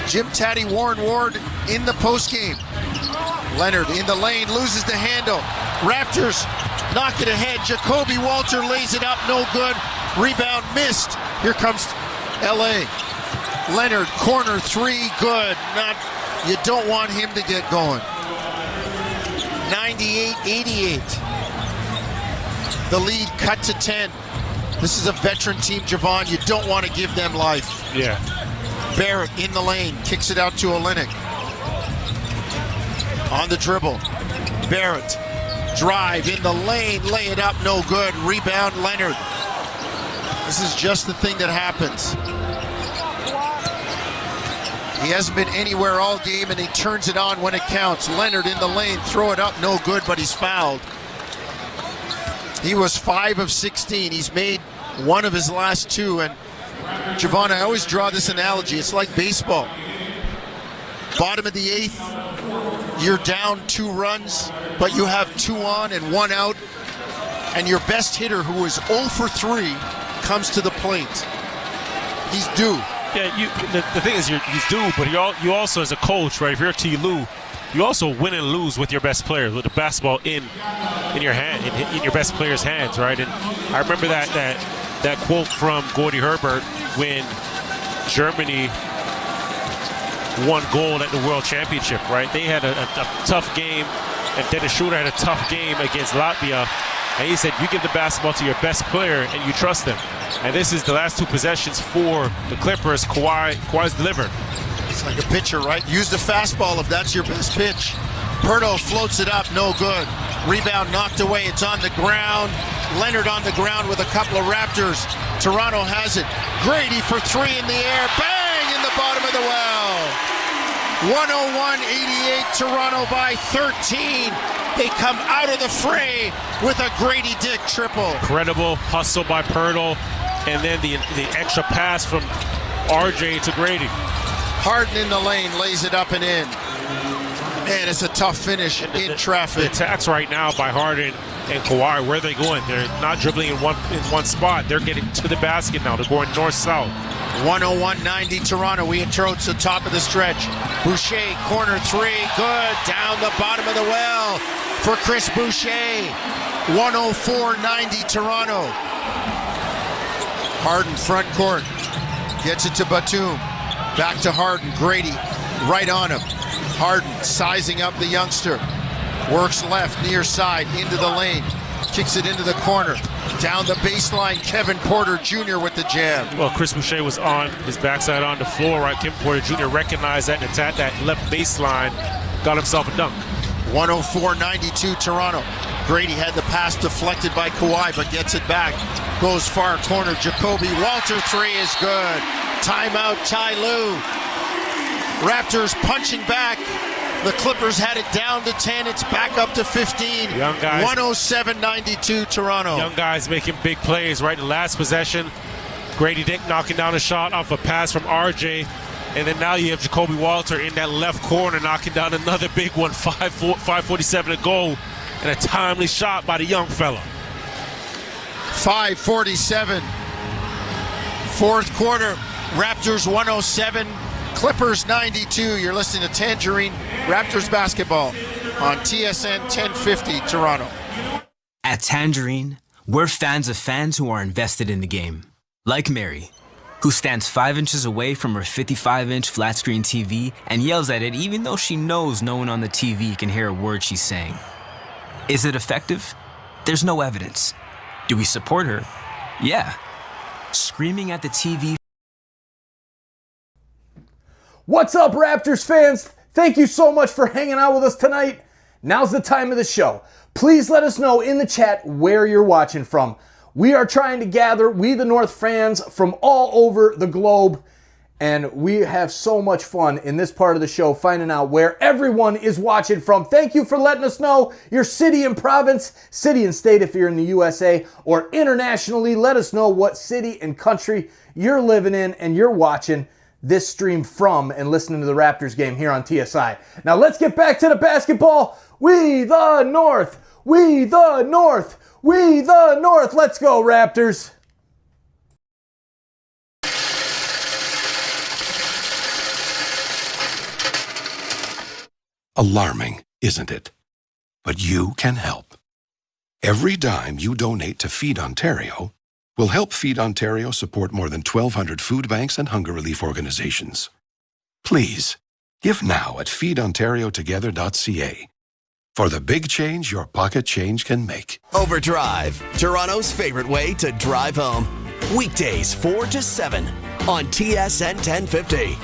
Jim Taddy Warren Ward in the postgame. Leonard in the lane, loses the handle. Raptors knock it ahead. Jacoby Walter lays it up, no good. Rebound missed. Here comes LA. Leonard, corner three, good. You don't want him to get going. 98-88. The lead cut to 10. This is a veteran team, Javon. You don't want to give them life. Yeah. Barrett in the lane, kicks it out to Olynyk. On the dribble. Barrett, drive in the lane, lay it up, no good. Rebound, Leonard. This is just the thing that happens. He hasn't been anywhere all game, and he turns it on when it counts. Leonard in the lane, throw it up, no good, but he's fouled. He was 5 of 16. He's made one of his last 2, and Javon, I always draw this analogy. It's like baseball. Bottom of the 8th, you're down 2 runs, but you have 2 on and 1 out, and your best hitter, who is 0 for 3, comes to the plate. He's due. Yeah, the thing is, he's due, but you also, as a coach, right, if you're T. Lue, you also win and lose with your best players, with the basketball in your hand, in your best player's hands, right? And I remember that quote from Gordy Herbert when Germany won gold at the World Championship, right? They had a tough game, and Dennis Schroeder had a tough game against Latvia, and he said, you give the basketball to your best player and you trust them. And this is the last 2 possessions for the Clippers. Kawhi's delivered. It's like a pitcher, right? Use the fastball if that's your best pitch. Pirtle floats it up, no good. Rebound knocked away, it's on the ground. Leonard on the ground with a couple of Raptors. Toronto has it. Grady for 3 in the air, bang, in the bottom of the well. 101-88, Toronto by 13. They come out of the fray with a Grady Dick triple. Incredible hustle by Pirtle, and then the extra pass from RJ to Grady. Harden in the lane, lays it up and in. Man, it's a tough finish in traffic. The attacks right now by Harden and Kawhi, where are they going? They're not dribbling in one spot. They're getting to the basket now. They're going north-south. 101-90 Toronto. We approach the top of the stretch. Boucher, corner 3, good. Down the bottom of the well for Chris Boucher. 104-90 Toronto. Harden front court. Gets it to Batum. Back to Harden. Grady right on him. Harden sizing up the youngster. Works left, near side, into the lane. Kicks it into the corner. Down the baseline, Kevin Porter Jr. with the jam. Well, Chris Boucher was on his backside on the floor, right? Kevin Porter Jr. recognized that and attacked that left baseline. Got himself a dunk. 104-92 Toronto. Grady had the pass deflected by Kawhi, but gets it back. Goes far corner, Jacoby Walter 3 is good. Timeout, Ty Lue. Raptors punching back. The Clippers had it down to 10. It's back up to 15. Young guys. 107-92 Toronto. Young guys making big plays, right? The last possession, Grady Dick knocking down a shot off a pass from RJ. And then now you have Jacoby Walter in that left corner knocking down another big one. 5:47 to go. And a timely shot by the young fella. 5:47. Fourth quarter, Raptors 107. Clippers 92. You're listening to Tangerine Raptors basketball on TSN 1050 Toronto. At Tangerine, we're fans of fans who are invested in the game. Like Mary, who stands 5 inches away from her 55-inch flat-screen TV and yells at it even though she knows no one on the TV can hear a word she's saying. Is it effective? There's no evidence. Do we support her? Yeah. Screaming at the TV. What's up, Raptors fans? Thank you so much for hanging out with us tonight. Now's the time of the show. Please let us know in the chat where you're watching from. We are trying to gather We the North fans from all over the globe, and we have so much fun in this part of the show finding out where everyone is watching from. Thank you for letting us know your city and province, city and state if you're in the USA, or internationally. Let us know what city and country you're living in and you're watching this stream from and listening to the Raptors game here on TSI. Now let's get back to the basketball. We the North, we the North, we the North. Let's go, Raptors. Alarming, isn't it? But you can help. Every dime you donate to Feed Ontario will help Feed Ontario support more than 1,200 food banks and hunger relief organizations. Please, give now at feedontariotogether.ca for the big change your pocket change can make. Overdrive, Toronto's favorite way to drive home. Weekdays 4 to 7 on TSN 1050.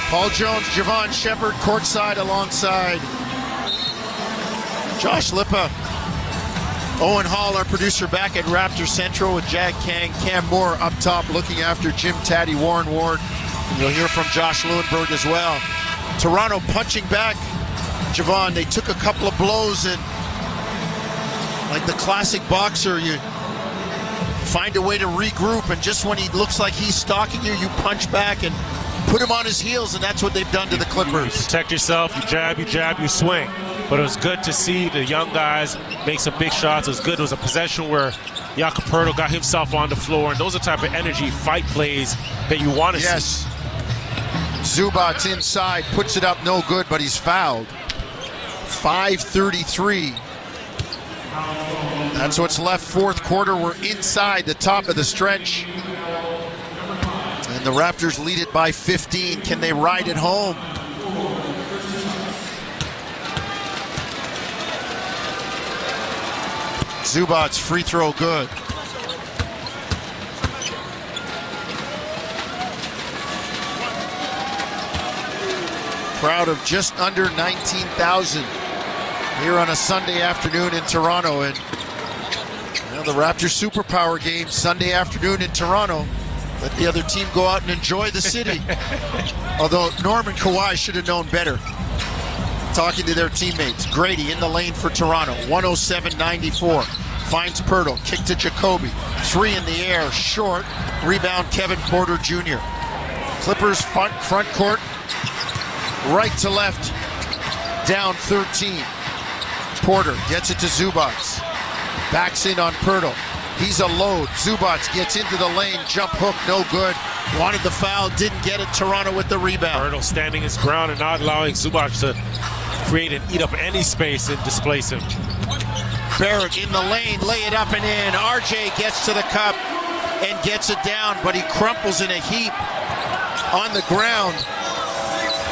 Paul Jones, Javon Shepard, courtside alongside Josh Lippa. Owen Hall, our producer, back at Raptor Central with Jag Kang. Cam Moore up top looking after Jim Taddy, Warren Ward. And you'll hear from Josh Lewinberg as well. Toronto punching back. Javon, they took a couple of blows, and like the classic boxer, you find a way to regroup, and just when he looks like he's stalking you, you punch back and put him on his heels, and that's what they've done to the Clippers. You protect yourself, you jab, you swing. But it was good to see the young guys make some big shots. It was good. It was a possession where Jakob Poeltl got himself on the floor, and those are the type of energy fight plays that you want to see. Yes. Zubac's inside, puts it up, no good, but he's fouled. 5:33. That's what's left. Fourth quarter, we're inside the top of the stretch. And the Raptors lead it by 15. Can they ride it home? Zubac's free throw good. Crowd of just under 19,000 here on a Sunday afternoon in Toronto. And the Raptors superpower game Sunday afternoon in Toronto. Let the other team go out and enjoy the city. Although Norman Kawhi should have known better. Talking to their teammates. Grady in the lane for Toronto. 107-94. Finds Poeltl. Kick to Jacoby. Three in the air. Short. Rebound Kevin Porter Jr. Clippers front court. Right to left. Down 13. Porter gets it to Zubac. Backs in on Poeltl. He's a load. Zubac gets into the lane. Jump hook, no good. Wanted the foul, didn't get it. Toronto with the rebound. Poeltl standing his ground and not allowing Zubac to create and eat up any space and displace him. Barrett in the lane, lay it up and in. RJ gets to the cup and gets it down, but he crumples in a heap on the ground.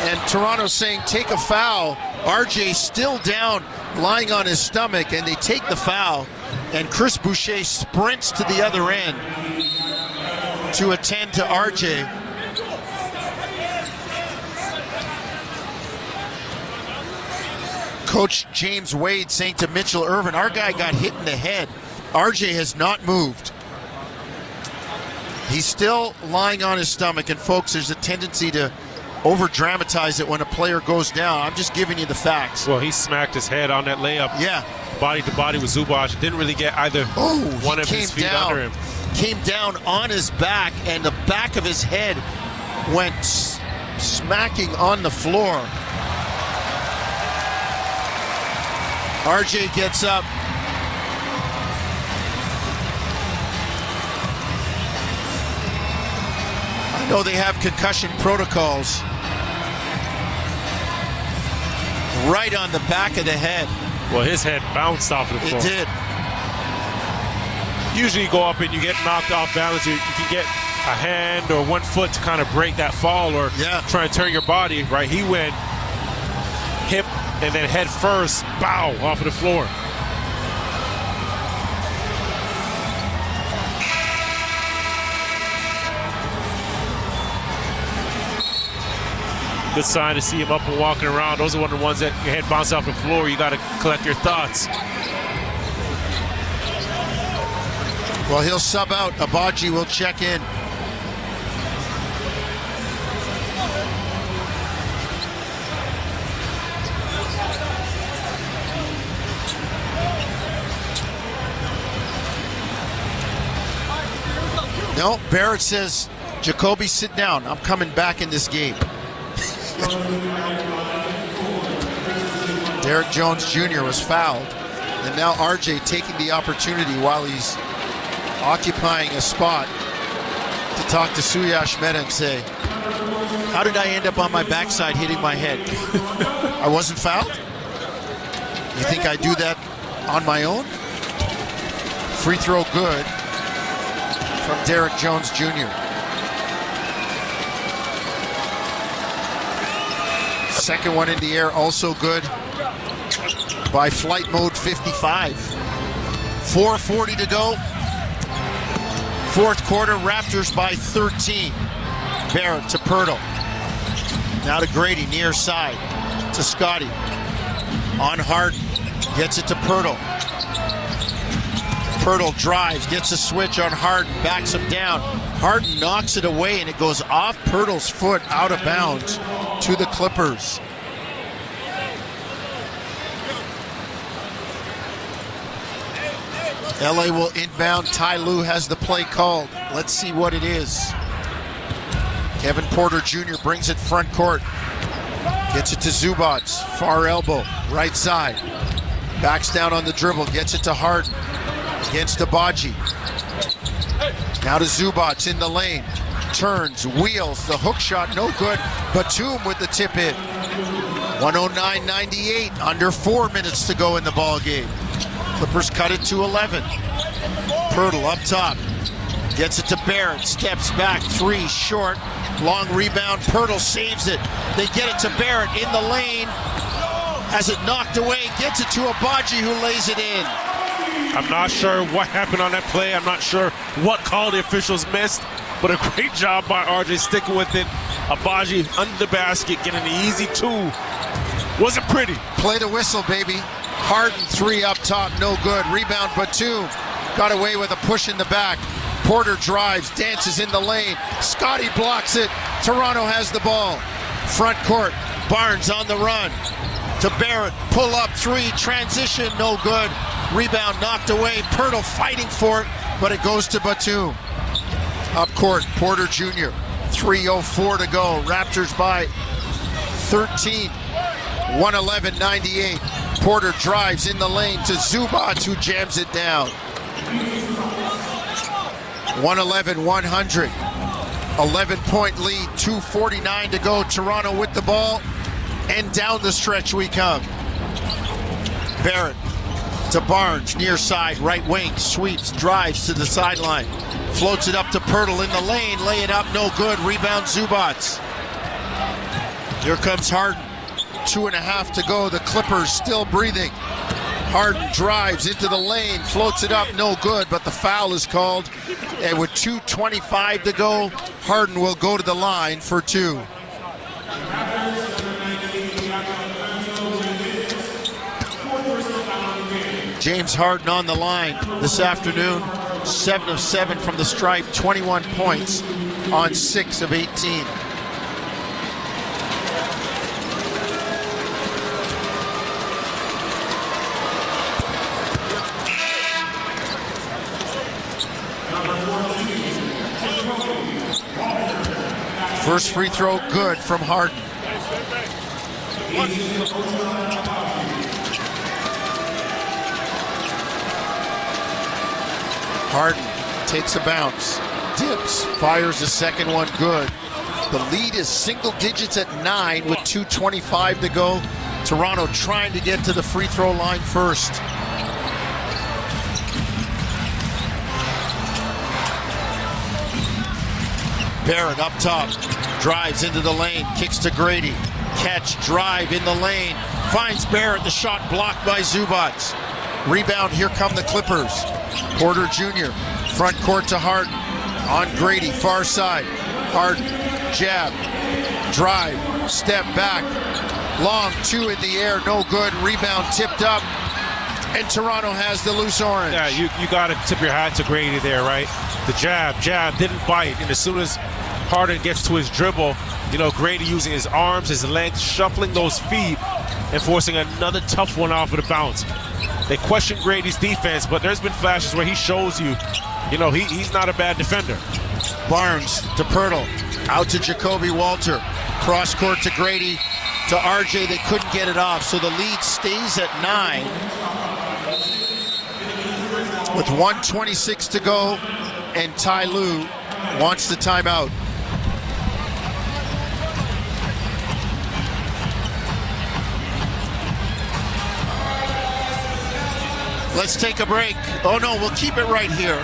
And Toronto saying, take a foul. RJ still down, lying on his stomach, and they take the foul. And Chris Boucher sprints to the other end to attend to RJ. Coach James Wade saying to Mitchell Irvin, our guy got hit in the head. RJ has not moved. He's still lying on his stomach, and folks, there's a tendency to over-dramatize it when a player goes down. I'm just giving you the facts. Well, he smacked his head on that layup. Yeah. Body to body with Zubac. Didn't really get either one of his feet under him. Came down on his back, and the back of his head went smacking on the floor. RJ gets up. I know they have concussion protocols. Right on the back of the head. Well, his head bounced off the floor. It did. Usually you go up and you get knocked off balance. You can get a hand or 1 foot to kind of break that fall or try to turn your body, right? He went hip and then head first, bow, off of the floor. Good sign to see him up and walking around. Those are one of the ones that your head bounces off the floor. You got to collect your thoughts. Well, he'll sub out. Abaji will check in. No, Barrett says, Jacoby, sit down. I'm coming back in this game. Derek Jones Jr. was fouled. And now RJ taking the opportunity while he's occupying a spot to talk to Suyash Mehta and say, how did I end up on my backside hitting my head? I wasn't fouled? You think I do that on my own? Free throw good from Derek Jones Jr. Second one in the air, also good by Flight Mode 55. 4:40 to go. Fourth quarter, Raptors by 13. Barrett to Pirtle. Now to Grady, near side to Scottie. On Harden, gets it to Pirtle. Pirtle drives, gets a switch on Harden, backs him down. Harden knocks it away and it goes off Pirtle's foot, out of bounds to the Clippers. LA will inbound. Ty Lue has the play called. Let's see what it is. Kevin Porter Jr. brings it front court. Gets it to Zubac, far elbow, right side. Backs down on the dribble, gets it to Harden. Against Abaji. Now to Zubac in the lane. Turns, wheels, the hook shot, no good. Batum with the tip in. 109-98, under 4 minutes to go in the ball game. Clippers cut it to 11. Pirtle up top. Gets it to Barrett, steps back, three short. Long rebound, Pirtle saves it. They get it to Barrett in the lane. Has it knocked away, gets it to Abaji who lays it in. I'm not sure what happened on that play. I'm not sure what call the officials missed, but a great job by RJ sticking with it. Abaji under the basket, getting the easy two. Wasn't pretty. Play the whistle, baby. Harden three up top, no good. Rebound, Batum got away with a push in the back. Porter drives, dances in the lane. Scottie blocks it. Toronto has the ball. Front court, Barnes on the run. To Barrett, pull up three, transition, no good. Rebound knocked away. Pirtle fighting for it, but it goes to Batum. Up court, Porter Jr. 3:04 to go. Raptors by 13. 111-98. Porter drives in the lane to Zubac, who jams it down. 111-100. 11-point lead, 2:49 to go. Toronto with the ball, and down the stretch we come. Barrett to Barnes, near side, right wing, sweeps, drives to the sideline. Floats it up to Pirtle in the lane, lay it up, no good. Rebound, Zubac. Here comes Harden. 2.5 to go. The Clippers still breathing. Harden drives into the lane, floats it up, no good, but the foul is called. And with 2:25 to go, Harden will go to the line for two. James Harden on the line this afternoon. 7 of 7 from the stripe, 21 points on 6 of 18. First free throw good from Harden. Harden takes a bounce, dips, fires the second one good. The lead is single digits at 9 with 2:25 to go. Toronto trying to get to the free throw line first. Barrett up top, drives into the lane, kicks to Grady. Catch, drive in the lane, finds Barrett, the shot blocked by Zubac. Rebound, here come the Clippers. Porter Jr., front court to Harden. On Grady, far side. Harden, jab, drive, step back. Long, two in the air, no good. Rebound tipped up, and Toronto has the loose orange. Yeah, you got to tip your hat to Grady there, right? The jab didn't bite, and as soon as Harden gets to his dribble, you know, Grady using his arms, his length, shuffling those feet, and forcing another tough one off of the bounce. They question Grady's defense, but there's been flashes where he shows you, you know, he's not a bad defender. Barnes to Pirtle, out to Jacoby Walter, cross court to Grady, to RJ. They couldn't get it off, so the lead stays at 9. With 1:26 to go, and Ty Lue wants the timeout. Let's take a break. Oh, no, we'll keep it right here.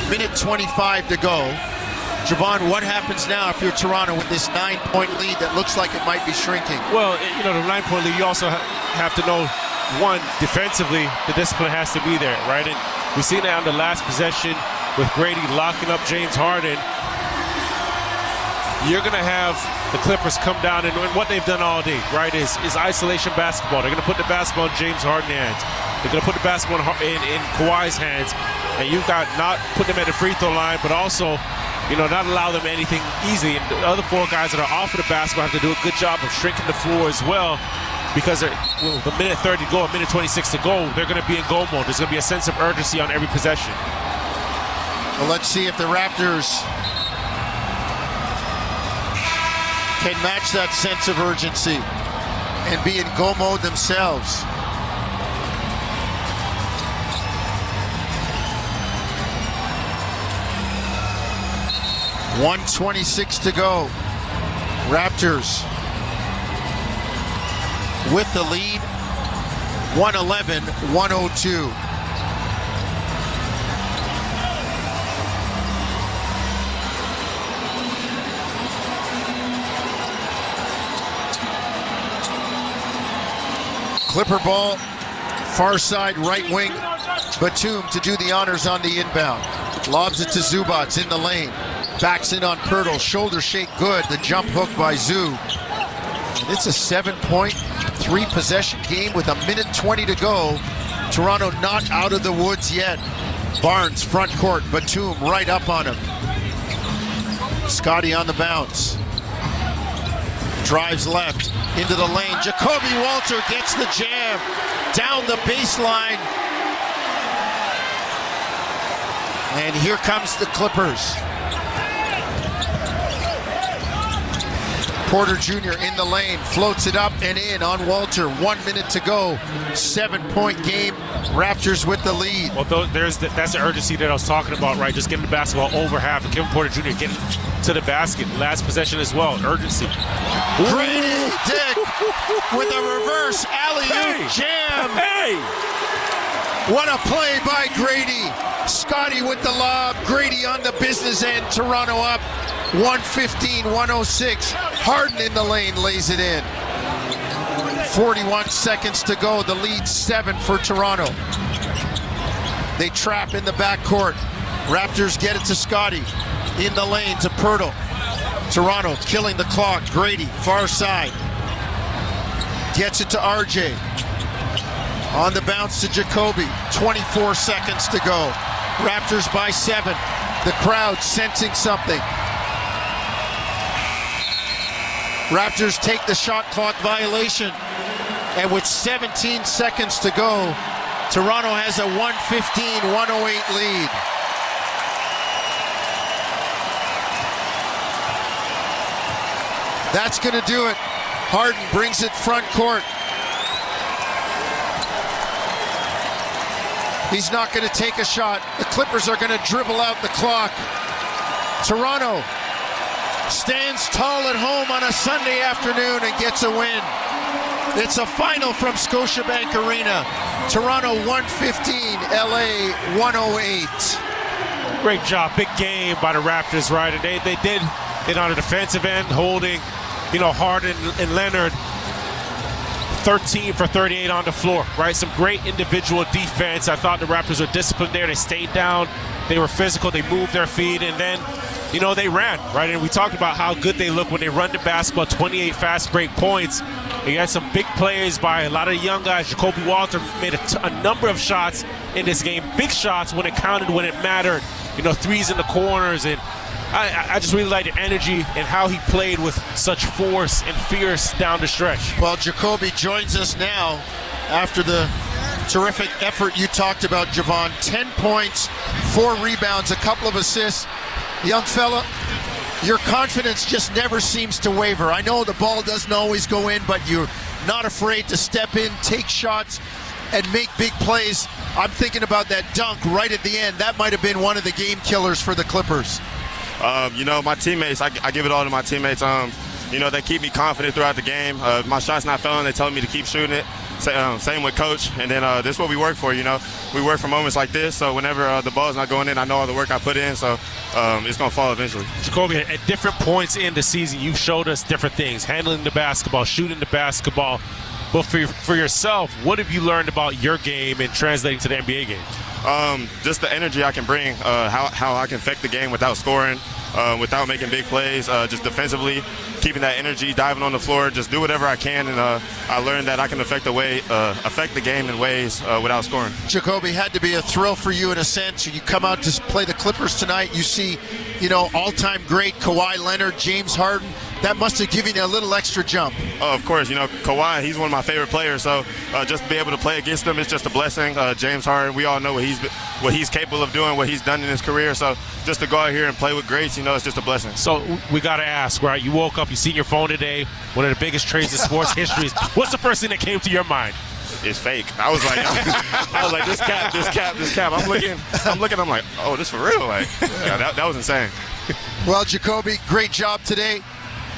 Minute 25 to go. Javon, what happens now if you're Toronto with this 9-point lead that looks like it might be shrinking? Well, the 9-point lead, you also have to know, one, defensively, the discipline has to be there, right? And we seen that on the last possession with Grady locking up James Harden. You're going to have the Clippers come down, and what they've done all day, right, is isolation basketball. They're going to put the basketball in James Harden's hands. They're going to put the basketball in Kawhi's hands. And you've got not put them at the free throw line, but also not allow them anything easy. And the other 4 guys that are off of the basketball have to do a good job of shrinking the floor as well, because with a minute 30 to go, a minute 26 to go, they're going to be in goal mode. There's going to be a sense of urgency on every possession. Well, let's see if the Raptors can match that sense of urgency and be in goal mode themselves. .126 to go. Raptors with the lead, 111-102. Clipper ball, far side right wing. Batum to do the honors on the inbound. Lobs it to Zubats in the lane. Backs in on Pirtle, shoulder shake good, the jump hook by Zoo. And it's a 7-point, 3-possession game with a minute 20 to go. Toronto not out of the woods yet. Barnes, front court, Batum right up on him. Scottie on the bounce. Drives left, into the lane. Jacoby Walter gets the jam. Down the baseline. And here comes the Clippers. Porter Jr. in the lane, floats it up and in on Walter. 1 minute to go. 7-point game. Raptors with the lead. Well, that's the urgency that I was talking about, right? Just getting the basketball over half and Kevin Porter Jr. getting to the basket. Last possession as well. Urgency. Grady Dick with a reverse alley-oop jam. Hey! What a play by Grady. Scottie with the lob. Grady on the business end. Toronto up 115-106. Harden in the lane lays it in. 41 seconds to go. The lead 7 for Toronto. They trap in the backcourt. Raptors get it to Scottie. In the lane to Pirtle. Toronto killing the clock. Grady, far side. Gets it to RJ. On the bounce to Jacoby. 24 seconds to go. Raptors by 7. The crowd sensing something. Raptors take the shot clock violation. And with 17 seconds to go, Toronto has a 115-108 lead. That's going to do it. Harden brings it front court. He's not going to take a shot. The Clippers are going to dribble out the clock. Toronto stands tall at home on a Sunday afternoon and gets a win. It's a final from Scotiabank Arena. Toronto 115, LA 108. Great job. Big game by the Raptors, right? And they did it on the defensive end, holding, Harden and Leonard 13 for 38 on the floor, right? Some great individual defense. I thought the Raptors were disciplined there. They stayed down. They were physical. They moved their feet. And then, they ran, right? And we talked about how good they look when they run the basketball, 28 fast break points. They had some big plays by a lot of young guys. Jacoby Walter made a number of shots in this game. Big shots when it counted, when it mattered. Threes in the corners. And I just really like the energy and how he played with such force and fierce down the stretch. Well, Jacoby joins us now after the terrific effort you talked about, Javon. 10 points, 4 rebounds, a couple of assists. Young fella, your confidence just never seems to waver. I know the ball doesn't always go in, but you're not afraid to step in, take shots, and make big plays. I'm thinking about that dunk right at the end. That might have been one of the game killers for the Clippers. My teammates, I give it all to my teammates. They keep me confident throughout the game. My shot's not falling, they tell me to keep shooting it. same with coach. And then this is what we work for, We work for moments like this, so whenever the ball's not going in, I know all the work I put in, so it's going to fall eventually. Jacoby, at different points in the season, you've showed us different things, handling the basketball, shooting the basketball. But for yourself, what have you learned about your game and translating to the NBA game? Just the energy I can bring, how I can affect the game without scoring, without making big plays, just defensively, keeping that energy, diving on the floor, just do whatever I can. And I learned that I can affect the game in ways without scoring. Jacoby, had to be a thrill for you in a sense. You come out to play the Clippers tonight, you see, all-time great Kawhi Leonard, James Harden. That must have given you a little extra jump. Oh, of course. Kawhi, he's one of my favorite players. So just to be able to play against him, it's just a blessing. James Harden, we all know what he's capable of doing, what he's done in his career. So just to go out here and play with greats, it's just a blessing. So we got to ask, right? You woke up, you seen your phone today, one of the biggest trades in sports history. What's the first thing that came to your mind? It's fake. I was like, this cap. I'm looking. I'm like, oh, this for real? Like, yeah, that was insane. Well, Jacoby, great job today.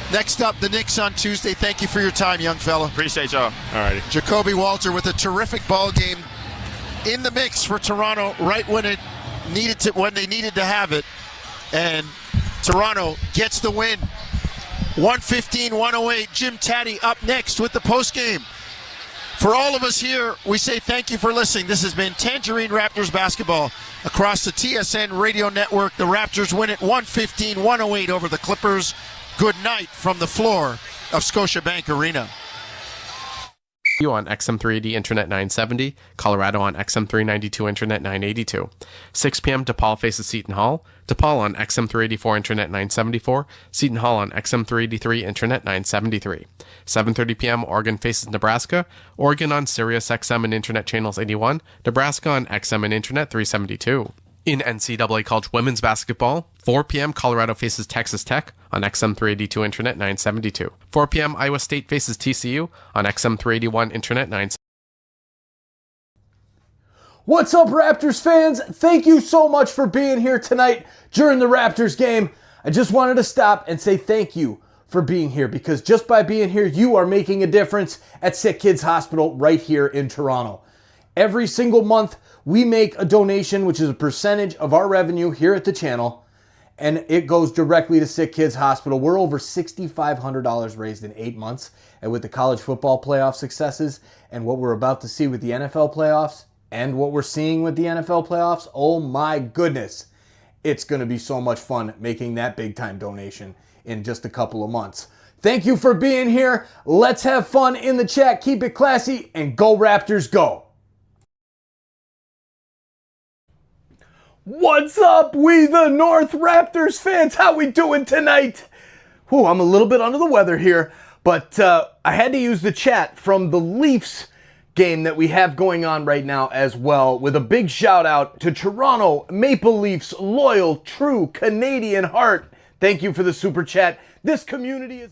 Next up, the Knicks on Tuesday. Thank you for your time, young fella. Appreciate y'all. All righty. Jacoby Walter with a terrific ball game in the mix for Toronto right when they needed to have it. And Toronto gets the win. 115-108. Jim Taddy up next with the postgame. For all of us here, we say thank you for listening. This has been Tangerine Raptors basketball across the TSN radio network. The Raptors win it 115-108 over the Clippers. Good night from the floor of Scotiabank Arena. You on XM380 Internet 970, Colorado on XM392 Internet 982. 6 p.m. DePaul faces Seton Hall. DePaul on XM384 Internet 974. Seton Hall on XM383 Internet 973. 7:30 p.m. Oregon faces Nebraska. Oregon on Sirius XM and Internet channels 81. Nebraska on XM and Internet 372. In NCAA college women's basketball, 4 p.m. Colorado faces Texas Tech on XM382 Internet 972. 4 p.m. Iowa State faces TCU on XM381 Internet 972. What's up, Raptors fans? Thank you so much for being here tonight during the Raptors game. I just wanted to stop and say thank you for being here, because just by being here, you are making a difference at SickKids Hospital right here in Toronto. Every single month, we make a donation, which is a percentage of our revenue here at the channel, and it goes directly to SickKids Hospital. We're over $6,500 raised in 8 months, and with the college football playoff successes and what we're about to see with the NFL playoffs and what we're seeing with the NFL playoffs, oh my goodness, it's going to be so much fun making that big-time donation in just a couple of months. Thank you for being here. Let's have fun in the chat. Keep it classy, and go Raptors, go! What's up, we the North Raptors fans? How we doing tonight? Whew, I'm a little bit under the weather here, but I had to use the chat from the Leafs game that we have going on right now as well, with a big shout out to Toronto Maple Leafs loyal, true Canadian heart. Thank you for the super chat. This community is...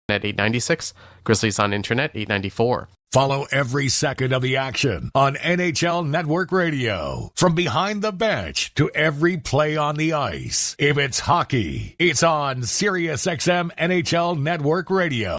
At 896, Grizzlies on Internet 894. Follow every second of the action on NHL Network Radio. From behind the bench to every play on the ice. If it's hockey, it's on SiriusXM NHL Network Radio.